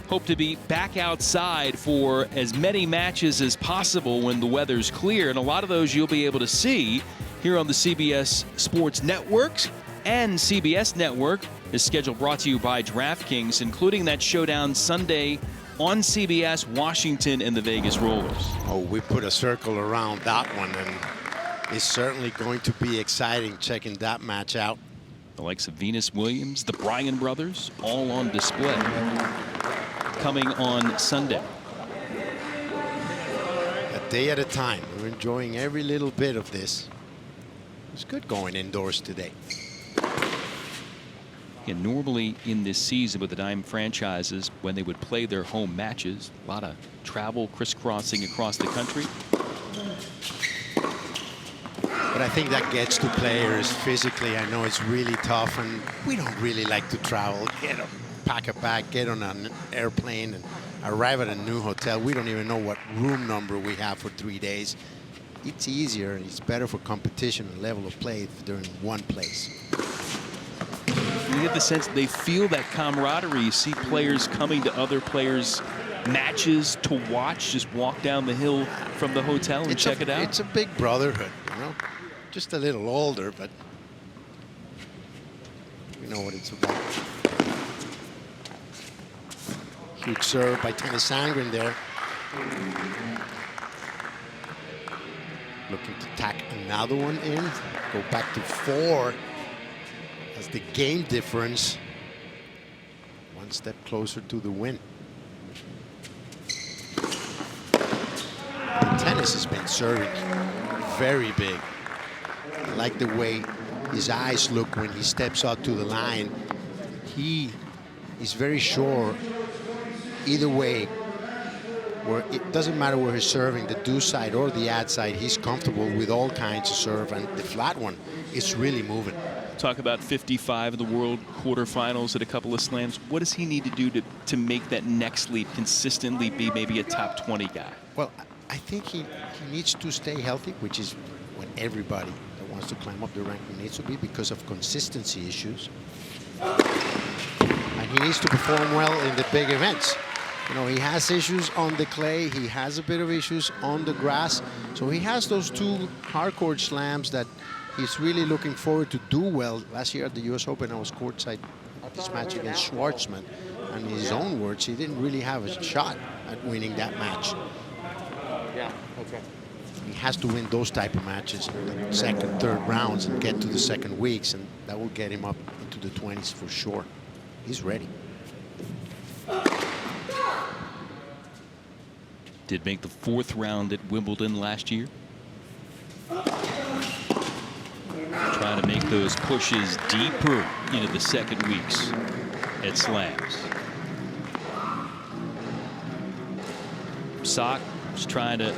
Hope to be back outside for as many matches as possible when the weather's clear. And a lot of those you'll be able to see here on the CBS Sports Networks. And CBS Network is scheduled brought to you by DraftKings, including that showdown Sunday on CBS, Washington and the Vegas Rollers.
Oh, we put a circle around that one, and it's certainly going to be exciting checking that match out.
The likes of Venus Williams, the Bryan brothers, all on display coming on Sunday.
A day at a time. We're enjoying every little bit of this. It's good going indoors today.
And normally in this season with the Diamond franchises, when they would play their home matches, a lot of travel, crisscrossing across the country.
But I think that gets to players physically. I know it's really tough, and we don't really like to travel. Pack a bag, get on an airplane, and arrive at a new hotel. We don't even know what room number we have for 3 days. it's easier and it's better for competition and level of play if they're in one place.
You get the sense they feel that camaraderie. You see players coming to other players' matches to watch, just walk down the hill from the hotel and check it out.
It's a big brotherhood, you know. Just a little older, but we know what it's about. Huge serve by Tennys Sandgren there. Looking to tack another one in. Go back to 4. As the game difference. One step closer to the win. Tennys has been serving very big. I like the way his eyes look when he steps out to the line. He is very sure either way, where it doesn't matter where he's serving, the do side or the ad side, he's comfortable with all kinds of serve, and the flat one is really moving.
Talk about 55 of the world quarterfinals at a couple of slams. What does he need to do to make that next leap, consistently be maybe a top 20 guy?
Well, I think he needs to stay healthy, which is what everybody that wants to climb up the ranking needs to be, because of consistency issues. And he needs to perform well in the big events. You know, he has issues on the clay. He has a bit of issues on the grass. So he has those 2 hardcore slams that he's really looking forward to do well. Last year at the US Open, I was courtside at this match against Schwartzman. And in his own words, he didn't really have a shot at winning that match.
Yeah, okay.
He has to win those type of matches in the second, third rounds and get to the second weeks, and that will get him up into the 20s for sure. He's ready.
Did make the 4th round at Wimbledon last year. Trying to make those pushes deeper into the second weeks at slams. Sock is trying to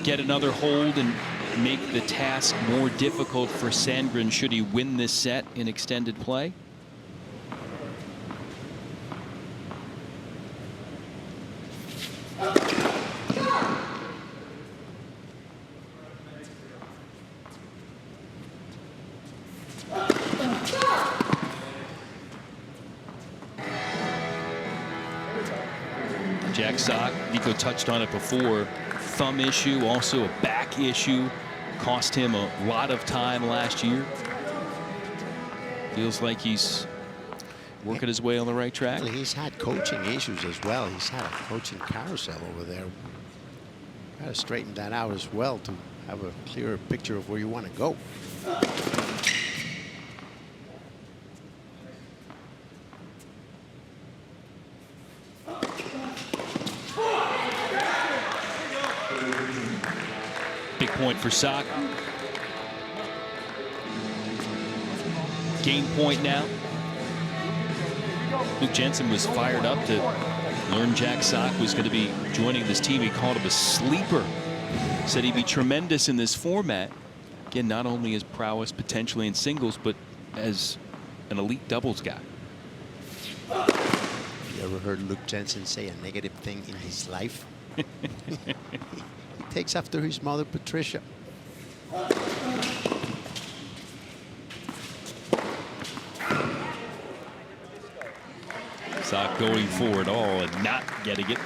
get another hold and make the task more difficult for Sandgren should he win this set in extended play. Jack Sock, Nico touched on it before, thumb issue, also a back issue, cost him a lot of time last year. Feels like he's working his way on the right track.
Well, he's had coaching issues as well. He's had a coaching carousel over there. Got to straighten that out as well to have a clearer picture of where you want to go.
Big point for Sock. Game point now. Luke Jensen was fired up to learn Jack Sock was going to be joining this team. He called him a sleeper. Said he'd be tremendous in this format. Again, not only his prowess potentially in singles, but as an elite doubles guy.
You ever heard Luke Jensen say a negative thing in his life? He takes after his mother, Patricia.
Sock going for it all and not getting it.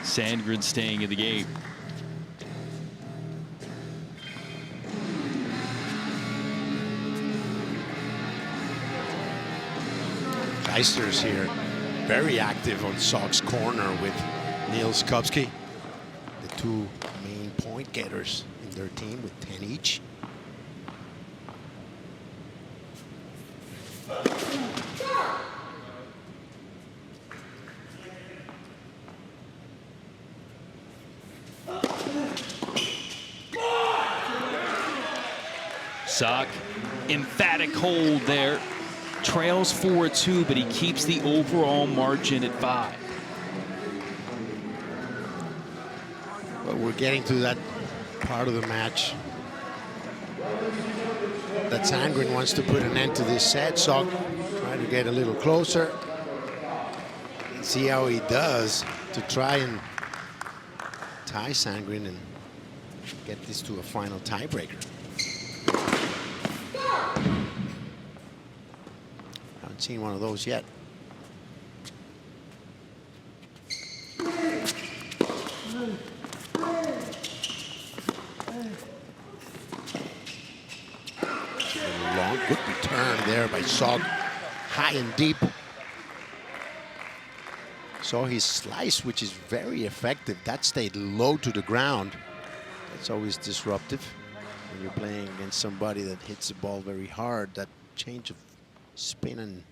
Sandgren staying in the game.
Geister's here, very active on Sock's corner with Niels Kopsky, the 2 main point getters in their team with 10 each.
Sock, emphatic hold there. Trails 4-2, but he keeps the overall margin at 5.
But we're getting to that part of the match that Sandgren wants to put an end to this set. Sock trying to get a little closer and see how he does to try and tie Sandgren and get this to a final tiebreaker. Haven't seen one of those yet. Long, good return there by Sock, high and deep. Saw his slice, which is very effective. That stayed low to the ground. That's always disruptive when you're playing against somebody that hits the ball very hard. That change of spin and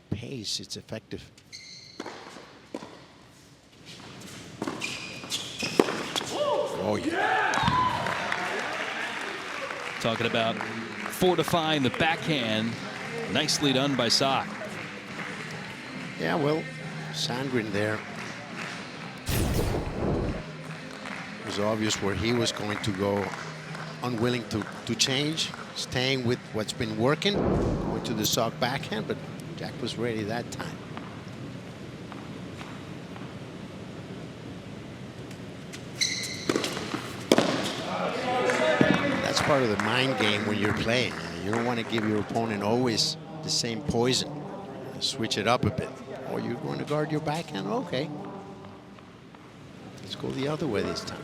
pace, it's effective. Oh, yeah.
Talking about fortifying the backhand. Nicely done by Sock.
Yeah, well, Sandgren there. It was obvious where he was going to go, unwilling to change, staying with what's been working, going to the Sock backhand, but Jack was ready that time. That's part of the mind game when you're playing. You don't want to give your opponent always the same poison. Switch it up a bit. Oh, you're going to guard your backhand? Okay. Let's go the other way this time.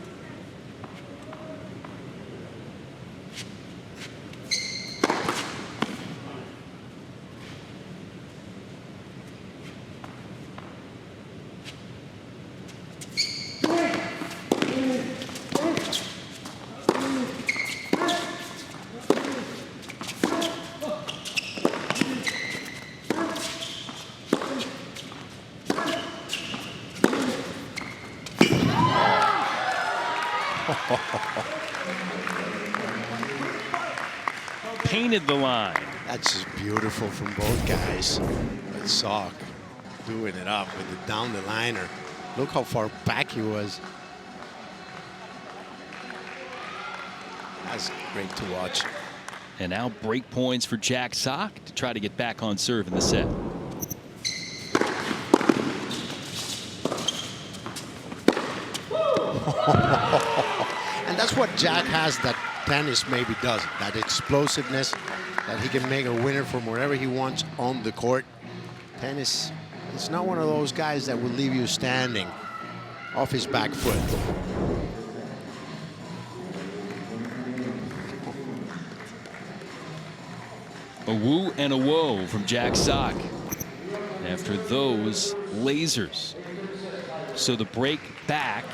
Painted the line.
That's just beautiful from both guys. But Sock doing it up with the down the liner. Look how far back he was. That's great to watch.
And now break points for Jack Sock to try to get back on serve in the set.
And that's what Jack has that tennis maybe doesn't. That explosiveness, that he can make a winner from wherever he wants on the court. Tennis, it's not one of those guys that will leave you standing off his back foot.
A woo and a woe from Jack Sock after those lasers. So the break back,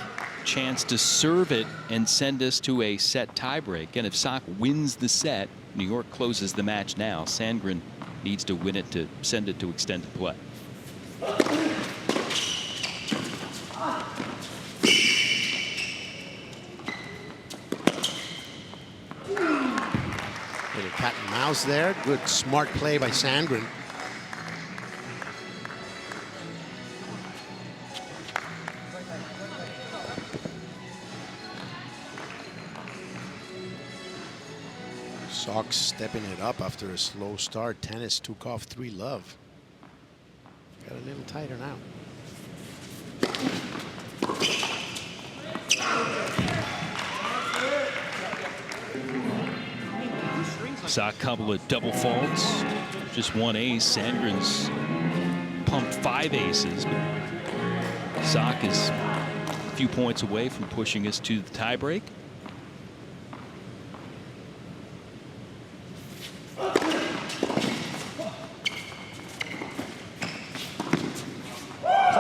chance to serve it and send us to a set tiebreak. And if Sock wins the set, New York closes the match now. Sandgren needs to win it to send it to extended play.
Little cat and mouse there. Good, smart play by Sandgren. Sox stepping it up after a slow start. Tennis took off 3-love. Got a little tighter now.
Sock couple of double faults. Just one ace. Sandgren's pumped 5 aces. But Sock is a few points away from pushing us to the tiebreak.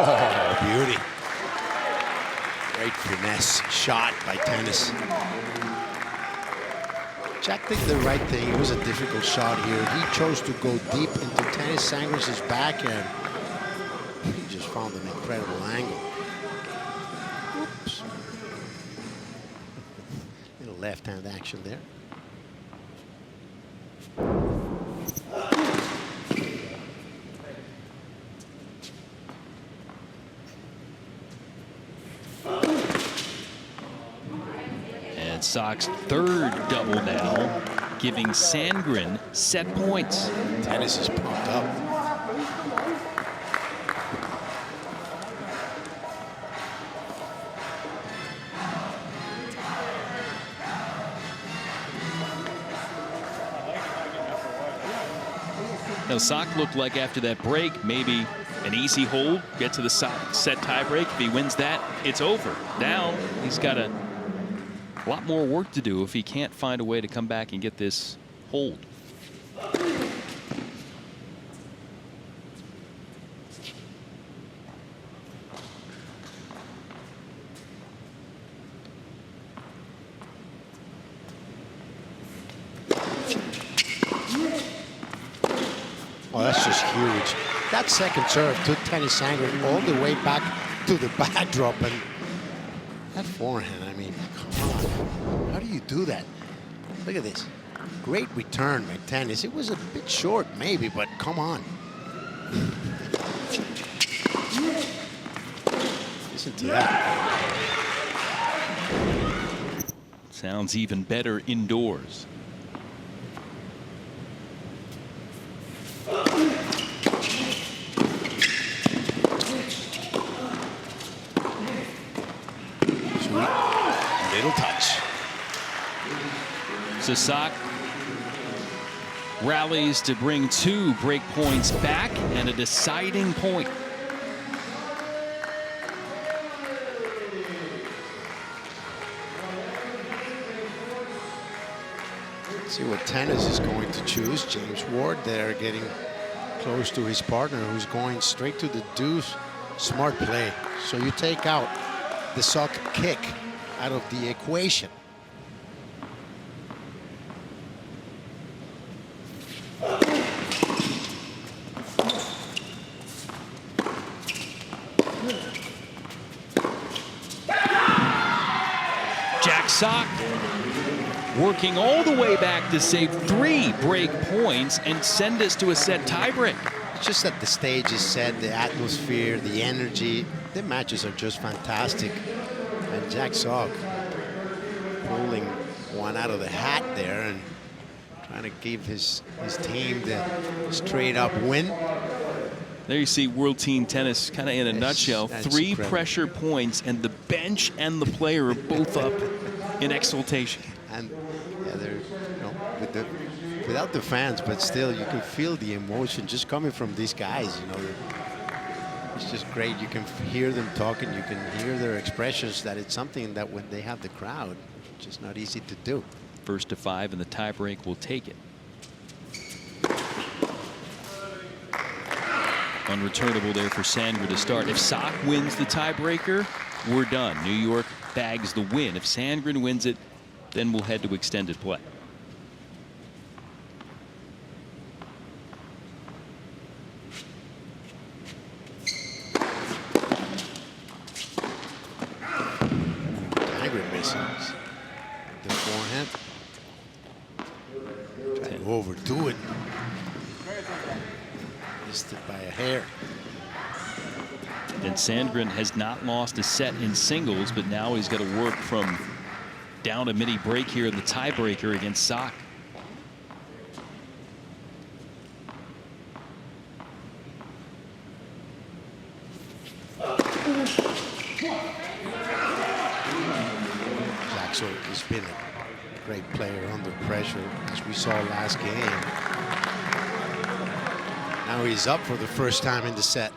Oh, beauty. Great finesse shot by Tennis. Jack did the right thing. It was a difficult shot here. He chose to go deep into Tennis Sandgren's backhand. He just found an incredible angle. Oops. Little left-hand action there.
Sock's third double now, giving Sandgren set points.
Tennis is pumped up.
Now, Sock looked like after that break, maybe an easy hold, get to the set tiebreak. If he wins that, it's over. Now he's got a lot more work to do if he can't find a way to come back and get this hold.
Oh, that's just huge. That second serve took Tennys Sandgren all the way back to the backdrop, and that forehand, I mean, come on. How do you do that? Look at this. Great return by Tennys. It was a bit short, maybe, but come on. Listen to that.
Sounds even better indoors.
Little touch.
Sock rallies to bring 2 break points back and a deciding point.
See what Tennys is going to choose. James Ward there getting close to his partner, who's going straight to the deuce. Smart play. So you take out the Sock kick out of the equation.
Jack Sock working all the way back to save 3 break points and send us to a set tiebreak.
It's just that the stage is set, the atmosphere, the energy. The matches are just fantastic. And Jack Sock pulling one out of the hat there and trying to give his team the straight up win.
There you see World Team Tennis kind of in a nutshell.
That's
3
incredible.
pressure points, and the bench and the player are both up in exultation.
And yeah, they're, you know, without the fans, but still you can feel the emotion just coming from these guys. You know, it's just great. You can hear them talking. You can hear their expressions. That it's something that when they have the crowd, it's just not easy to do.
First to 5, and the tiebreak will take it. Unreturnable there for Sandgren to start. If Sock wins the tiebreaker, we're done. New York bags the win. If Sandgren wins it, then we'll head to extended play.
Sandgren missing the forehand. Trying to overdo it. Missed it by a hair.
And Sandgren has not lost a set in singles, but now he's got to work from down a mini break here in the tiebreaker against Sock.
Jack Sock has been a great player under pressure, as we saw last game. Now he's up for the first time in the set.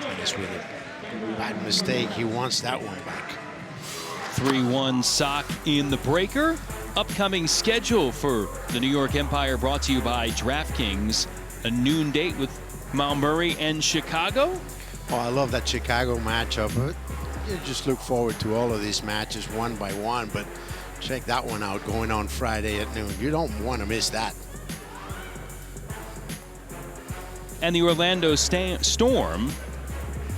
Tennis with a bad mistake. He wants that one back.
3-1 Sock in the breaker. Upcoming schedule for the New York Empire brought to you by DraftKings. A noon date with Maury and Chicago.
Oh, I love that Chicago matchup. You just look forward to all of these matches one by one, but check that one out going on Friday at noon. You don't want to miss that.
And the Orlando Storm,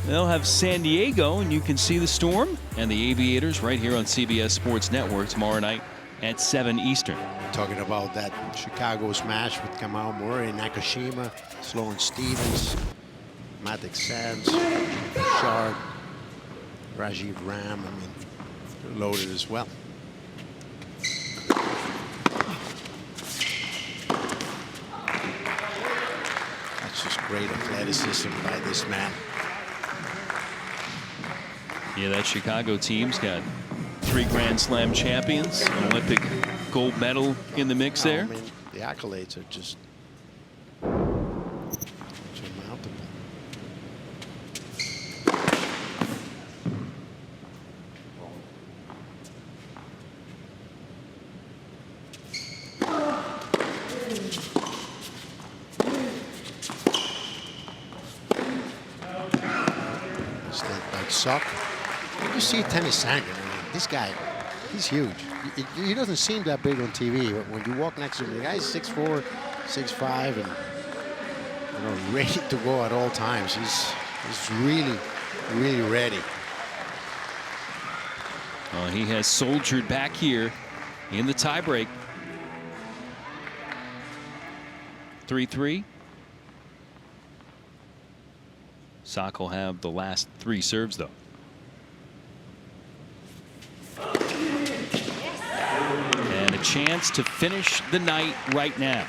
they'll have San Diego, and you can see the Storm and the Aviators right here on CBS Sports Network tomorrow night at 7 Eastern.
Talking about that Chicago smash with Kamau Murray, Nakashima, Sloane Stevens, Matic Sands, Shard, Rajiv Ram. I mean, they're loaded as well. Great athleticism by this man.
Yeah, that Chicago team's got 3 Grand Slam champions, an Olympic gold medal in the mix there.
I mean, the accolades are just surmountable. Sock. You see Tennys Sandgren. I mean, this guy, he's huge. He doesn't seem that big on TV, but when you walk next to him, the guy's 6'4", 6'5", and ready to go at all times. He's really, really ready.
Well, he has soldiered back here in the tiebreak. 3-3. Sock will have the last 3 serves, though. And a chance to finish the night right now.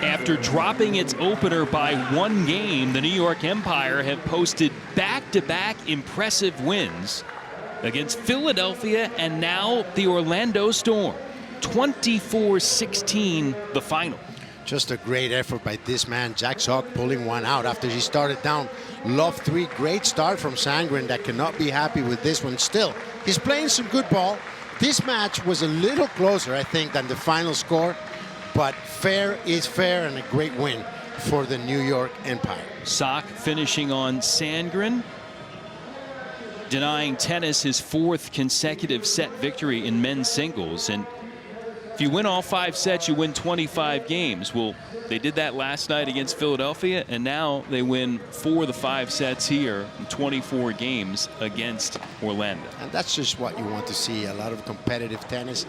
After dropping its opener by 1 game, the New York Empire have posted back-to-back impressive wins against Philadelphia and now the Orlando Storm. 24-16 the final.
Just a great effort by this man, Jack Sock, pulling one out after he started down. Love 3, great start from Sandgren that cannot be happy with this one. Still, he's playing some good ball. This match was a little closer, I think, than the final score. But fair is fair, and a great win for the New York Empire.
Sock finishing on Sandgren, denying Tennis his 4th consecutive set victory in men's singles. And if you win all 5 sets, you win 25 games. Well, they did that last night against Philadelphia, and now they win 4 of the 5 sets here in 24 games against Orlando.
And that's just what you want to see. A lot of competitive tennis,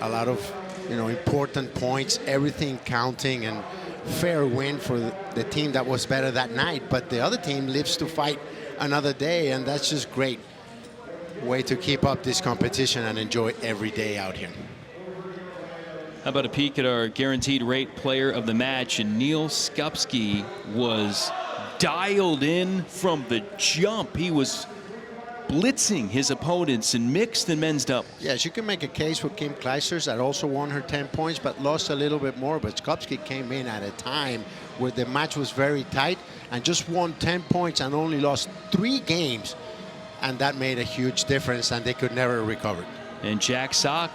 a lot of important points, everything counting, and fair win for the team that was better that night. But the other team lives to fight another day, and that's just great way to keep up this competition and enjoy every day out here.
How about a peek at our guaranteed rate player of the match? And Neil Skupski was dialed in from the jump. He was blitzing his opponents in mixed and men's doubles.
Yes, you can make a case for Kim Clijsters that also won her 10 points but lost a little bit more. But Skupski came in at a time where the match was very tight and just won 10 points and only lost 3 games. And that made a huge difference, and they could never recover.
And Jack Sock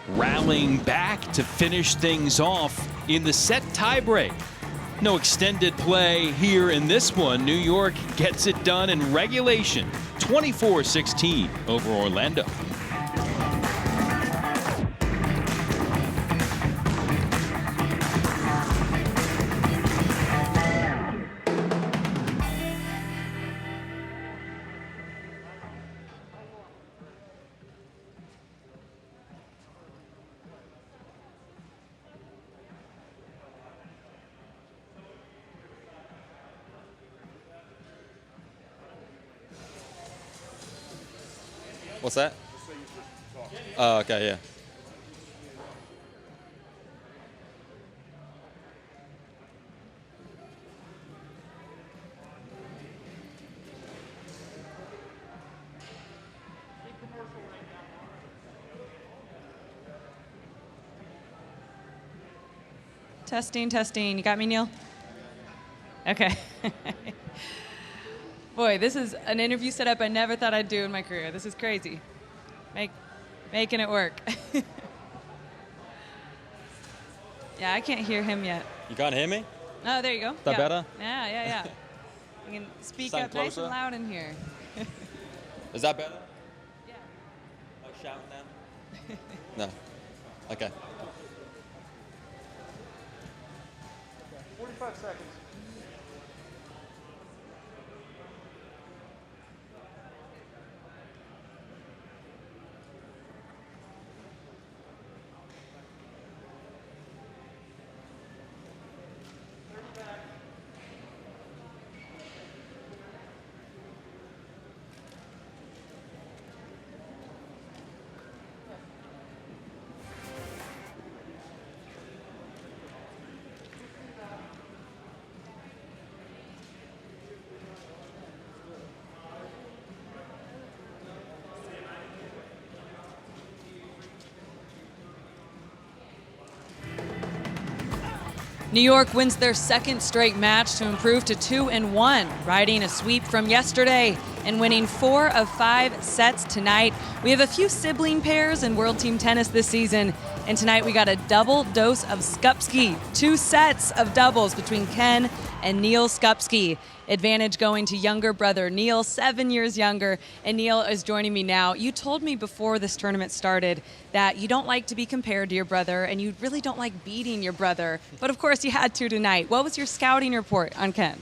rallying back to finish things off in the set tiebreak. No extended play here in this one. New York gets it done in regulation, 24-16 over Orlando.
What's that? Oh, okay, yeah.
Testing, testing. You got me, Neil? Okay. Boy, this is an interview setup I never thought I'd do in my career. This is crazy. Making it work. Yeah, I can't hear him yet.
You can't hear me?
Oh, there you go.
That better?
Yeah. You can speak
Stand
up nice
closer.
and loud in here.
Is that better?
Yeah.
Like shouting now? No. Okay.
45 seconds.
New York wins their second straight match to improve to 2-1, riding a sweep from yesterday and winning 4 of 5 sets tonight. We have a few sibling pairs in World Team Tennis this season, and tonight we got a double dose of Skupski. 2 sets of doubles between Ken and Neil Skupski. Advantage going to younger brother Neil, 7 years younger, and Neil is joining me now. You told me before this tournament started that you don't like to be compared to your brother, and you really don't like beating your brother, but of course you had to tonight. What was your scouting report on Ken?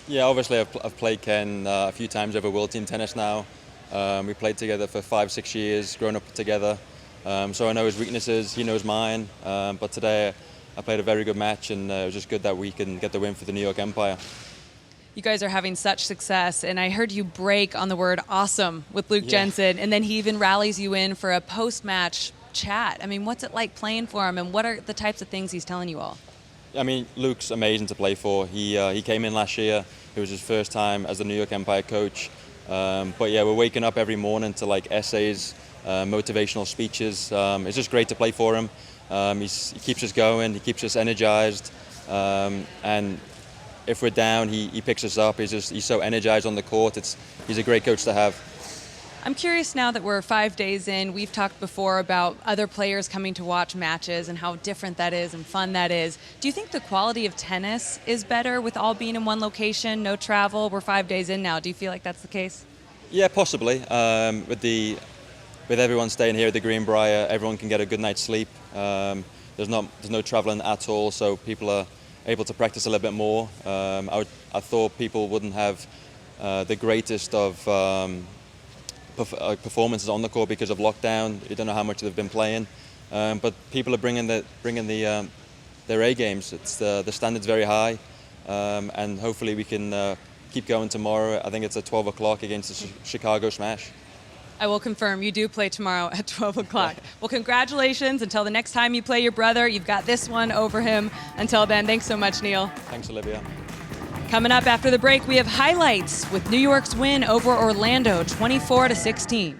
Yeah, obviously I've played Ken a few times over World Team Tennis now. We played together for 5-6 years, grown up together. So I know his weaknesses, he knows mine. But today I played a very good match, and it was just good that we can get the win for the New York Empire.
You guys are having such success, and I heard you break on the word awesome with Luke Jensen, and then he even rallies you in for a post-match chat. I mean, what's it like playing for him, and what are the types of things he's telling you all?
I mean, Luke's amazing to play for. He came in last year. It was his first time as the New York Empire coach. But yeah, we're waking up every morning to like essays, motivational speeches. It's just great to play for him. He keeps us going. He keeps us energized. And if we're down, he picks us up. He's so energized on the court. He's a great coach to have.
I'm curious now that we're 5 days in, we've talked before about other players coming to watch matches and how different that is and fun that is. Do you think the quality of tennis is better with all being in one location, no travel? We're 5 days in now. Do you feel like that's the case?
Yeah, possibly. With everyone staying here at the Greenbrier, everyone can get a good night's sleep. There's no traveling at all, so people are able to practice a little bit more. I thought people wouldn't have the greatest of performances on the court because of lockdown. You don't know how much they've been playing, but people are bringing their A games. The standard's very high, and hopefully we can keep going tomorrow. I think it's at 12 o'clock against the Chicago Smash.
I will confirm you do play tomorrow at 12 o'clock. Well, congratulations. Until the next time you play your brother, you've got this one over him. Until then, thanks so much, Neil.
Thanks, Olivia.
Coming up after the break, we have highlights with New York's win over Orlando, 24-16.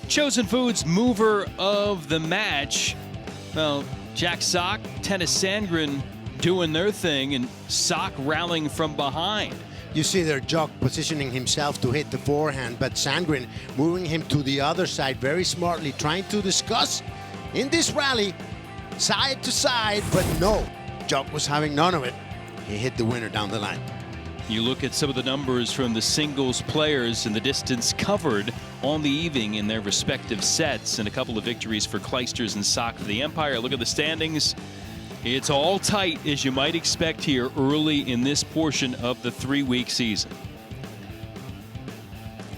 Chosen Foods mover of the match. Well, Jack Sock, Tennys Sandgren doing their thing, and Sock rallying from behind.
You see there, Jock positioning himself to hit the forehand, but Sandgren moving him to the other side very smartly, trying to discuss in this rally, side to side, but no. Jock was having none of it. He hit the winner down the line.
You look at some of the numbers from the singles players and the distance covered on the evening in their respective sets, and a couple of victories for Clijsters and Sock for the Empire. Look at the standings. It's all tight, as you might expect here early in this portion of the 3-week season.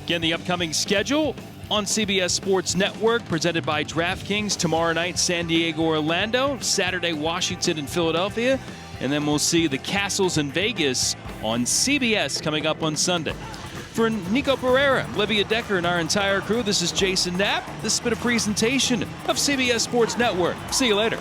Again, the upcoming schedule on CBS Sports Network, presented by DraftKings. Tomorrow night, San Diego, Orlando. Saturday, Washington and Philadelphia. And then we'll see the Castles in Vegas on CBS coming up on Sunday. For Nico Pereira, Livia Decker, and our entire crew, this is Jason Knapp. This has been a presentation of CBS Sports Network. See you later.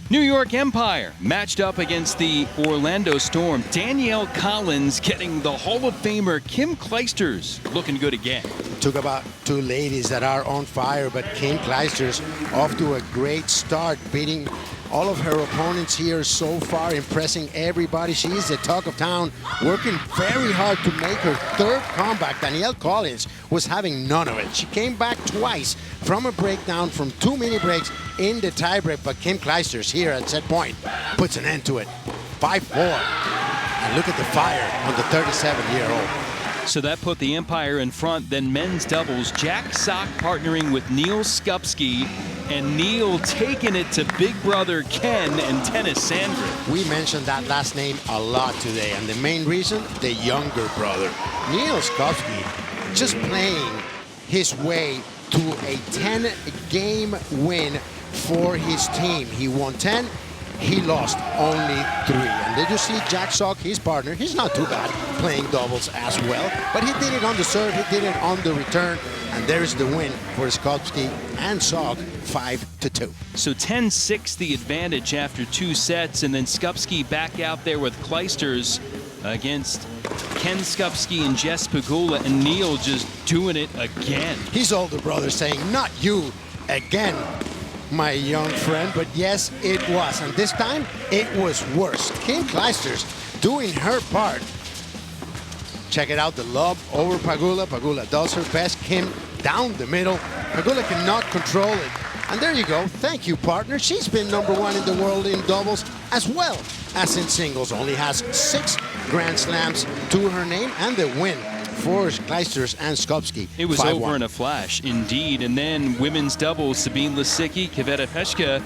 New York Empire matched up against the Orlando Storm. Danielle Collins getting the Hall of Famer Kim Clijsters looking good again.
Took about two ladies that are on fire, but Kim Clijsters off to a great start, beating all of her opponents here so far, impressing everybody. She is the talk of town, working very hard to make her third comeback. Danielle Collins was having none of it. She came back twice from a breakdown from 2 mini breaks in the tiebreak, but Kim Clijsters here at set point puts an end to it. 5-4. And look at the fire on the 37-year-old.
So that put the Empire in front. Then men's doubles, Jack Sock partnering with Neil Skupski, and Neil taking it to big brother Ken and Tennis Sandgren.
We mentioned that last name a lot today, and the main reason, the younger brother. Neil Skupski just playing his way to a 10-game win for his team. He won 10. He lost only 3. And did you see Jack Sock, his partner? He's not too bad playing doubles as well, but he did it on the serve, he did it on the return, and there's the win for Skupski and Sock, 5-2.
So 10-6 the advantage after 2 sets, and then Skupski back out there with Clijsters against Ken Skupski and Jess Pegula, and Neil just doing it again.
His older brother saying, "Not you again, my young friend," but yes, it was. And this time, it was worse. Kim Clijsters doing her part. Check it out, the lob over Pegula. Pegula does her best. Kim down the middle. Pegula cannot control it. And there you go. Thank you, partner. She's been #1 in the world in doubles as well as in singles. Only has 6 Grand Slams to her name, and the win for Clijsters and Skupski.
It was
5-1.
over in a flash, indeed. And then women's doubles, Sabine Lisicki, Kaveta Peshka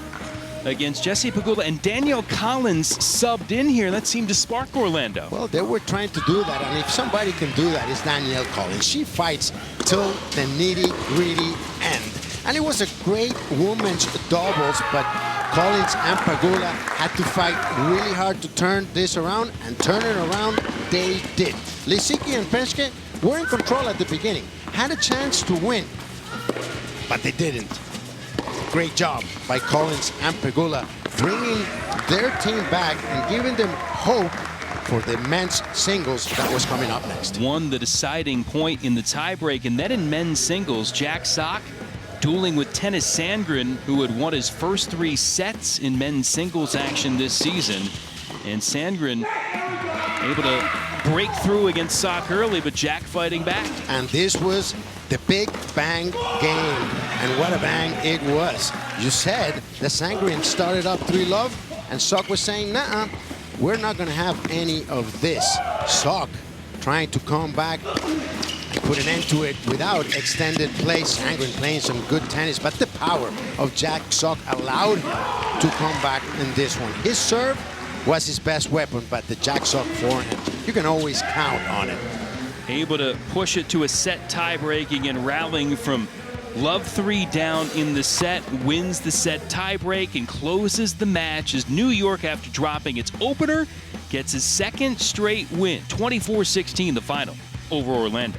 against Jessie Pegula, and Danielle Collins subbed in here. That seemed to spark Orlando.
Well, they were trying to do that, and if somebody can do that, it's Danielle Collins. She fights till the nitty-gritty end. And it was a great women's doubles, but Collins and Pegula had to fight really hard to turn this around, and turn it around they did. Lisicki and Peshke were in control at the beginning, had a chance to win, but they didn't. Great job by Collins and Pegula, bringing their team back and giving them hope for the men's singles that was coming up next.
Won the deciding point in the tiebreak, and then in men's singles, Jack Sock dueling with Tennis Sandgren, who had won his first 3 sets in men's singles action this season. And Sandgren able to break through against Sock early, but Jack fighting back.
And this was the big bang game. And what a bang it was. You said that Sandgren started up 3-love, and Sock was saying, "Nuh-uh, we're not going to have any of this." Sock trying to come back and put an end to it without extended play. Sandgren playing some good tennis, but the power of Jack Sock allowed him to come back in this one. His serve was his best weapon, but the Jack Sock forehand, you can always count on it.
Able to push it to a set tie-breaking and rallying from love 3 down in the set, wins the set tie-break and closes the match as New York, after dropping its opener, gets his 2nd straight win. 24-16 the final over Orlando.